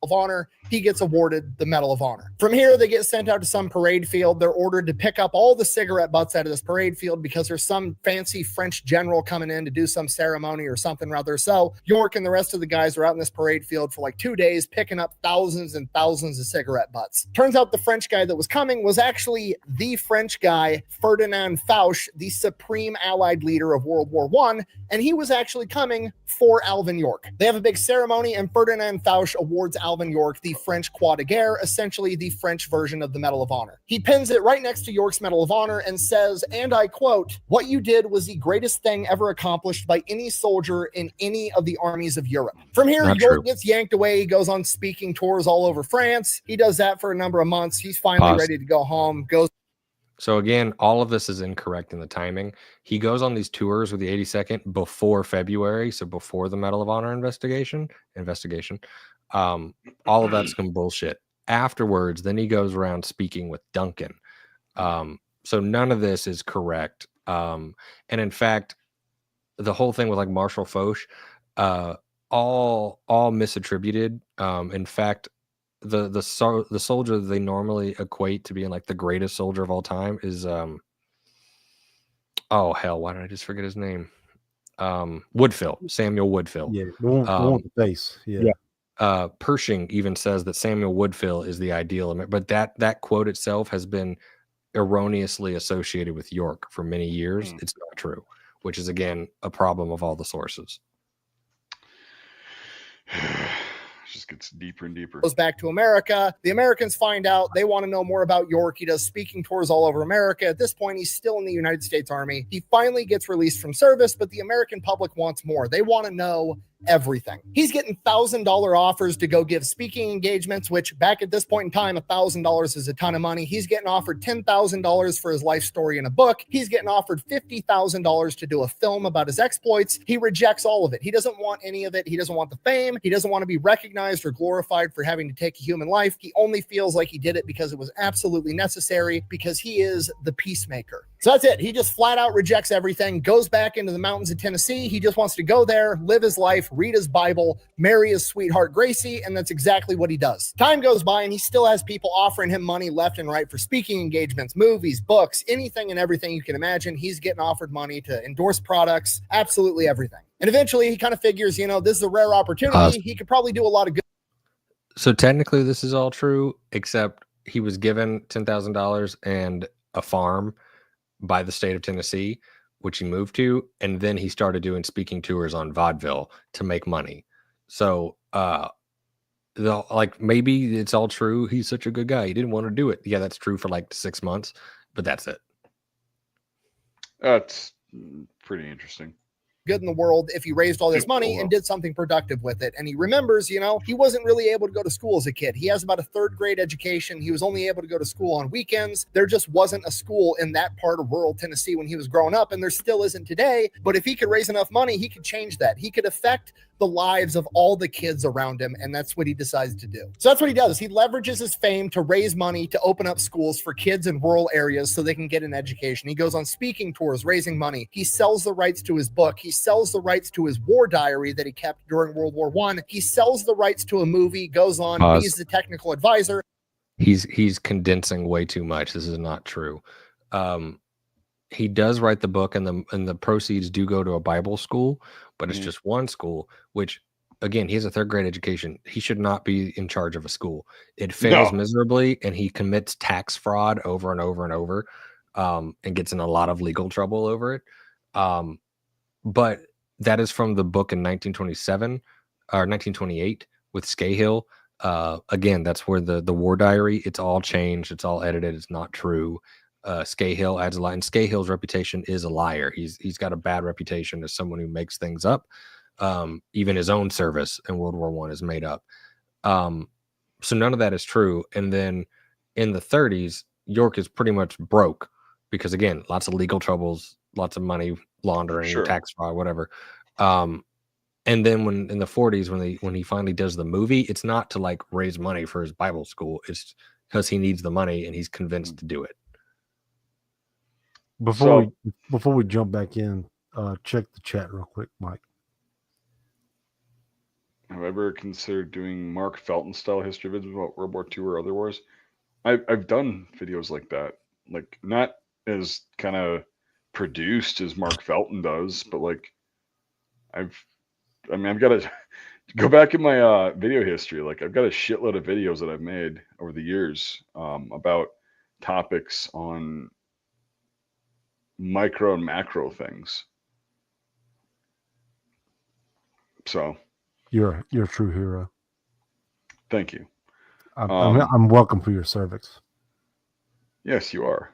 S4: of Honor, he gets awarded the Medal of Honor. From here, they get sent out to some parade field. They're ordered to pick up all the cigarette butts out of this parade field because there's some fancy French general coming in to do some ceremony or something rather. So York and the rest of the guys are out in this parade field for like 2 days, picking up thousands and thousands of cigarette butts. Turns out the French guy that was coming was actually the French guy, Ferdinand Foch, the supreme Allied leader of World War I, and he was actually coming for Alvin York. They have a big ceremony, and Ferdinand Foch awards Alvin York the French Croix de Guerre, essentially the French version of the Medal of Honor. He pins it right next to York's Medal of Honor and says, and I quote, "What you did was the greatest thing ever accomplished by any soldier in any of the armies of Europe." From here,
S3: Not
S4: York
S3: true.
S4: gets yanked away. He goes on speaking tours all over France. He does that for a number of months. He's finally
S3: Pause.
S4: ready to go home, goes
S3: So again, all of this is incorrect in the timing. He goes on these tours with the 82nd before February, so before the Medal of Honor investigation. All of that's some bullshit. Afterwards, then he goes around speaking with Duncan. So none of this is correct. And in fact, the whole thing with like Marshal Foch, all misattributed. In fact, the soldier that they normally equate to being like the greatest soldier of all time is oh hell, why did I just forget his name? Woodville, Samuel Woodville.
S2: Yeah, the one with the face. Yeah.
S3: Pershing even says that Samuel Woodville is the ideal, but that quote itself has been erroneously associated with York for many years. It's not true, which is again a problem of all the sources.
S1: Just gets deeper and deeper.
S4: goes back to America. The Americans find out. They want to know more about York. He does speaking tours all over America. At this point, he's still in the United States Army. He finally gets released from service, but the American public wants more. They want to know everything. He's getting $1,000 offers to go give speaking engagements, which back at this point in time, $1,000 is a ton of money. He's getting offered $10,000 for his life story in a book. He's getting offered $50,000 to do a film about his exploits. He rejects all of it. He doesn't want any of it. He doesn't want the fame. He doesn't want to be recognized or glorified for having to take a human life. He only feels like he did it because it was absolutely necessary, because he is the peacemaker. So that's it. He just flat out rejects everything, goes back into the mountains of Tennessee. He just wants to go there, live his life, read his Bible, marry his sweetheart Gracie, and that's exactly what he does. Time goes by and he still has people offering him money left and right for speaking engagements, movies, books, anything and everything you can imagine. He's getting offered money to endorse products, absolutely everything. And eventually he kind of figures, this is a rare opportunity. He could probably do a lot of good.
S3: So technically this is all true, except he was given $10,000 and a farm by the state of Tennessee, which he moved to, and then he started doing speaking tours on vaudeville to make money. So maybe it's all true. He's such a good guy. He didn't want to do it. Yeah, that's true for like 6 months, but that's it.
S1: That's pretty interesting.
S4: Good in the world if he raised all this money and did something productive with it. And he remembers, he wasn't really able to go to school as a kid. He has about a 3rd grade education. He was only able to go to school on weekends. There just wasn't a school in that part of rural Tennessee when he was growing up, and there still isn't today. But if he could raise enough money, he could change that. He could affect the lives of all the kids around him, and that's what he decides to do. So that's what he does. He leverages his fame to raise money to open up schools for kids in rural areas so they can get an education. He goes on speaking tours, raising money. He sells the rights to his book. He sells the rights to his war diary that he kept during World War I. He sells the rights to a movie, goes on, he's the technical advisor.
S3: He's condensing way too much. This is not true. He does write the book, and the proceeds do go to a Bible school, but it's just one school, which again, he has a 3rd grade education. He should not be in charge of a school. It fails miserably, and he commits tax fraud over and over and over, and gets in a lot of legal trouble over it. But that is from the book in 1927 or 1928 with Scahill. Again, that's where the war diary, it's all changed, it's all edited, it's not true. Scahill adds a lot, and Scahill's reputation is a liar. He's got a bad reputation as someone who makes things up. Even his own service in World War I is made up. So none of that is true. And then in the 30s, York is pretty much broke because, again, lots of legal troubles, lots of money laundering, tax fraud, whatever. And then when in the 40s, when he finally does the movie, it's not to like raise money for his Bible school. It's because he needs the money and he's convinced to do it.
S2: Before we jump back in, check the chat real quick, Mike.
S1: Have I ever considered doing Mark Felton style history videos about World War II or other wars? I've done videos like that, like not as kind of produced as Mark Felton does, but like I've got to go back in my video history. Like I've got a shitload of videos that I've made over the years about topics on micro and macro things. So
S2: you're a true hero.
S1: Thank you.
S2: I'm welcome for your cervix.
S1: Yes, you are.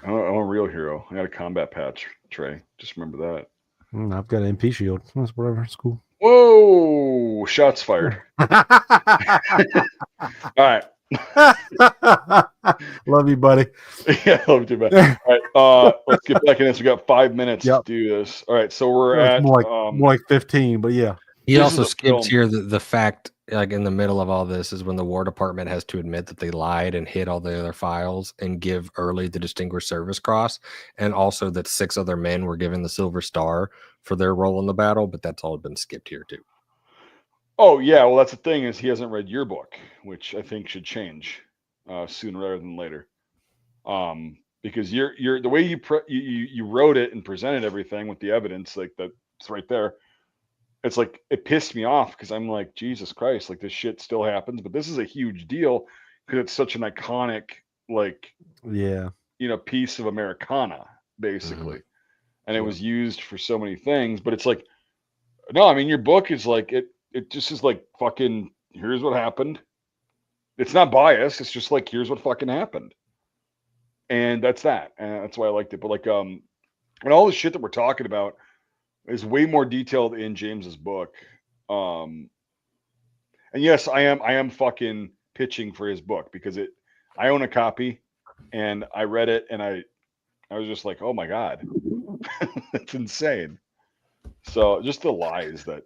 S1: I'm a real hero. I got a combat patch, Trey. Just remember that.
S2: I've got an MP shield. That's whatever. It's cool.
S1: Whoa! Shots fired. All right.
S2: Love you, buddy.
S1: Yeah, love you too, man. All right, let's get back in this. We got 5 minutes to do this. All right, so we're at
S2: more like 15, but yeah.
S3: He also skips here the fact, like in the middle of all this, is when the War Department has to admit that they lied and hid all the other files and give Early the Distinguished Service Cross, and also that 6 other men were given the Silver Star for their role in the battle, but that's all been skipped here too.
S1: Oh yeah, well that's the thing is he hasn't read your book, which I think should change sooner rather than later. Because you're the way you wrote it and presented everything with the evidence, like that's right there. It's like it pissed me off because I'm like, Jesus Christ, like this shit still happens, but this is a huge deal because it's such an iconic, like, piece of Americana basically, and it was used for so many things. But it's like, no, I mean your book is like it just is like fucking here's what happened. It's not biased. It's just like here's what fucking happened, and that's that. And that's why I liked it. But like and all the shit that we're talking about is way more detailed in James's book. And yes, I am fucking pitching for his book because I own a copy and I read it and I was just like, oh my God, that's insane. So just the lies that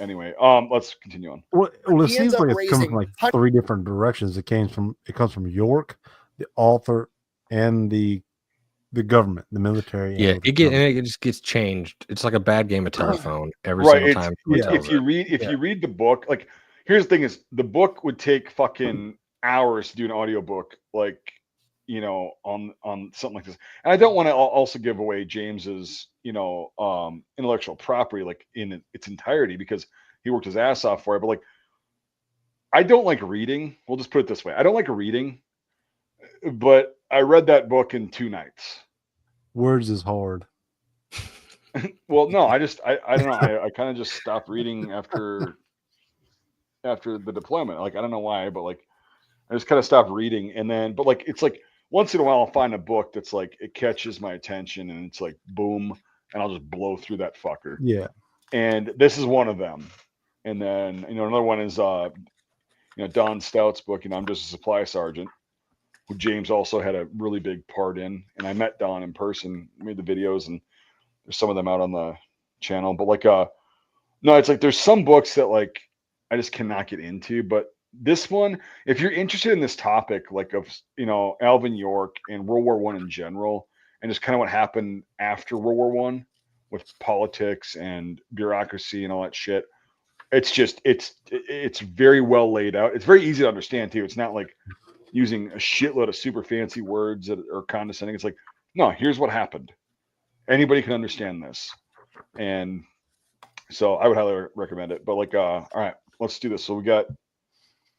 S1: anyway, let's continue on.
S2: Well it seems like it's coming from like 3 different directions. It comes from York, the author, and the government, the military.
S3: Yeah, it just gets changed. It's like a bad game of telephone every single time.
S1: If you read the book, like here's the thing is the book would take fucking hours to do an audiobook, like on something like this. And I don't want to also give away James's intellectual property like in its entirety because he worked his ass off for it. But like I don't like reading. We'll just put it this way. I don't like reading, but I read that book in 2 nights.
S2: Words is hard.
S1: Well, no, I don't know. I kind of just stopped reading after the deployment. Like, I don't know why, but like, I just kind of stopped reading. And then, but like, it's like once in a while I'll find a book that's like, it catches my attention and it's like, boom. And I'll just blow through that fucker.
S2: Yeah.
S1: And this is one of them. And then, another one is, Don Stout's book, I'm Just a Supply Sergeant. James also had a really big part in, and I met Don in person, made the videos, and there's some of them out on the channel, but like no, it's like there's some books that like I just cannot get into, but this one, if you're interested in this topic, like of Alvin York and World War One in general, and just kind of what happened after World War One with politics and bureaucracy and all that shit, it's very well laid out. It's very easy to understand too. It's not like using a shitload of super fancy words that are condescending. It's like, no, here's what happened. Anybody can understand this, and so I would highly recommend it. But like, all right, let's do this. So we got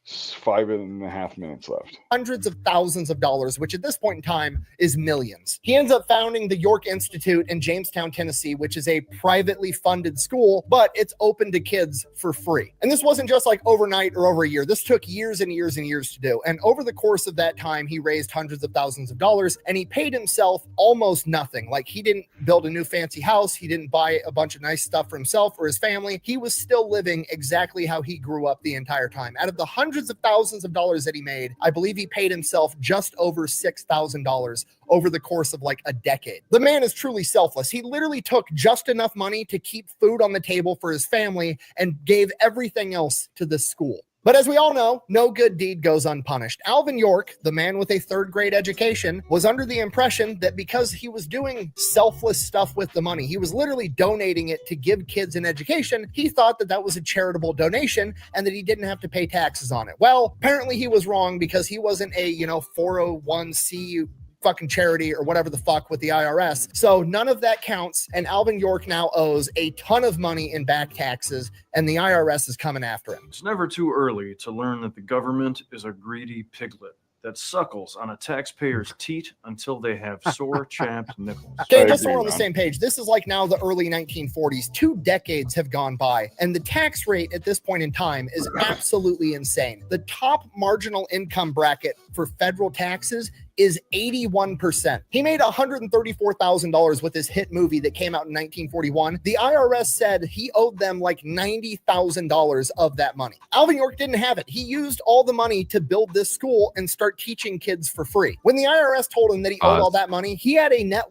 S1: 5.5 minutes left.
S4: Hundreds of thousands of dollars, which at this point in time is millions. He ends up founding the York Institute in Jamestown, Tennessee, which is a privately funded school, but it's open to kids for free. And this wasn't just like overnight or over a year. This took years and years and years to do. And over the course of that time, he raised hundreds of thousands of dollars, and he paid himself almost nothing. Like, he didn't build a new fancy house. He didn't buy a bunch of nice stuff for himself or his family. He was still living exactly how he grew up the entire time. Out of the hundreds of thousands of dollars that he made, I believe he paid himself just over $6,000 over the course of like a decade. The man is truly selfless. He literally took just enough money to keep food on the table for his family and gave everything else to this school. But as we all know, no good deed goes unpunished. Alvin York, the man with a third-grade education, was under the impression that because he was doing selfless stuff with the money, he was literally donating it to give kids an education, he thought that that was a charitable donation and that he didn't have to pay taxes on it. Well, apparently he was wrong, because he wasn't a, 401c fucking charity or whatever the fuck with the IRS. So none of that counts, and Alvin York now owes a ton of money in back taxes, and the IRS is coming after him.
S9: It's never too early to learn that the government is a greedy piglet that suckles on a taxpayer's teat until they have sore chapped nipples.
S4: Okay, just so we're on the same page, this is like now the early 1940s. 2 decades have gone by, and the tax rate at this point in time is absolutely insane. The top marginal income bracket for federal taxes is 81%. He made $134,000 with his hit movie that came out in 1941. The IRS said he owed them like $90,000 of that money. Alvin York didn't have it. He used all the money to build this school and start teaching kids for free. When the IRS told him that he owed all that money, he had a net.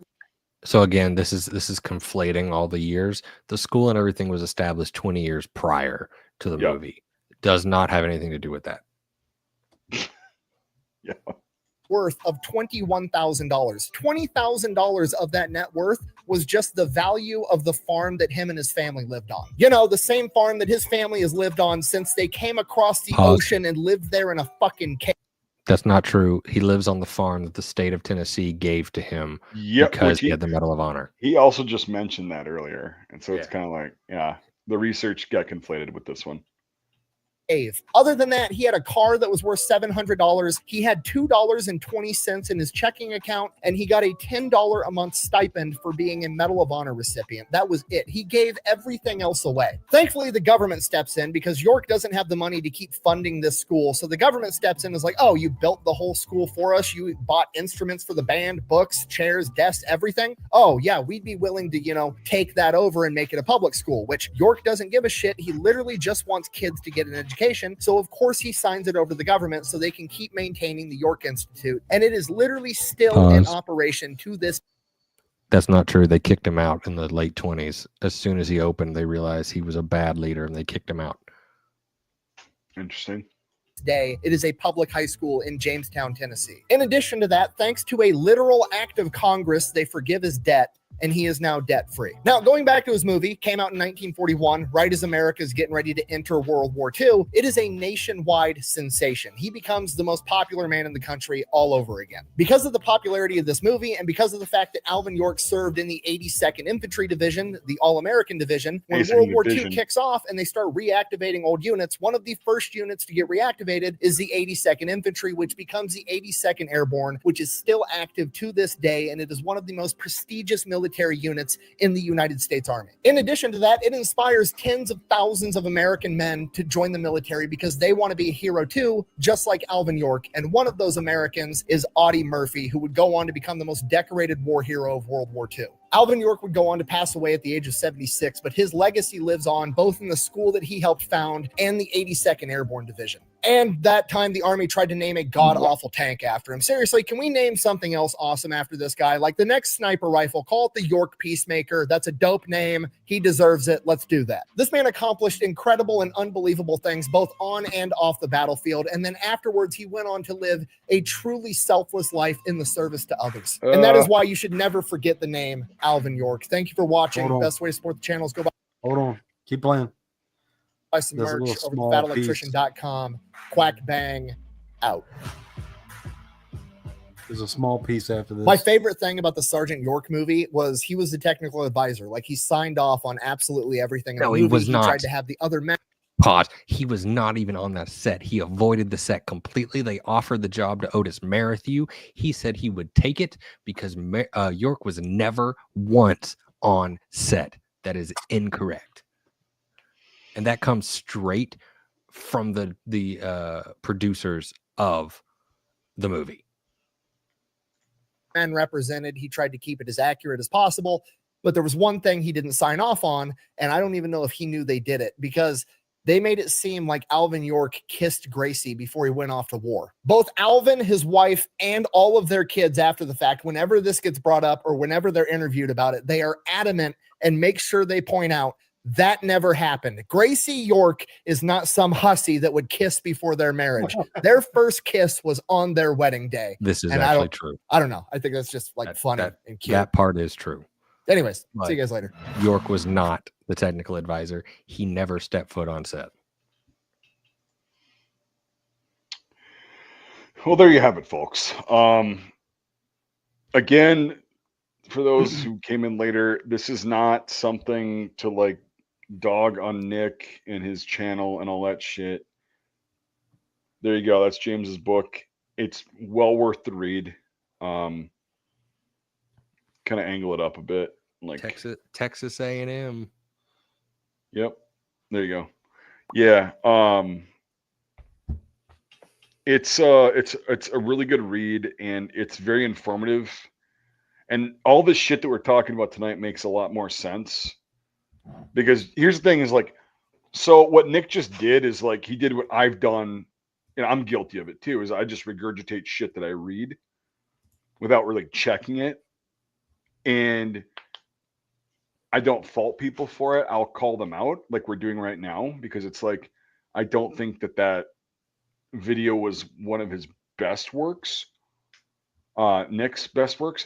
S3: So again, this is conflating all the years. The school and everything was established 20 years prior to the movie. It does not have anything to do with that.
S1: Yeah.
S4: Worth of $21,000. $20,000 of that net worth was just the value of the farm that him and his family lived on. The same farm that his family has lived on since they came across the ocean and lived there in a fucking cave.
S3: That's not true. He lives on the farm that the state of Tennessee gave to him because he had the Medal of Honor.
S1: He also just mentioned that earlier. And so it's kind of like, the research got conflated with this one.
S4: Other than that, he had a car that was worth $700. He had $2.20 in his checking account, and he got a $10 a month stipend for being a Medal of Honor recipient. That was it. He gave everything else away. Thankfully, the government steps in because York doesn't have the money to keep funding this school. So the government steps in and is like, oh, you built the whole school for us. You bought instruments for the band, books, chairs, desks, everything. Oh, yeah, we'd be willing to, take that over and make it a public school, which York doesn't give a shit. He literally just wants kids to get an education. So of course he signs it over to the government so they can keep maintaining the York Institute. And it is literally still in operation to this.
S3: That's not true. They kicked him out in the late 20s. As soon as he opened, they realized he was a bad leader and they kicked him out.
S1: Interesting.
S4: Day, it is a public high school in Jamestown, Tennessee. In addition to that, thanks to a literal act of Congress, they forgive his debt, and he is now debt-free. Now, going back to his movie, came out in 1941, right as America is getting ready to enter World War II. It is a nationwide sensation. He becomes the most popular man in the country all over again. Because of the popularity of this movie, and because of the fact that Alvin York served in the 82nd Infantry Division, the All-American Division, when World War II kicks off and they start reactivating old units, one of the first units to get reactivated is the 82nd Infantry, which becomes the 82nd Airborne, which is still active to this day, and it is one of the most prestigious military units in the United States Army. In addition to that, it inspires tens of thousands of American men to join the military because they want to be a hero too, just like Alvin York. And one of those Americans is Audie Murphy, who would go on to become the most decorated war hero of World War II. Alvin York would go on to pass away at the age of 76, but his legacy lives on both in the school that he helped found and the 82nd Airborne Division. And that time, the Army tried to name a god-awful tank after him. Seriously, can we name something else awesome after this guy? Like the next sniper rifle, call it the York Peacemaker. That's a dope name. He deserves it. Let's do that. This man accomplished incredible and unbelievable things, both on and off the battlefield. And then afterwards, he went on to live a truly selfless life in the service to others. And that is why you should never forget the name Alvin York. Thank you for watching. Best way to support the channel is go
S2: Hold on. Keep playing.
S4: buy some
S2: There's a
S4: merch
S2: little
S4: over
S2: small
S4: at thatelectrician.com. Quack bang out.
S2: There's a small piece after this.
S4: My favorite thing about the Sergeant York movie was he was the technical advisor. Like he signed off on absolutely everything. In
S3: No,
S4: the
S3: he
S4: movie.
S3: was not.
S4: Tried to have the other men.
S3: Pause. He was not even on that set. He avoided the set completely. They offered the job to Otis Merrithew. He said he would take it because York was never once on set. That is incorrect. And that comes straight from the producers of the movie.
S4: Men represented. He tried to keep it as accurate as possible. But there was one thing he didn't sign off on. And I don't even know if he knew they did it because they made it seem like Alvin York kissed Gracie before he went off to war. Both Alvin, his wife, and all of their kids after the fact, whenever this gets brought up or whenever they're interviewed about it, they are adamant and make sure they point out that never happened. Gracie York is not some hussy that would kiss before their marriage. Their first kiss was on their wedding day.
S3: This is
S4: And
S3: actually true.
S4: I don't know. I think that's just like funny and cute.
S3: That part is true.
S4: Anyways,
S3: But
S4: see you guys later.
S3: York was not the technical advisor. He never stepped foot on set.
S1: Well, there you have it, folks. Again, for those who came in later, this is not something to like dog on Nick and his channel and all that shit. There you go. That's James's book. It's well worth the read. Kind of angle it up a bit, like
S3: Texas A&M.
S1: Yep. There you go. Yeah. It's a really good read and it's very informative. And all this shit that we're talking about tonight makes a lot more sense. Because here's the thing is like, so what Nick just did is like he did what I've done, and I'm guilty of it too, is I just regurgitate shit that I read without really checking it. And I don't fault people for it. I'll call them out like we're doing right now, because it's like, I don't think that video was one of his best works. Nick's best works.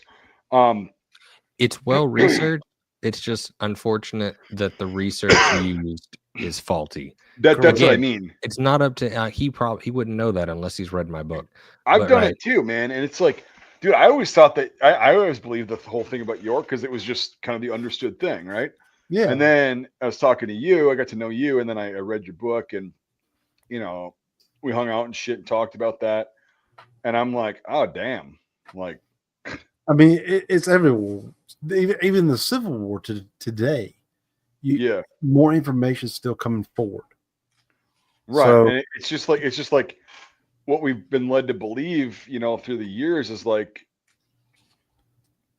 S3: It's well researched. It's just unfortunate that the research used is faulty.
S1: That's what I mean.
S3: It's not up to he wouldn't know that unless he's read my book.
S1: I've done it too, man. And it's like, dude, I always thought that I always believed the whole thing about York because it was just kind of the understood thing, right?
S2: Yeah.
S1: And then I was talking to you, I got to know you, and then I read your book, and you know, we hung out and shit and talked about that. And I'm like, oh damn. Like,
S2: I mean, it's everywhere. Even the Civil War today. More information is still coming forward.
S1: Right.
S2: So,
S1: and it's just like what we've been led to believe, you know, through the years is like,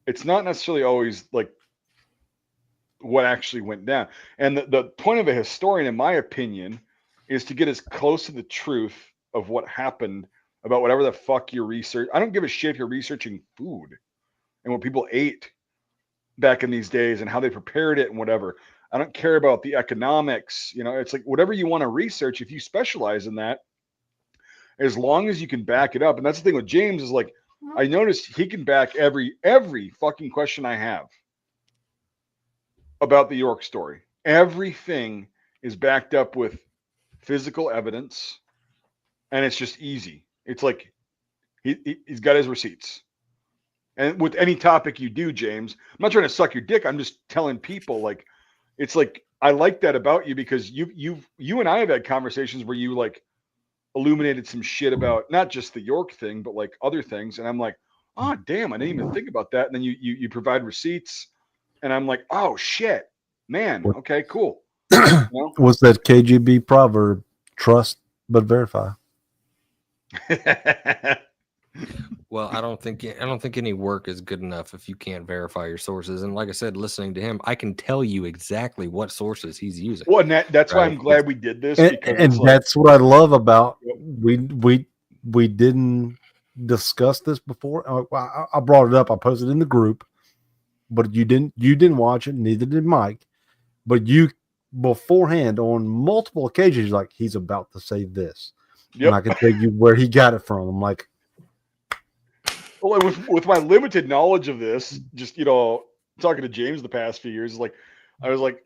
S1: it's not necessarily always like what actually went down. And the point of a historian, in my opinion, is to get as close to the truth of what happened about whatever the fuck you research. I don't give a shit if you're researching food and what people ate back in these days and how they prepared it and whatever. I don't care about the economics. You know, it's like whatever you want to research, if you specialize in that, as long as you can back it up. And that's the thing with James is like, I noticed he can back every fucking question I have about the York story. Everything is backed up with physical evidence, and it's just easy. It's like he's got his receipts. And with any topic you do, James, I'm not trying to suck your dick. I'm just telling people, like, it's like I like that about you because you and I have had conversations where you like illuminated some shit about not just the York thing, but like other things. And I'm like, oh damn, I didn't even think about that. And then you provide receipts, and I'm like, oh shit, man, okay, cool. You know?
S2: What's that KGB proverb? Trust but verify.
S3: Well, I don't think any work is good enough if you can't verify your sources. And like I said, listening to him, I can tell you exactly what sources he's using.
S1: Well, and that's why
S3: Right.
S1: I'm glad we did this,
S2: And,
S1: because
S2: and
S1: it's like,
S2: that's what I love about
S1: Yep.
S2: we didn't discuss this before. I brought it up. I posted it in the group, but you didn't watch it. Neither did Mike. But you beforehand on multiple occasions, like he's about to say this,
S1: yep.
S2: and I can tell you where he got it from. I'm like,
S1: Well, with my limited knowledge of this, just talking to James the past few years, like I was like,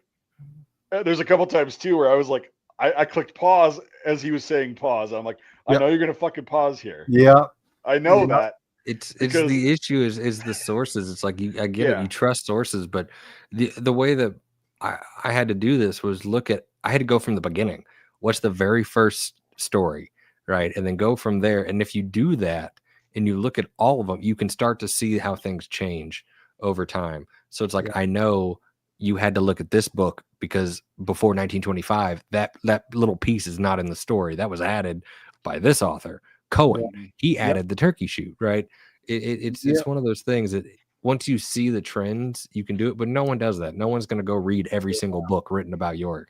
S1: there's a couple times too where I was like, I clicked pause as he was saying pause. I'm like, I
S2: Yep.
S1: know you're gonna fucking pause here.
S2: yeah,
S1: I know
S2: Yeah.
S1: that.
S3: It's
S1: Because-
S3: the issue is the sources. It's like I get it.
S1: Yeah.
S3: You trust sources, but the way that I had to do this was I had to go from the beginning. What's the very first story, right? And then go from there. And if you do that and you look at all of them, you can start to see how things change over time. So it's like,
S2: Yeah.
S3: I know you had to look at this book because before 1925, that little piece is not in the story. That was added by this author, Cohen. He added the turkey shoot, right? It's one of those things that once you see the trends, you can do it, but no one does that. No one's going to go read every single book written about York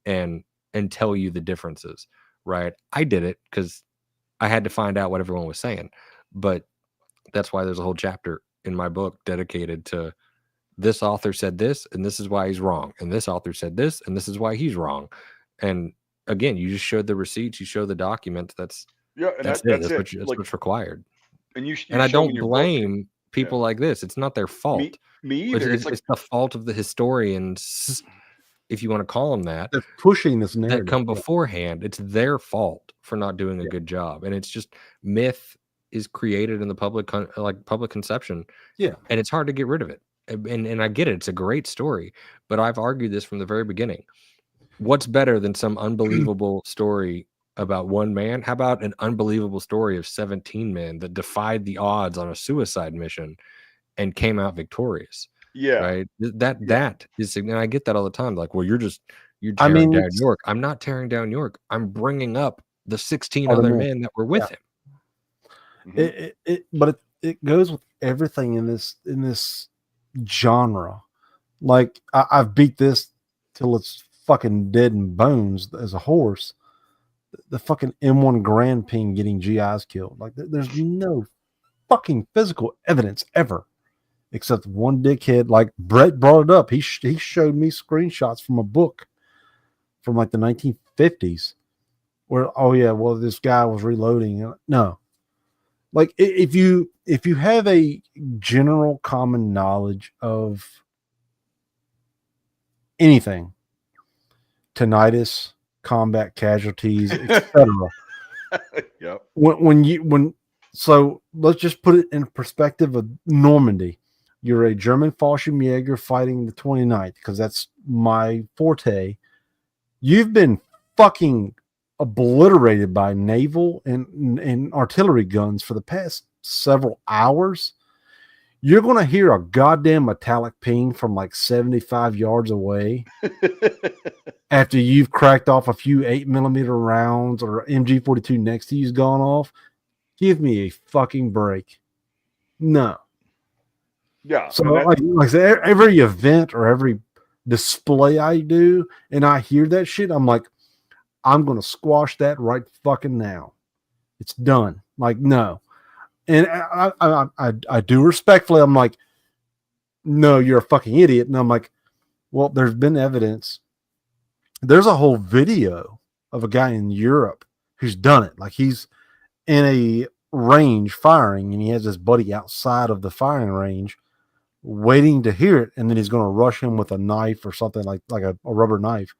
S3: and tell you the differences, right? I did it because I had to find out what everyone was saying, but that's why there's a whole chapter in my book dedicated to this author said this, and this is why he's wrong, and this author said this, and this is why he's wrong. And again, you just showed the receipts, you show the documents. That's
S1: Yeah, and
S3: that's
S1: that's
S3: it.
S1: it.
S3: That's
S1: Like,
S3: what's required.
S1: and you
S3: And I
S1: show 'em in
S3: don't
S1: your book.
S3: blame people like this. It's not their fault.
S1: Me either.
S3: It's the fault of the historians, if you want to call them that,
S2: they're pushing this
S3: that
S2: narrative.
S3: come beforehand. It's their fault for not doing a good job. And it's just myth is created in the public conception.
S2: Yeah.
S3: And it's hard to get rid of it. And I get it. It's a great story. But I've argued this from the very beginning. What's better than some unbelievable story about one man? How about an unbelievable story of 17 men that defied the odds on a suicide mission and came out victorious?
S1: Yeah.
S3: Right. That is, and I get that all the time. Like, well, you're
S2: I
S3: tearing
S2: mean,
S3: down York. I'm not tearing down York. I'm bringing up the 16
S2: Other
S3: other
S2: men.
S3: men that were with him.
S1: Mhm.
S2: It goes with everything in this genre. Like I've beat this till it's fucking dead and bones as a horse. The fucking M1 Grand Ping getting GIs killed. Like there's no fucking physical evidence ever, except one dickhead. Like Brett brought it up. He showed me screenshots from a book from like the 1950s, where this guy was reloading. No, like if you have a general common knowledge of anything, tinnitus, combat casualties, etc.
S1: Yep.
S2: So let's just put it in perspective of Normandy. You're a German Fallschirmjäger fighting the 29th, because that's my forte. You've been fucking obliterated by naval and artillery guns for the past several hours. You're going to hear a goddamn metallic ping from like 75 yards away after you've cracked off a few 8mm rounds, or MG42 next to you's gone off. Give me a fucking break. No.
S1: Yeah.
S2: So like I said, every event or every display I do and I hear that shit, I'm like, I'm going to squash that right fucking now. It's done. Like, no. And I do respectfully, I'm like, no, you're a fucking idiot. And I'm like, well, there's been evidence. There's a whole video of a guy in Europe who's done it. Like, he's in a range firing, and he has his buddy outside of the firing range waiting to hear it, and then he's going to rush him with a knife or something like a rubber knife.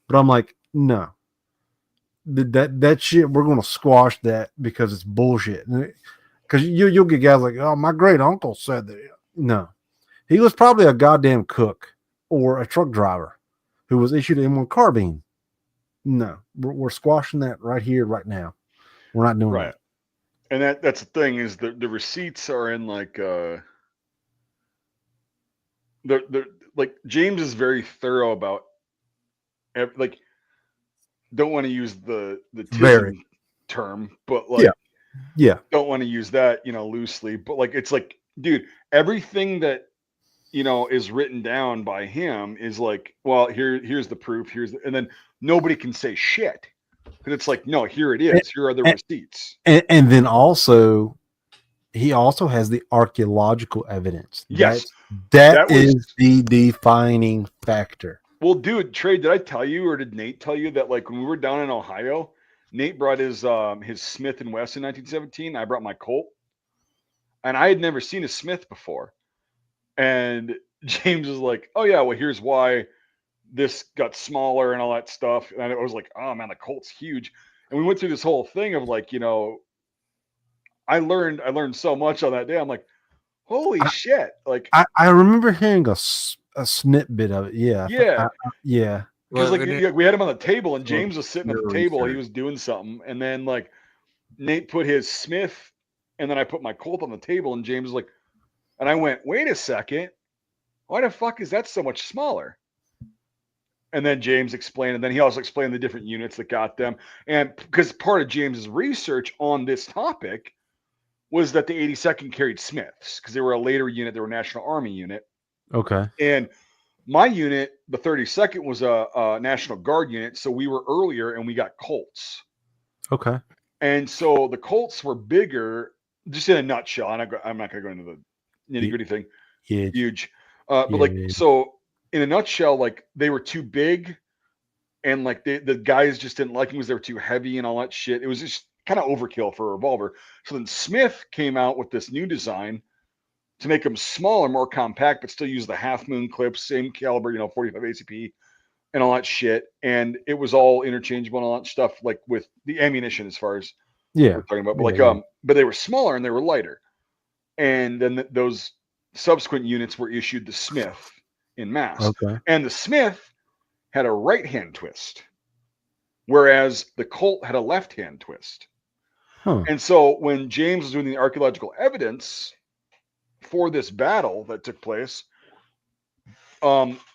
S2: But I'm like, no. That shit, we're going to squash that because it's bullshit. Because you'll get guys like, oh, my great uncle said that. No. He was probably a goddamn cook or a truck driver who was issued an M1 carbine. No. We're squashing that right here, right now. We're not doing
S1: right. And that's the thing, is the receipts are in like the like James is very thorough about like, don't want to use the tism term, but like
S2: Yeah.
S1: Don't want to use that, loosely, but like, it's like, dude, everything that, is written down by him is like, well, here's the proof. And then nobody can say shit. Because it's like, no, here it is. Here are the receipts.
S2: And then also, he also has the archaeological evidence.
S1: Yes.
S2: That is the defining factor.
S1: Well, dude, Trey, did I tell you, or did Nate tell you that, like, when we were down in Ohio, Nate brought his Smith & Wesson 1917. I brought my Colt, and I had never seen a Smith before. And James was like, "Oh yeah, well, here's why this got smaller and all that stuff." And I was like, "Oh man, the Colt's huge." And we went through this whole thing of like, I learned so much on that day. I'm like, holy shit! Like,
S2: I remember hearing a snippet of it. Yeah.
S1: Yeah.
S2: Yeah.
S1: Because we had him on the table, and James was sitting at the table. He was doing something, and then like Nate put his Smith, and then I put my Colt on the table, and James was like, and I went, "Wait a second, why the fuck is that so much smaller?" And then James explained, and then he also explained the different units that got them, and because part of James's research on this topic was that the 82nd carried Smiths because they were a later unit, they were a National Army unit.
S2: Okay.
S1: And my unit, the 32nd, was a National Guard unit, so we were earlier and we got Colts.
S2: Okay.
S1: And so the Colts were bigger, just in a nutshell. And I'm not going to go into the nitty gritty thing. Huge. So in a nutshell, like they were too big, and like the guys just didn't like them because they were too heavy and all that shit. It was just kind of overkill for a revolver. So then Smith came out with this new design to make them smaller, more compact, but still use the half moon clips, same caliber, 45 ACP and all that shit. And it was all interchangeable and all that stuff, like with the ammunition as far as we're talking about. But but they were smaller and they were lighter. And then those subsequent units were issued the Smith in mass.
S2: Okay.
S1: And the Smith had a right hand twist, whereas the Colt had a left hand twist.
S2: Huh.
S1: And so when James was doing the archaeological evidence for this battle that took place,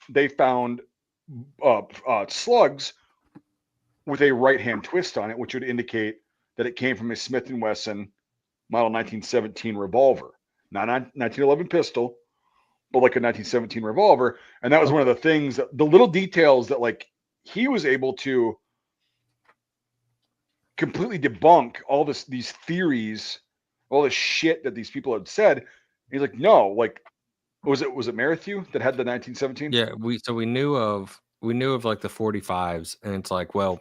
S1: they found slugs with a right hand twist on it, which would indicate that it came from a Smith & Wesson model 1917 revolver, not a 1911 pistol, but like a 1917 revolver. And that was one of the things, the little details that like he was able to completely debunk all these theories, all this shit that these people had said. He's like, no, like, was it Marathew that had the 1917?
S3: Yeah, we knew of like the 45s, and it's like, well,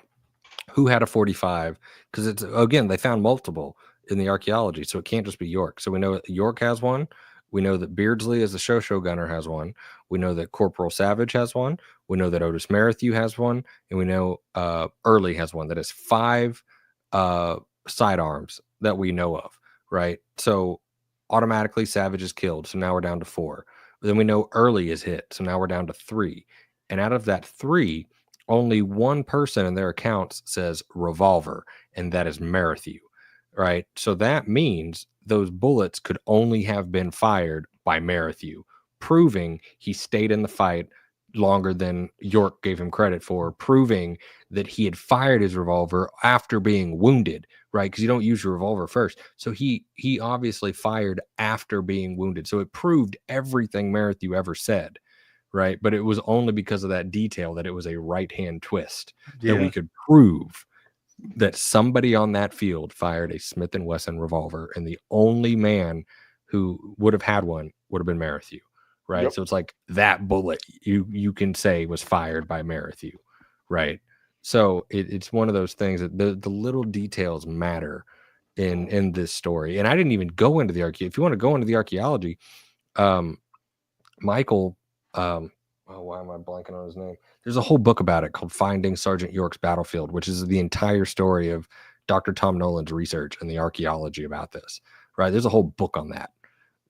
S3: who had a 45? Because it's, again, they found multiple in the archaeology, so it can't just be York. So we know that York has one. We know that Beardsley, as the show gunner, has one. We know that Corporal Savage has one. We know that Otis Marathew has one, and we know Early has one. That is 5 sidearms that we know of, right? So automatically Savage is killed, so now we're down to 4. But then we know Early is hit, so now we're down to 3. And out of that 3, only one person in their accounts says revolver, and that is Marathew, right? So that means those bullets could only have been fired by Marathew, proving he stayed in the fight longer than York gave him credit for, proving that he had fired his revolver after being wounded, right? Because you don't use your revolver first. So he obviously fired after being wounded. So it proved everything Marathew ever said, right? But it was only because of that detail that it was a right-hand twist that we could prove that somebody on that field fired a Smith & Wesson revolver, and the only man who would have had one would have been Marathew, right? Yep. So it's like that bullet you can say was fired by Marathew, right? So it's one of those things that the little details matter in this story. And I didn't even go into the archaeology. If you want to go into the archaeology, Michael, why am I blanking on his name? There's a whole book about it called Finding Sergeant York's Battlefield, which is the entire story of Dr. Tom Nolan's research and the archaeology about this, right? There's a whole book on that.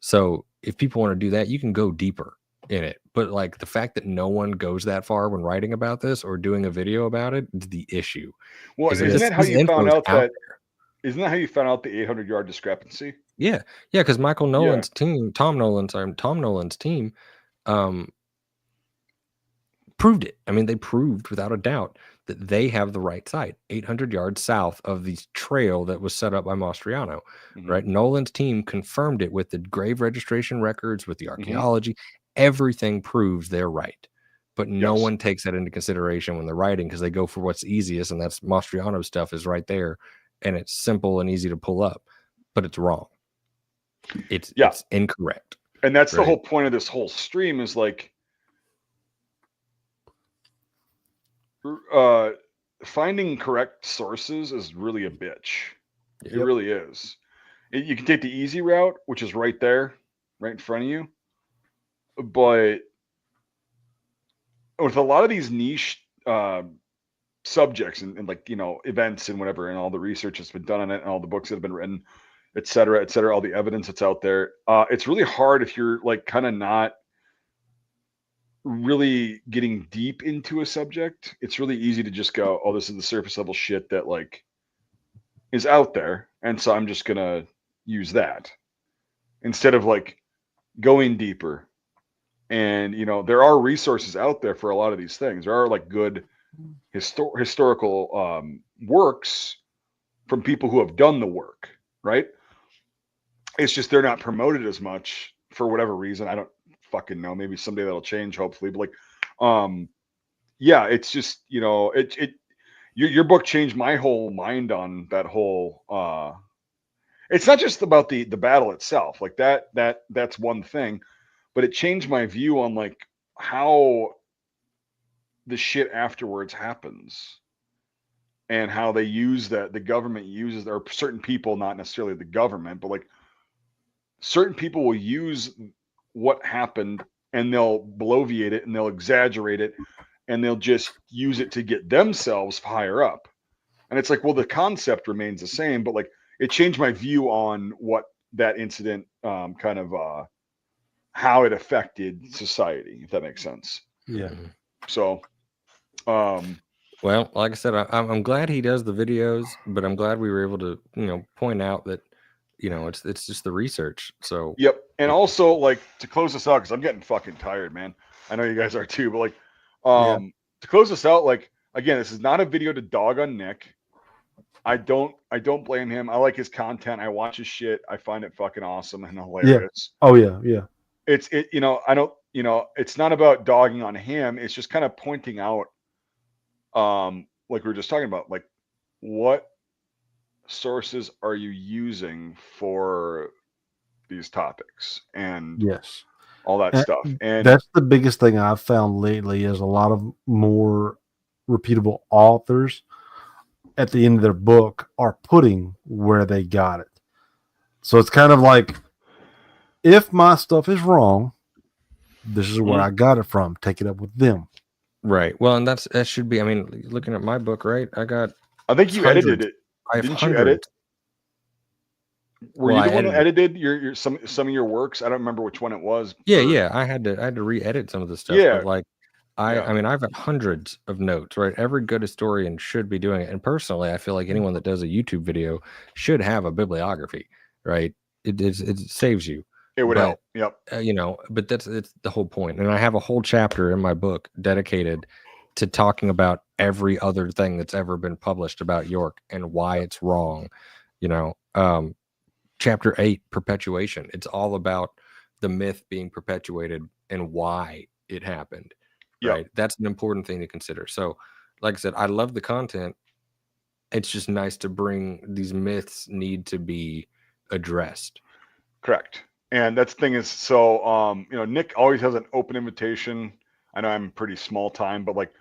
S3: So if people want to do that, you can go deeper in it. But like the fact that no one goes that far when writing about this or doing a video about it is the issue.
S1: Well, isn't that how you found out that? Isn't that how you found out the 800-yard discrepancy?
S3: Yeah, because Michael Nolan's team, Tom Nolan's team, proved it. I mean, they proved without a doubt that they have the right site, 800 yards south of the trail that was set up by Mastriano, right? Nolan's team confirmed it with the grave registration records, with the archaeology. Everything proves they're right. But no one takes that into consideration when they're writing, because they go for what's easiest, and that's Mastriano's stuff is right there, and it's simple and easy to pull up, but it's wrong. It's incorrect.
S1: And that's the whole point of this whole stream is like, finding correct sources is really a bitch. It really is. You can take the easy route, which is right there, right in front of you. But with a lot of these niche subjects and like, you know, events and whatever, and all the research that's been done on it and all the books that have been written, et cetera, all the evidence that's out there, it's really hard if you're like kind of not really getting deep into a subject. It's really easy to just go, oh, this is the surface level shit that like is out there, and so I'm just gonna use that instead of like going deeper. And you know, there are resources out there for a lot of these things. There are like good historical works from people who have done the work, right? It's just they're not promoted as much for whatever reason. I don't fucking know. Maybe someday that'll change, hopefully. But like, yeah, it's just, you know, your book changed my whole mind on that whole. It's not just about the battle itself, like that's one thing, but it changed my view on like how the shit afterwards happens, and how they use that, the government uses, or certain people, not necessarily the government, but like certain people will use what happened and they'll bloviate it and they'll exaggerate it and they'll just use it to get themselves higher up. And it's like, well, the concept remains the same, but like it changed my view on what that incident kind of how it affected society, if that makes sense.
S2: Yeah.
S1: So
S3: well, like I said, I'm glad he does the videos, but I'm glad we were able to, you know, point out that, you know, it's just the research. So
S1: yep. And also, like, to close this out, because I'm getting fucking tired, man. I know you guys are too, but like, to close this out, like, again, this is not a video to dog on Nick. I don't blame him. I like his content. I watch his shit. I find it fucking awesome and hilarious.
S2: Oh yeah.
S1: You know, I don't, you know, it's not about dogging on him. It's just kind of pointing out, like we were just talking about, like, what sources are you using for these topics and all that stuff. And
S2: that's the biggest thing I've found lately is a lot of more reputable authors at the end of their book are putting where they got it. So it's kind of like, if my stuff is wrong, this is where I got it from. Take it up with them.
S3: Right. Well, and that should be, I mean, looking at my book, right? I
S1: think you edited it. Didn't you edit? Were you the one that edited your some of your works? I don't remember which one it was.
S3: Yeah. I had to re-edit some of the stuff.
S1: Yeah.
S3: But like I mean, I've got hundreds of notes, right? Every good historian should be doing it. And personally, I feel like anyone that does a YouTube video should have a bibliography, right? It saves you.
S1: It would help. Yep.
S3: You know, but it's the whole point. And I have a whole chapter in my book dedicated to talking about every other thing that's ever been published about York and why it's wrong. You know, chapter 8, perpetuation. It's all about the myth being perpetuated and why it happened. Right. That's an important thing to consider. So, like I said, I love the content. It's just nice to bring these myths need to be addressed.
S1: Correct. And that's the thing is, so, you know, Nick always has an open invitation. I know I'm pretty small time, but like,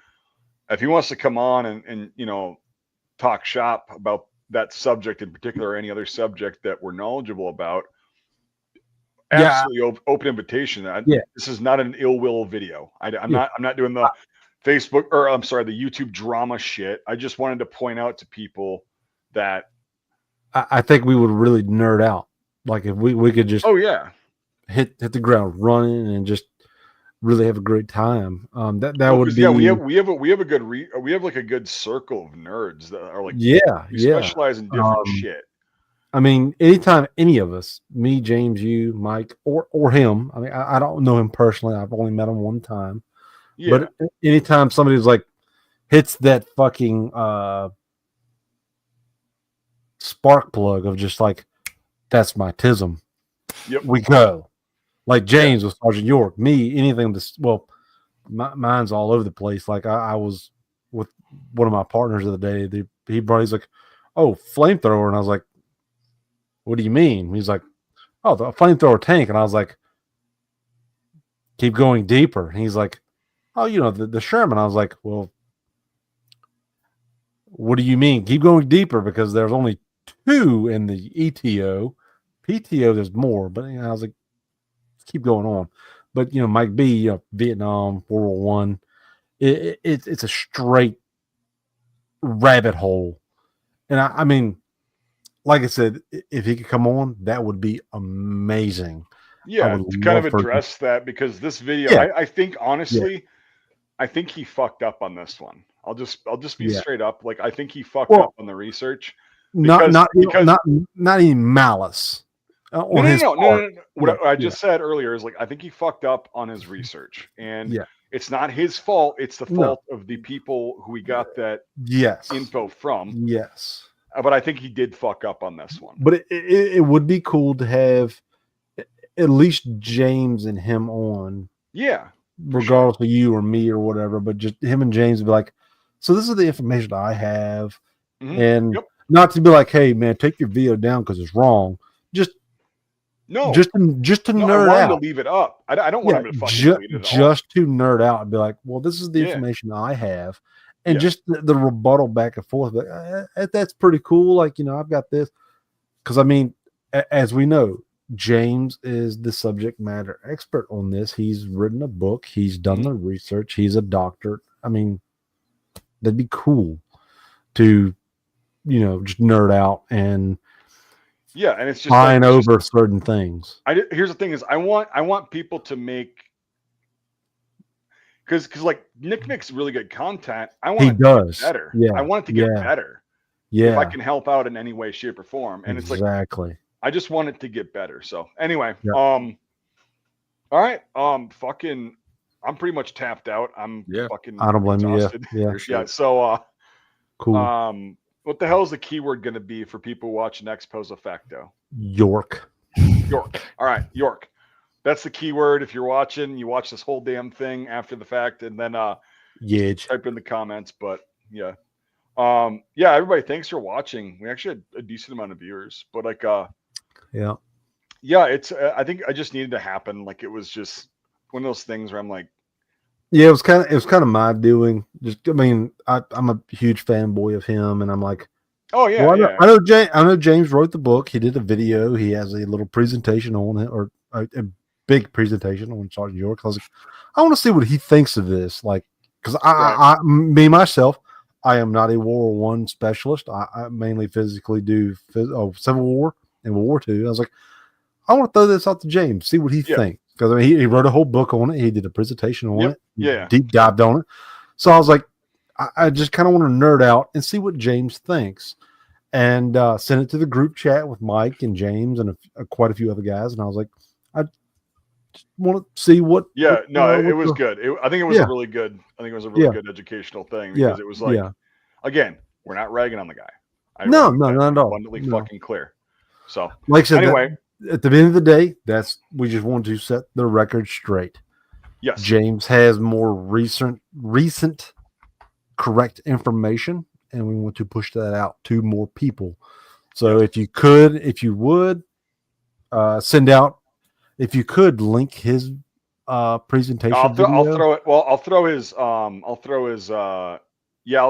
S1: if he wants to come on and you know, talk shop about that subject in particular, or any other subject that we're knowledgeable about, absolutely open invitation. This is not an ill will video. I'm not doing the Facebook, or I'm sorry, the YouTube drama shit. I just wanted to point out to people that
S2: I think we would really nerd out. Like if we could just hit the ground running and just really have a great time. That would be
S1: we have a good we have like a good circle of nerds that are like we specialize in different shit.
S2: I mean, anytime any of us, me, James, you, Mike, or him. I mean, I don't know him personally. I've only met him one time.
S1: Yeah.
S2: But anytime somebody's like hits that fucking spark plug of just like, that's my tism.
S1: Yep.
S2: We go. Like James with Sergeant York. Me, anything this, well, mine's all over the place. Like I was with one of my partners the other day. He's like, oh, flamethrower. And I was like, what do you mean? He's like, oh, the flamethrower tank. And I was like, keep going deeper. And he's like, oh, the Sherman. I was like, well, what do you mean? Keep going deeper, because there's only 2 in the ETO. PTO, there's more, but I was like, keep going on. But Mike B, Vietnam, World War One, it's a straight rabbit hole. And I mean, like I said, if he could come on, that would be amazing.
S1: Yeah, to kind of address that, because this video, I think honestly, I think he fucked up on this one. I'll just be straight up. Like, I think he fucked up on the research. Because,
S2: not any malice.
S1: No. What I just said earlier is, like, I think he fucked up on his research, and it's not his fault. It's the fault of the people who he got that info from.
S2: Yes,
S1: but I think he did fuck up on this one.
S2: But it would be cool to have at least James and him on.
S1: Yeah,
S2: regardless of you or me or whatever, but just him and James would be like, so this is the information I have, and not to be like, hey man, take your video down because it's wrong. Just to nerd
S1: I
S2: out.
S1: To leave it up. I don't want him to fucking delete it
S2: just to nerd out and be like, well, this is the information I have, and just the rebuttal back and forth. Like, that's pretty cool. Like, I've got this, because I mean, as we know, James is the subject matter expert on this. He's written a book. He's done the research. He's a doctor. I mean, that'd be cool to, just nerd out and
S1: and it's just
S2: fine over certain things.
S1: Here's the thing: is I want people to make, because like Nick makes really good content. I want it to get better. Yeah, I want it to get better.
S2: Yeah,
S1: if I can help out in any way, shape, or form, and it's like I just want it to get better. So anyway, all right, fucking, I'm pretty much tapped out. I'm fucking.
S2: I don't blame
S1: exhausted.
S2: you.
S1: Yeah. So
S2: cool.
S1: What the hell is the keyword going to be for people watching ex post facto?
S2: York.
S1: All right, York. That's the keyword. If you're watching, you watch this whole damn thing after the fact, and then type in the comments. But everybody, thanks for watching. We actually had a decent amount of viewers, but like it's I think I just needed to happen. Like, it was just one of those things where I'm like,
S2: it was kind of my doing. Just, I mean, I'm a huge fanboy of him, and I'm like,
S1: oh yeah,
S2: I know James wrote the book. He did a video. He has a little presentation on it, or a big presentation on Sergeant York. I was like, I want to see what he thinks of this. Like, because me myself, I am not a World War One specialist. I mainly physically do Civil War and World War II. I was like, I want to throw this out to James, see what he thinks. Because I mean, he wrote a whole book on it. He did a presentation on it. Deep dived on it. So I was like, I just kind of want to nerd out and see what James thinks, and send it to the group chat with Mike and James and quite a few other guys. And I was like, I just want to see what.
S1: Yeah, it was good. I think it was a really good. I think it was a really good educational thing, because it was like, again, we're not ragging on the guy.
S2: No, not at all.
S1: Abundantly fucking clear. So,
S2: like I said,
S1: anyway.
S2: At the end of the day, we just want to set the record straight.
S1: Yes.
S2: James has more recent correct information, and we want to push that out to more people. So if you would send out, if you could link his presentation.
S1: I'll throw it. Well, I'll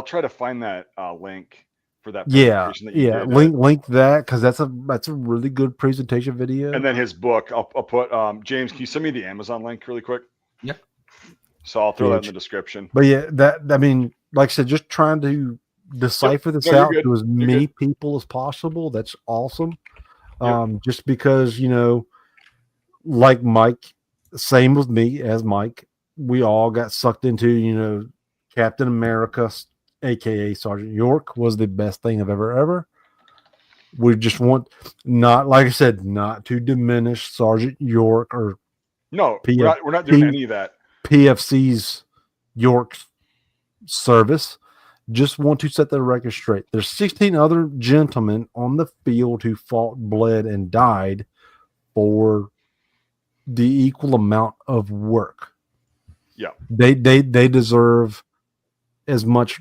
S1: try to find that link for that presentation that you did.
S2: Link that, because that's a really good presentation video.
S1: And then his book, I'll put James, can you send me the Amazon link really quick?
S3: Yeah.
S1: So I'll throw that in the description.
S2: But I mean, like I said, just trying to decipher this out to as many people as possible. That's awesome. Just because, like Mike, same with me as Mike, we all got sucked into, Captain America, aka Sergeant York, was the best thing I've ever. We just want, not, like I said, not to diminish Sergeant York or
S1: we're not doing any of that.
S2: PFC's York's service. Just want to set the record straight. There's 16 other gentlemen on the field who fought, bled, and died for the equal amount of work.
S1: Yeah.
S2: They deserve as much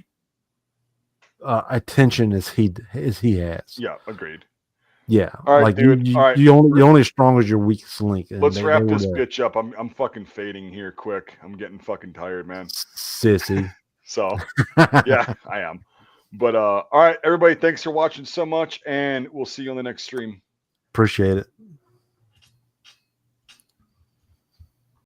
S2: attention as he has.
S1: Yeah, agreed.
S2: Yeah.
S1: All right,
S2: like
S1: dude.
S2: You,
S1: All right.
S2: you're only as strong as your weakest link. and
S1: Let's wrap
S2: were
S1: this
S2: there.
S1: bitch up. I'm fucking fading here quick. I'm getting fucking tired, man.
S2: Sissy.
S1: So yeah, I am. But all right, everybody, thanks for watching so much, and we'll see you on the next stream.
S2: Appreciate it.